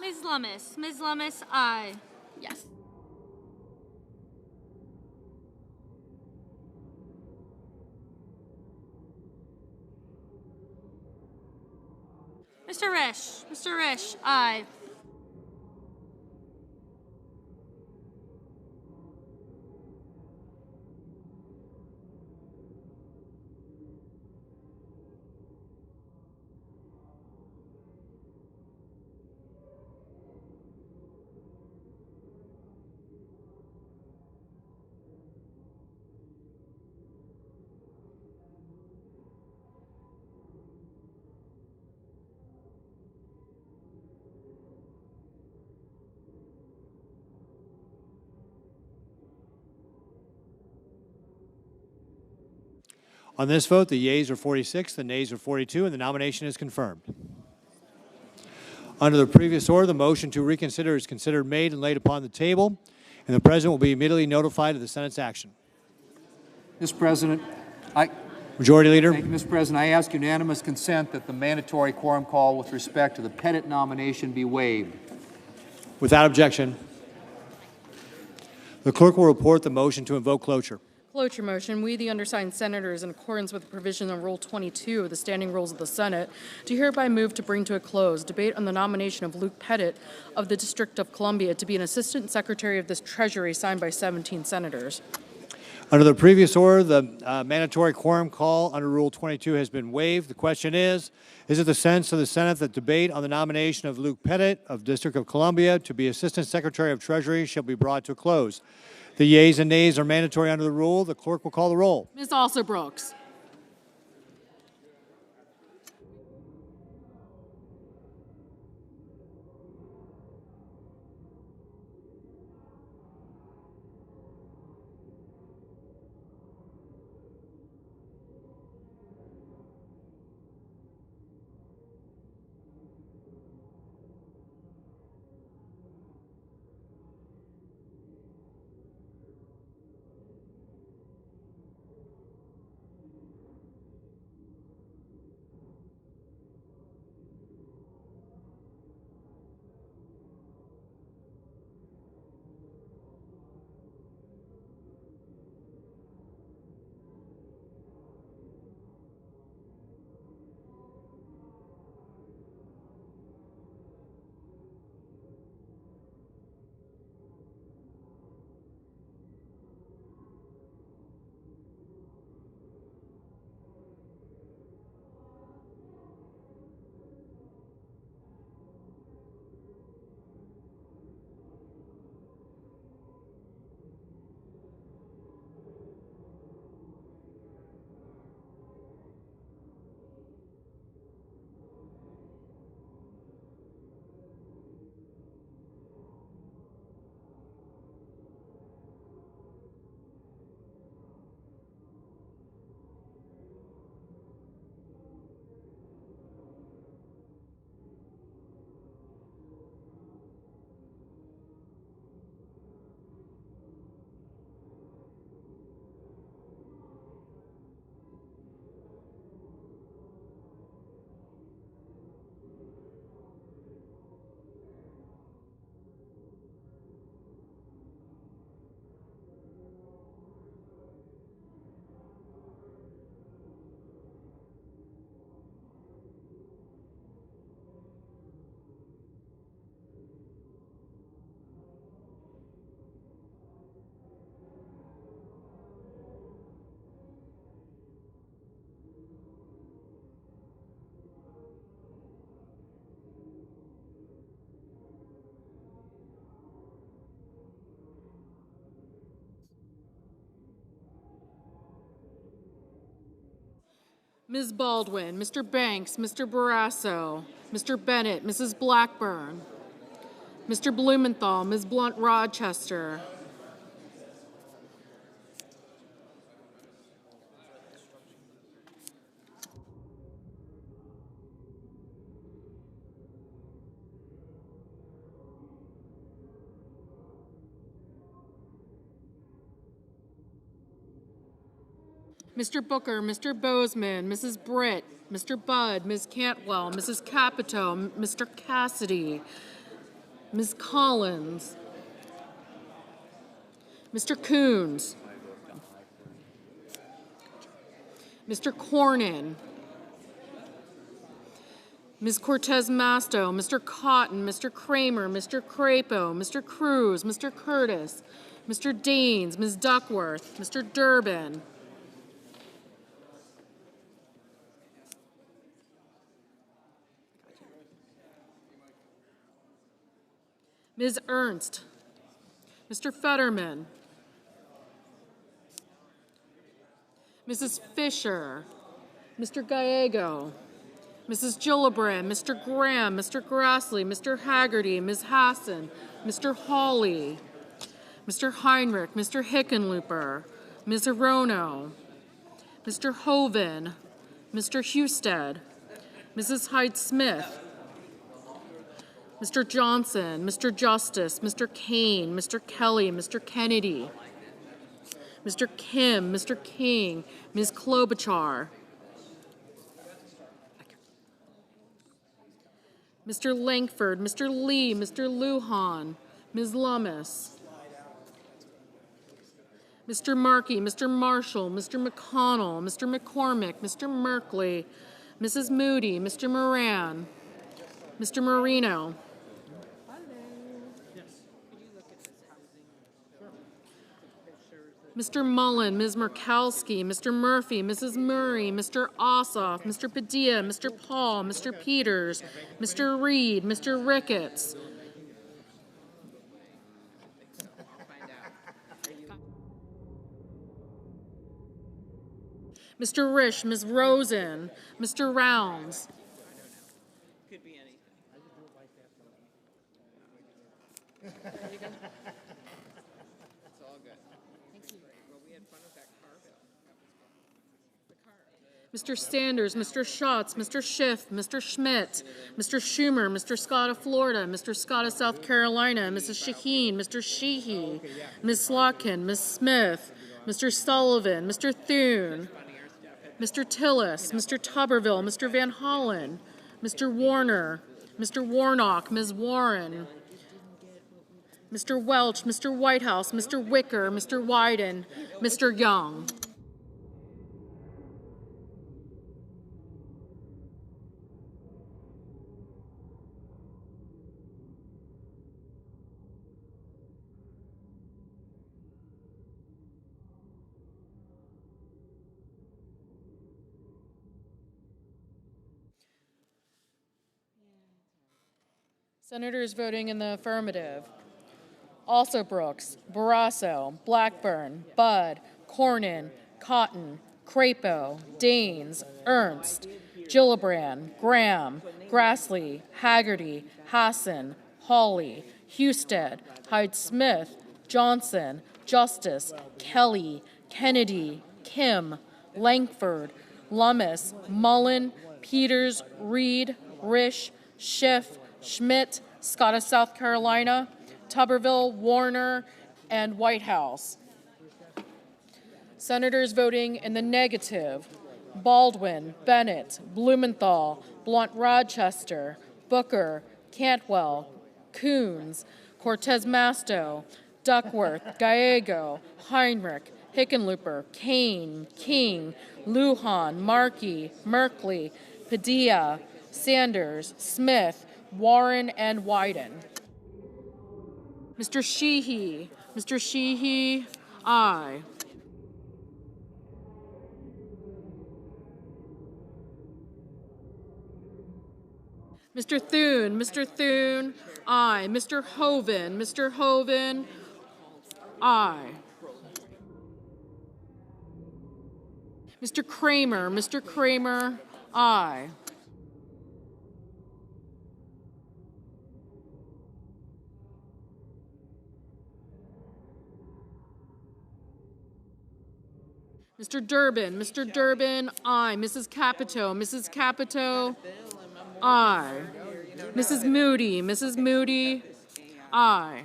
Ms. Lummis. Ms. Lummis, aye. Yes. Mr. Risch, aye. On this vote, the yeas are 46, the nays are 42, and the nomination is confirmed. Under the previous order, the motion to reconsider is considered made and laid upon the table, and the President will be immediately notified of the Senate's action. Mr. President, Majority Leader. Thank you, Mr. President. I ask unanimous consent that the mandatory quorum call with respect to the Pettit nomination be waived. Without objection. The clerk will report the motion to invoke cloture. Cloture motion. We, the undersigned senators, in accordance with the provision of Rule 22 of the Standing Rules of the Senate, do hereby move to bring to a close debate on the nomination of Luke Pettit of the District of Columbia to be an Assistant Secretary of the Treasury, signed by 17 senators. Under the previous order, the mandatory quorum call under Rule 22 has been waived. The question is it the sense of the Senate that debate on the nomination of Luke Pettit of District of Columbia to be Assistant Secretary of Treasury shall be brought to a close? The yeas and nays are mandatory under the rule. The clerk will call the roll. Ms. Also Brooks. Ms. Baldwin, Mr. Banks, Mr. Barrasso, Mr. Bennett, Mrs. Blackburn, Mr. Blumenthal, Ms. Blunt-Rochester, Mr. Booker, Mr. Bozeman, Mrs. Britt, Mr. Budd, Ms. Cantwell, Mrs. Capito, Mr. Cassidy, Ms. Collins, Mr. Coons, Mr. Cornyn, Ms. Cortez Masto, Mr. Cotton, Mr. Kramer, Mr. Crapo, Mr. Cruz, Mr. Curtis, Mr. Daines, Ms. Duckworth, Mr. Durbin, Ms. Ernst, Mr. Fetterman, Mrs. Fisher, Mr. Gallego, Mrs. Gillibrand, Mr. Graham, Mr. Grassley, Mr. Haggerty, Ms. Hassan, Mr. Hawley, Mr. Heinrich, Mr. Hickenlooper, Ms. Arono, Mr. Hoven, Mr. Husted, Mrs. Hyde-Smith, Mr. Johnson, Mr. Justice, Mr. Kane, Mr. Kelly, Mr. Kennedy, Mr. Kim, Mr. King, Ms. Klobuchar, Mr. Langford, Mr. Lee, Mr. Lujan, Ms. Lummis, Mr. Markey, Mr. Marshall, Mr. McConnell, Mr. McCormick, Mr. Merkley, Mrs. Moody, Mr. Moran, Mr. Marino, Mr. Mullen, Ms. Murkowski, Mr. Murphy, Mrs. Murray, Mr. Ossoff, Mr. Padilla, Mr. Paul, Mr. Peters, Mr. Reed, Mr. Ricketts, Mr. Risch, Ms. Rosen, Mr. Rounds, Mr. Sanders, Mr. Schatz, Mr. Schiff, Mr. Schmidt, Mr. Schumer, Mr. Scott of Florida, Mr. Scott of South Carolina, Mrs. Shaheen, Mr. Sheehy, Ms. Slotkin, Ms. Smith, Mr. Sullivan, Mr. Thune, Mr. Tillis, Mr. Tuberville, Mr. Van Hollen, Mr. Warner, Mr. Warnock, Ms. Warren, Mr. Welch, Mr. Whitehouse, Mr. Wicker, Mr. Wyden, Mr. Young. Senators voting in the affirmative: Also Brooks, Barrasso, Blackburn, Budd, Cornyn, Cotton, Crapo, Daines, Ernst, Gillibrand, Graham, Grassley, Haggerty, Hassan, Hawley, Husted, Hyde-Smith, Johnson, Justice, Kelly, Kennedy, Kim, Langford, Lummis, Mullen, Peters, Reed, Risch, Schiff, Schmidt, Scott of South Carolina, Tuberville, Warner, and Whitehouse. Senators voting in the negative: Baldwin, Bennett, Blumenthal, Blunt-Rochester, Booker, Cantwell, Coons, Cortez Masto, Duckworth, Gallego, Heinrich, Hickenlooper, Kane, King, Lujan, Markey, Merkley, Padilla, Sanders, Smith, Warren, and Wyden. Mr. Sheehy, aye. Mr. Thune, aye. Mr. Hoven, aye. Mr. Kramer, aye. Mr. Durbin, aye. Mrs. Capito, aye. Mrs. Moody, aye.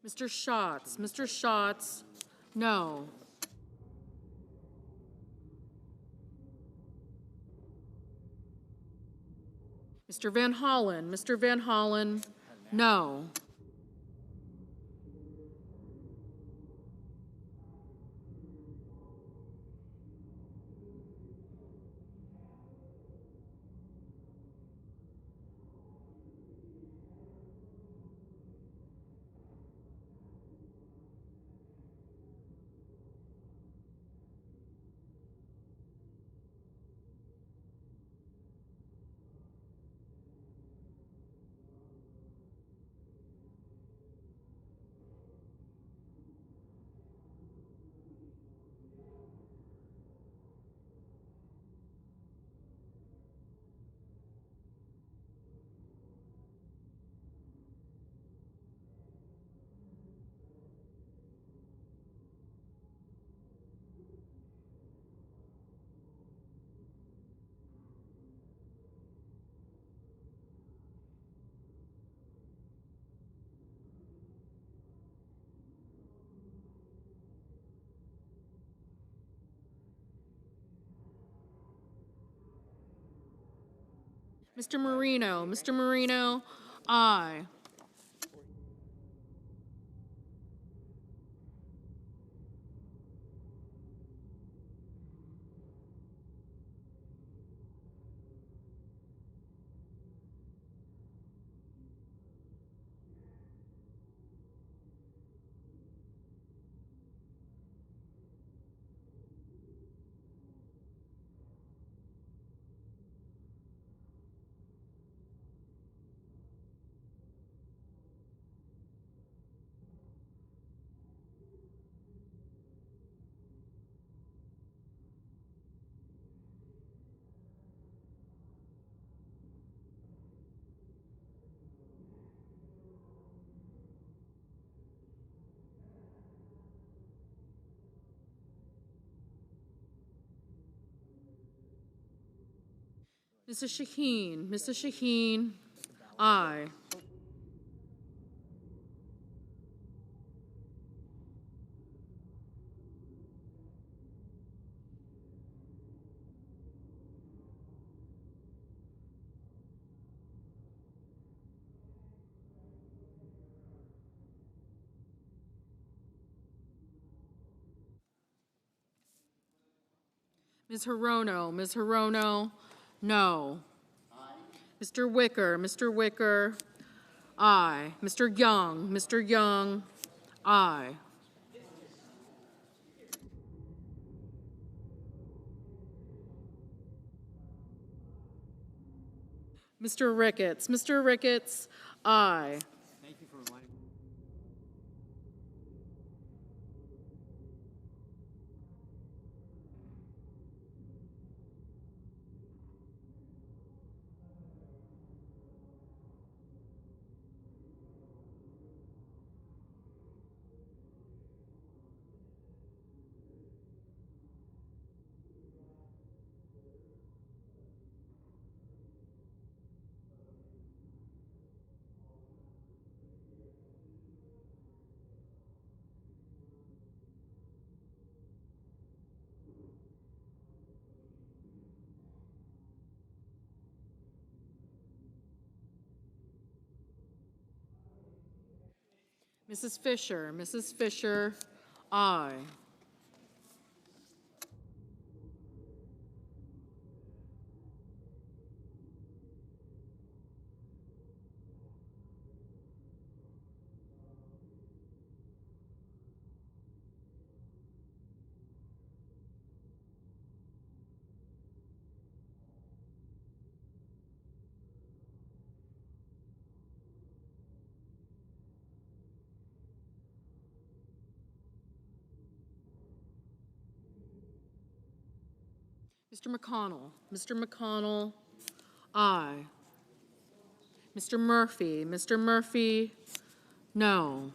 Mr. Schatz, Mr. Schatz, no. Mr. Van Hollen, no. Mr. Marino, aye. Mrs. Shaheen, aye. Ms. Hirono, no. Mr. Wicker, aye. Mr. Young, aye. Mr. Ricketts, aye. Thank you for reminding me. Mrs. Fisher, aye. Mr. McConnell, aye. Mr. Murphy, no.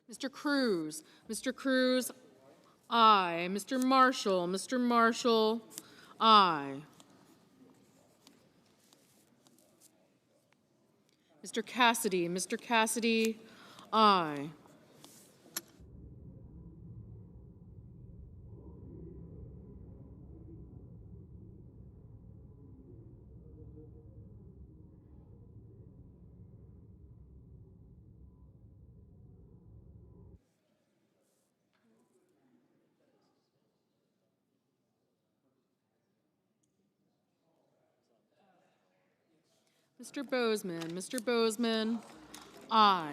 Mr. Cruz, Mr. Cruz, aye. Mr. Marshall, aye. Mr. Cassidy, aye. Mr. Bozeman, aye.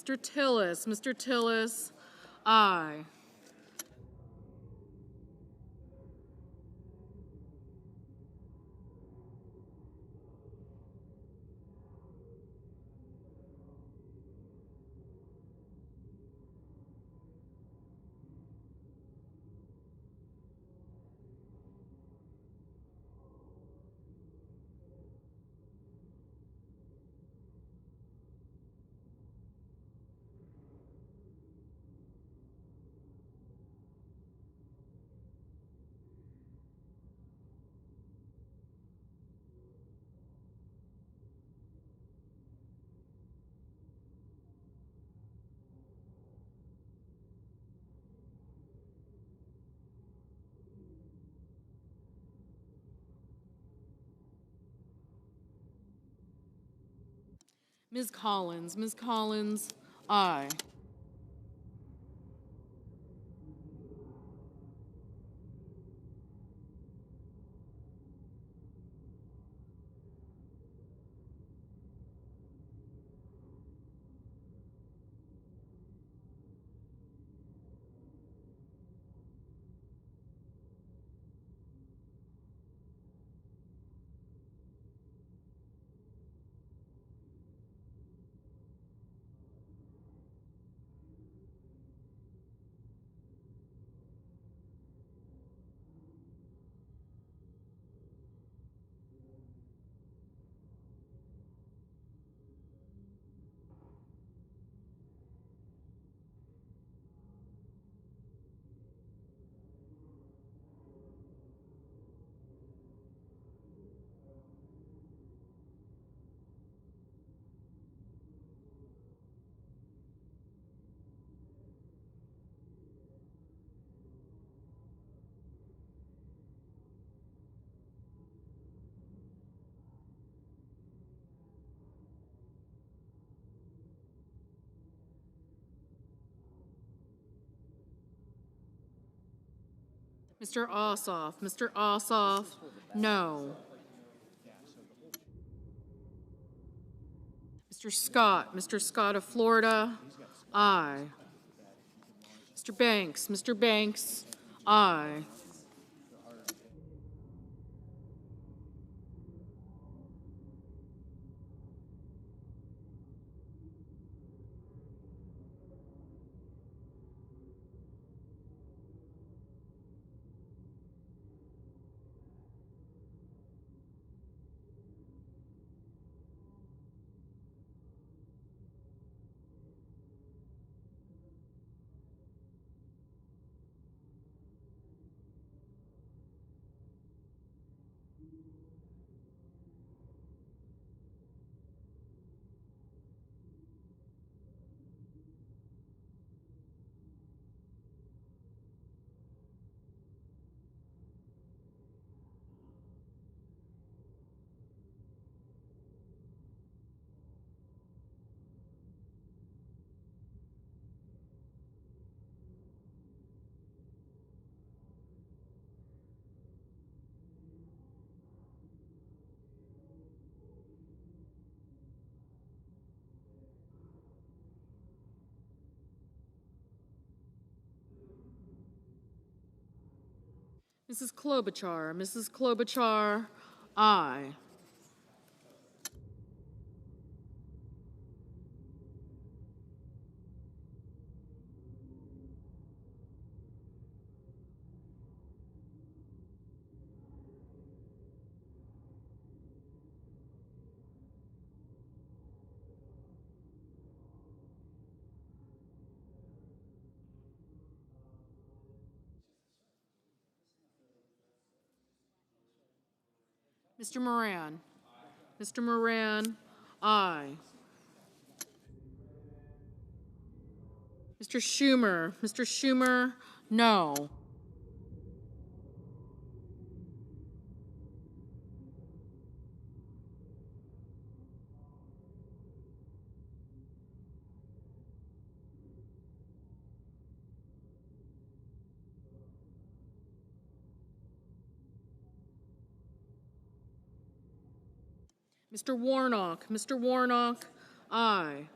Mr. Tillis, aye. Ms. Collins, aye. Mr. Ossoff, no. Mr. Scott of Florida, aye. Mr. Banks, aye. Mrs. Klobuchar. Mrs. Klobuchar, aye. Mr. Moran. Mr. Moran, aye. Mr. Schumer. Mr. Schumer, no. Mr. Warnock. Mr. Warnock, aye.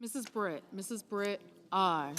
Mrs. Britt. Mrs. Britt, aye.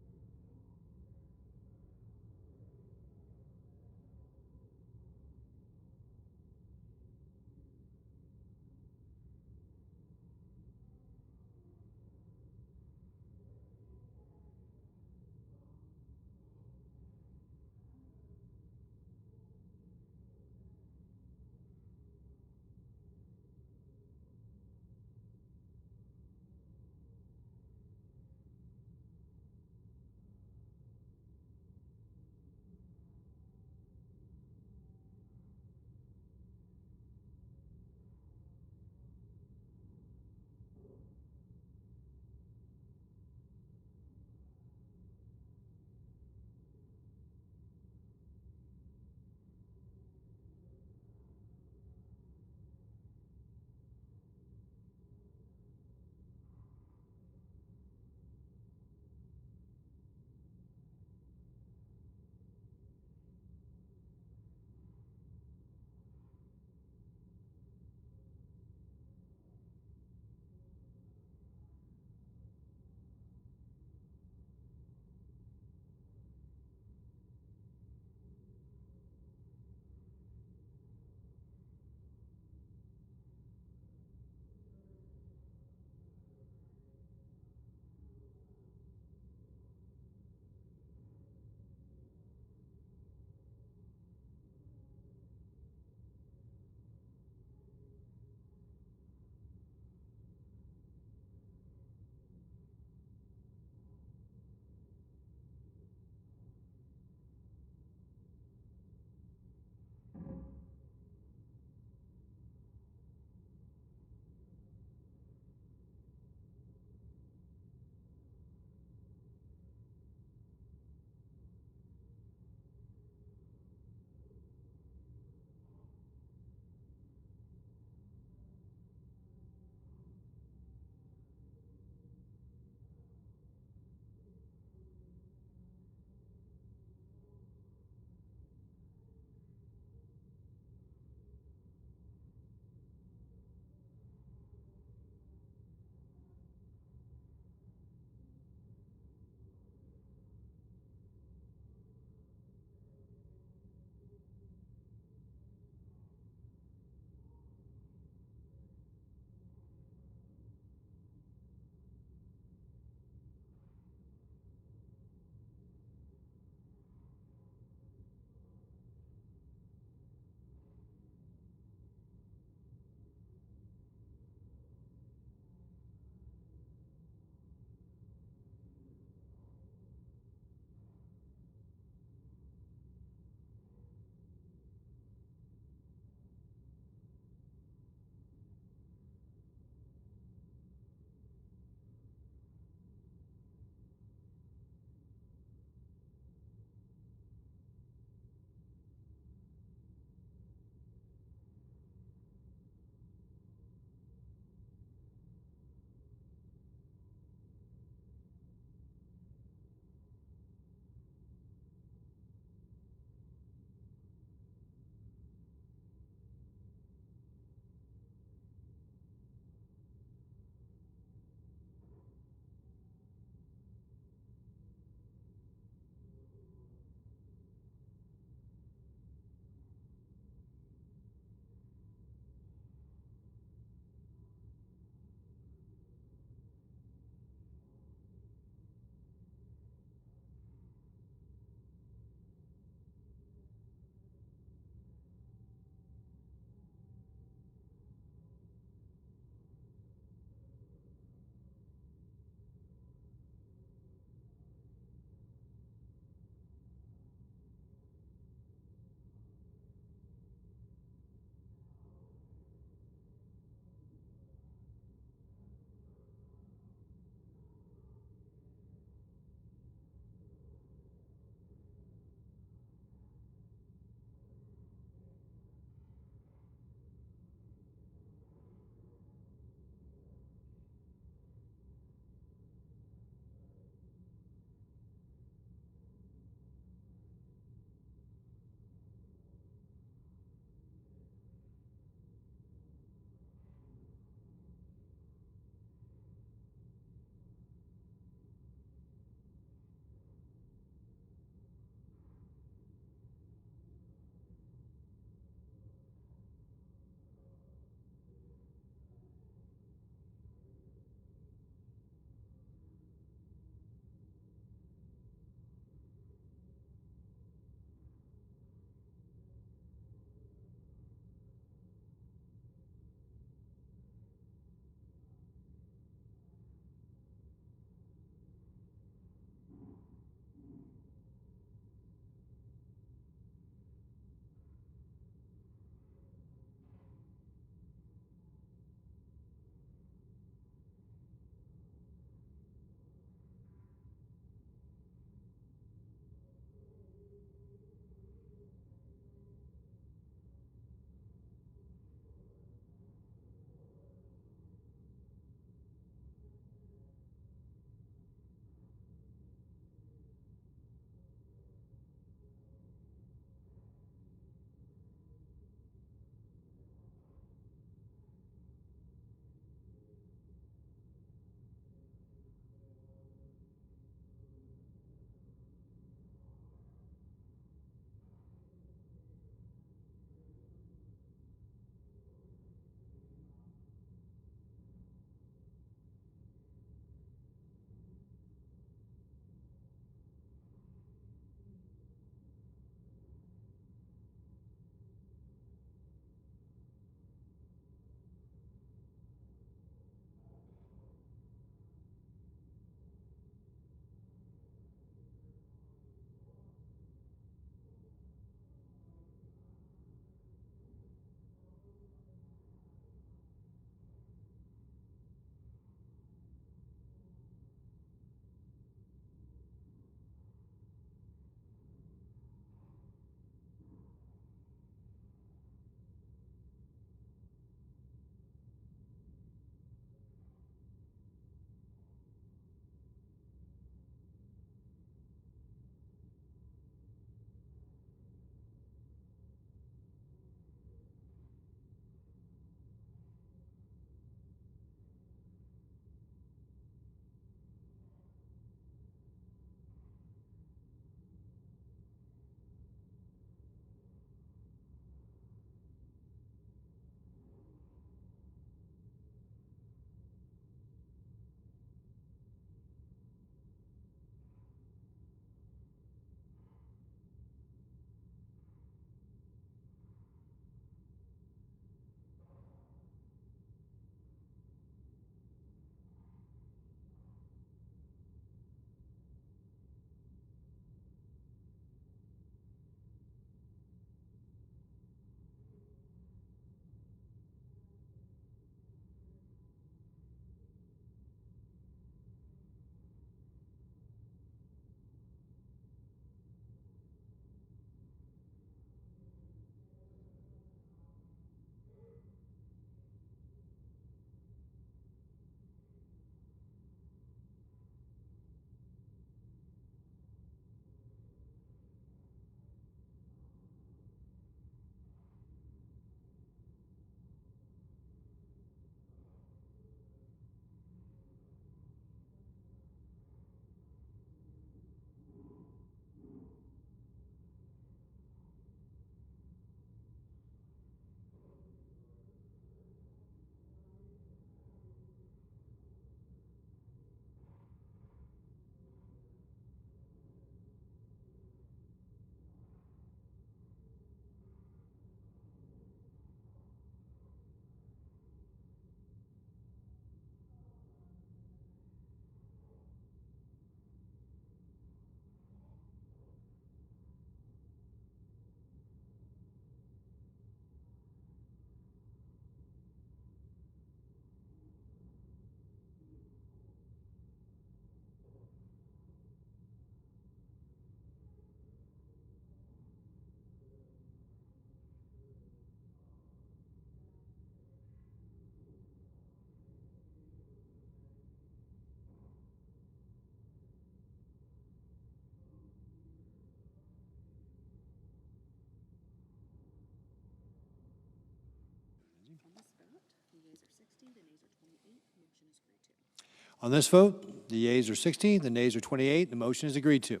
On this vote, the yeas are 60, the nays are 28. The motion is agreed to.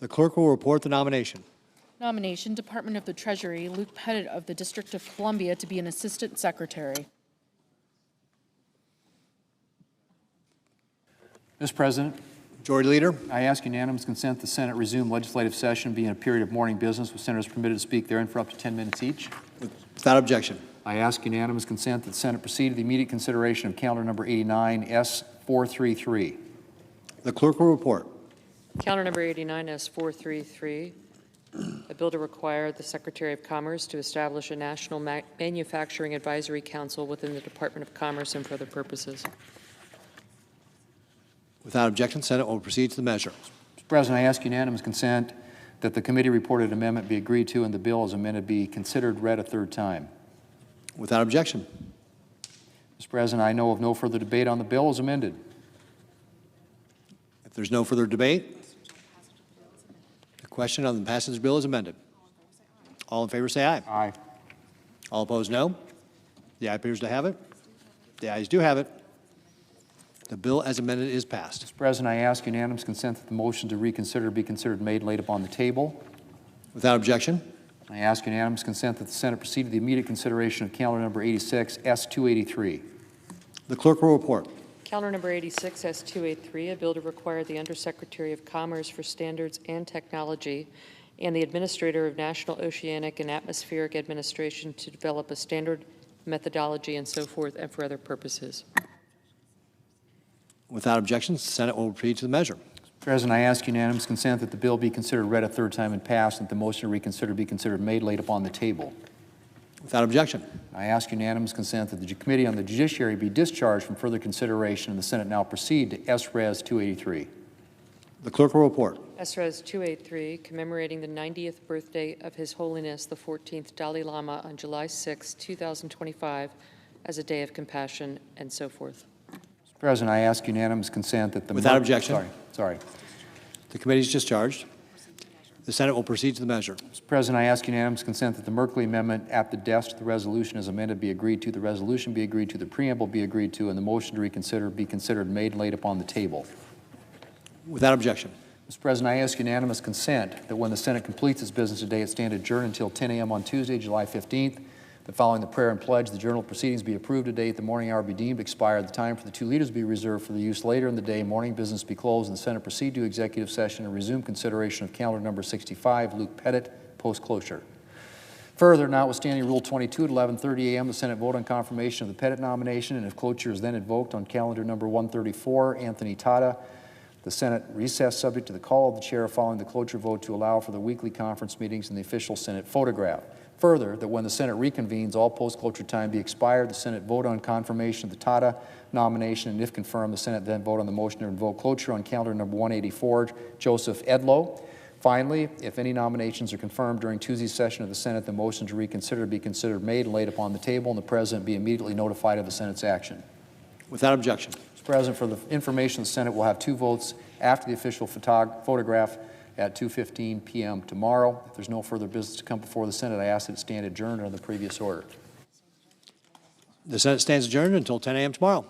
The clerk will report the nomination. Nomination, Department of the Treasury, Luke Pettit of the District of Columbia to be an Assistant Secretary. Mr. President, Majority Leader. I ask unanimous consent the Senate resume legislative session, be in a period of morning business with senators permitted to speak therein for up to 10 minutes each. Without objection. I ask unanimous consent that the Senate proceed to the immediate consideration of calendar number 89, S433. The clerk will report. Calendar number 89, S433, a bill to require the Secretary of Commerce to establish a National Manufacturing Advisory Council within the Department of Commerce and for other purposes. Without objection, Senate will proceed to the measure. Mr. President, I ask unanimous consent that the committee reported amendment be agreed to and the bill as amended be considered read a third time. Without objection. Mr. President, I know of no further debate on the bill as amended. If there's no further debate, the question on the passage of the bill is amended. All in favor say aye. Aye. All opposed, no. The ayes appears to have it. The ayes do have it. The bill as amended is passed. Mr. President, I ask unanimous consent that the motion to reconsider be considered made and laid upon the table. Without objection. I ask unanimous consent that the Senate proceed to the immediate consideration of calendar number 86, S283. The clerk will report. Calendar number 86, S283, a bill to require the Undersecretary of Commerce for Standards and Technology and the Administrator of National Oceanic and Atmospheric Administration to develop a standard methodology and so forth and for other purposes. Without objection, the Senate will proceed to the measure. Mr. President, I ask unanimous consent that the bill be considered read a third time and passed, and that the motion to reconsider be considered made, laid upon the table. Without objection. I ask unanimous consent that the Committee on the Judiciary be discharged from further consideration, and the Senate now proceed to S-Res 283. The clerk will report. S-Res 283, commemorating the 90th birthday of His Holiness the 14th Dalai Lama on July 6, 2025, as a day of compassion and so forth. Mr. President, I ask unanimous consent that the... Without objection. Sorry. The committee is discharged. The Senate will proceed to the measure. Mr. President, I ask unanimous consent that the Merkley Amendment at the desk to the resolution as amended be agreed to, the resolution be agreed to, the preamble be agreed to, and the motion to reconsider be considered made and laid upon the table. Without objection. Mr. President, I ask unanimous consent that when the Senate completes its business today, it stand adjourned until 10 a.m. on Tuesday, July 15th. That following the prayer and pledge, the journal proceedings be approved today at the morning hour be deemed expired. The time for the two leaders be reserved for the use later in the day. Morning business be closed, and the Senate proceed to executive session and resume consideration of calendar number 65, Luke Pettit, post-closure. Further, notwithstanding Rule 22 at 11:30 a.m., the Senate vote on confirmation of the Pettit nomination, and if cloture is then invoked on calendar number 134, Anthony Tata, the Senate recess subject to the call of the chair following the cloture vote to allow for the weekly conference meetings and the official Senate photograph. Further, that when the Senate reconvenes, all post-closure time be expired, the Senate vote on confirmation of the Tata nomination, and if confirmed, the Senate then vote on the motion to invoke cloture on calendar number 184, Joseph Edlow. Finally, if any nominations are confirmed during Tuesday's session of the Senate, the motion to reconsider be considered made and laid upon the table, and the President be immediately notified of the Senate's action. Without objection. Mr. President, for the information, the Senate will have two votes after the official photograph at 2:15 p.m. tomorrow. If there's no further business to come before the Senate, I ask that it stand adjourned under the previous order. The Senate stands adjourned until 10 a.m. tomorrow.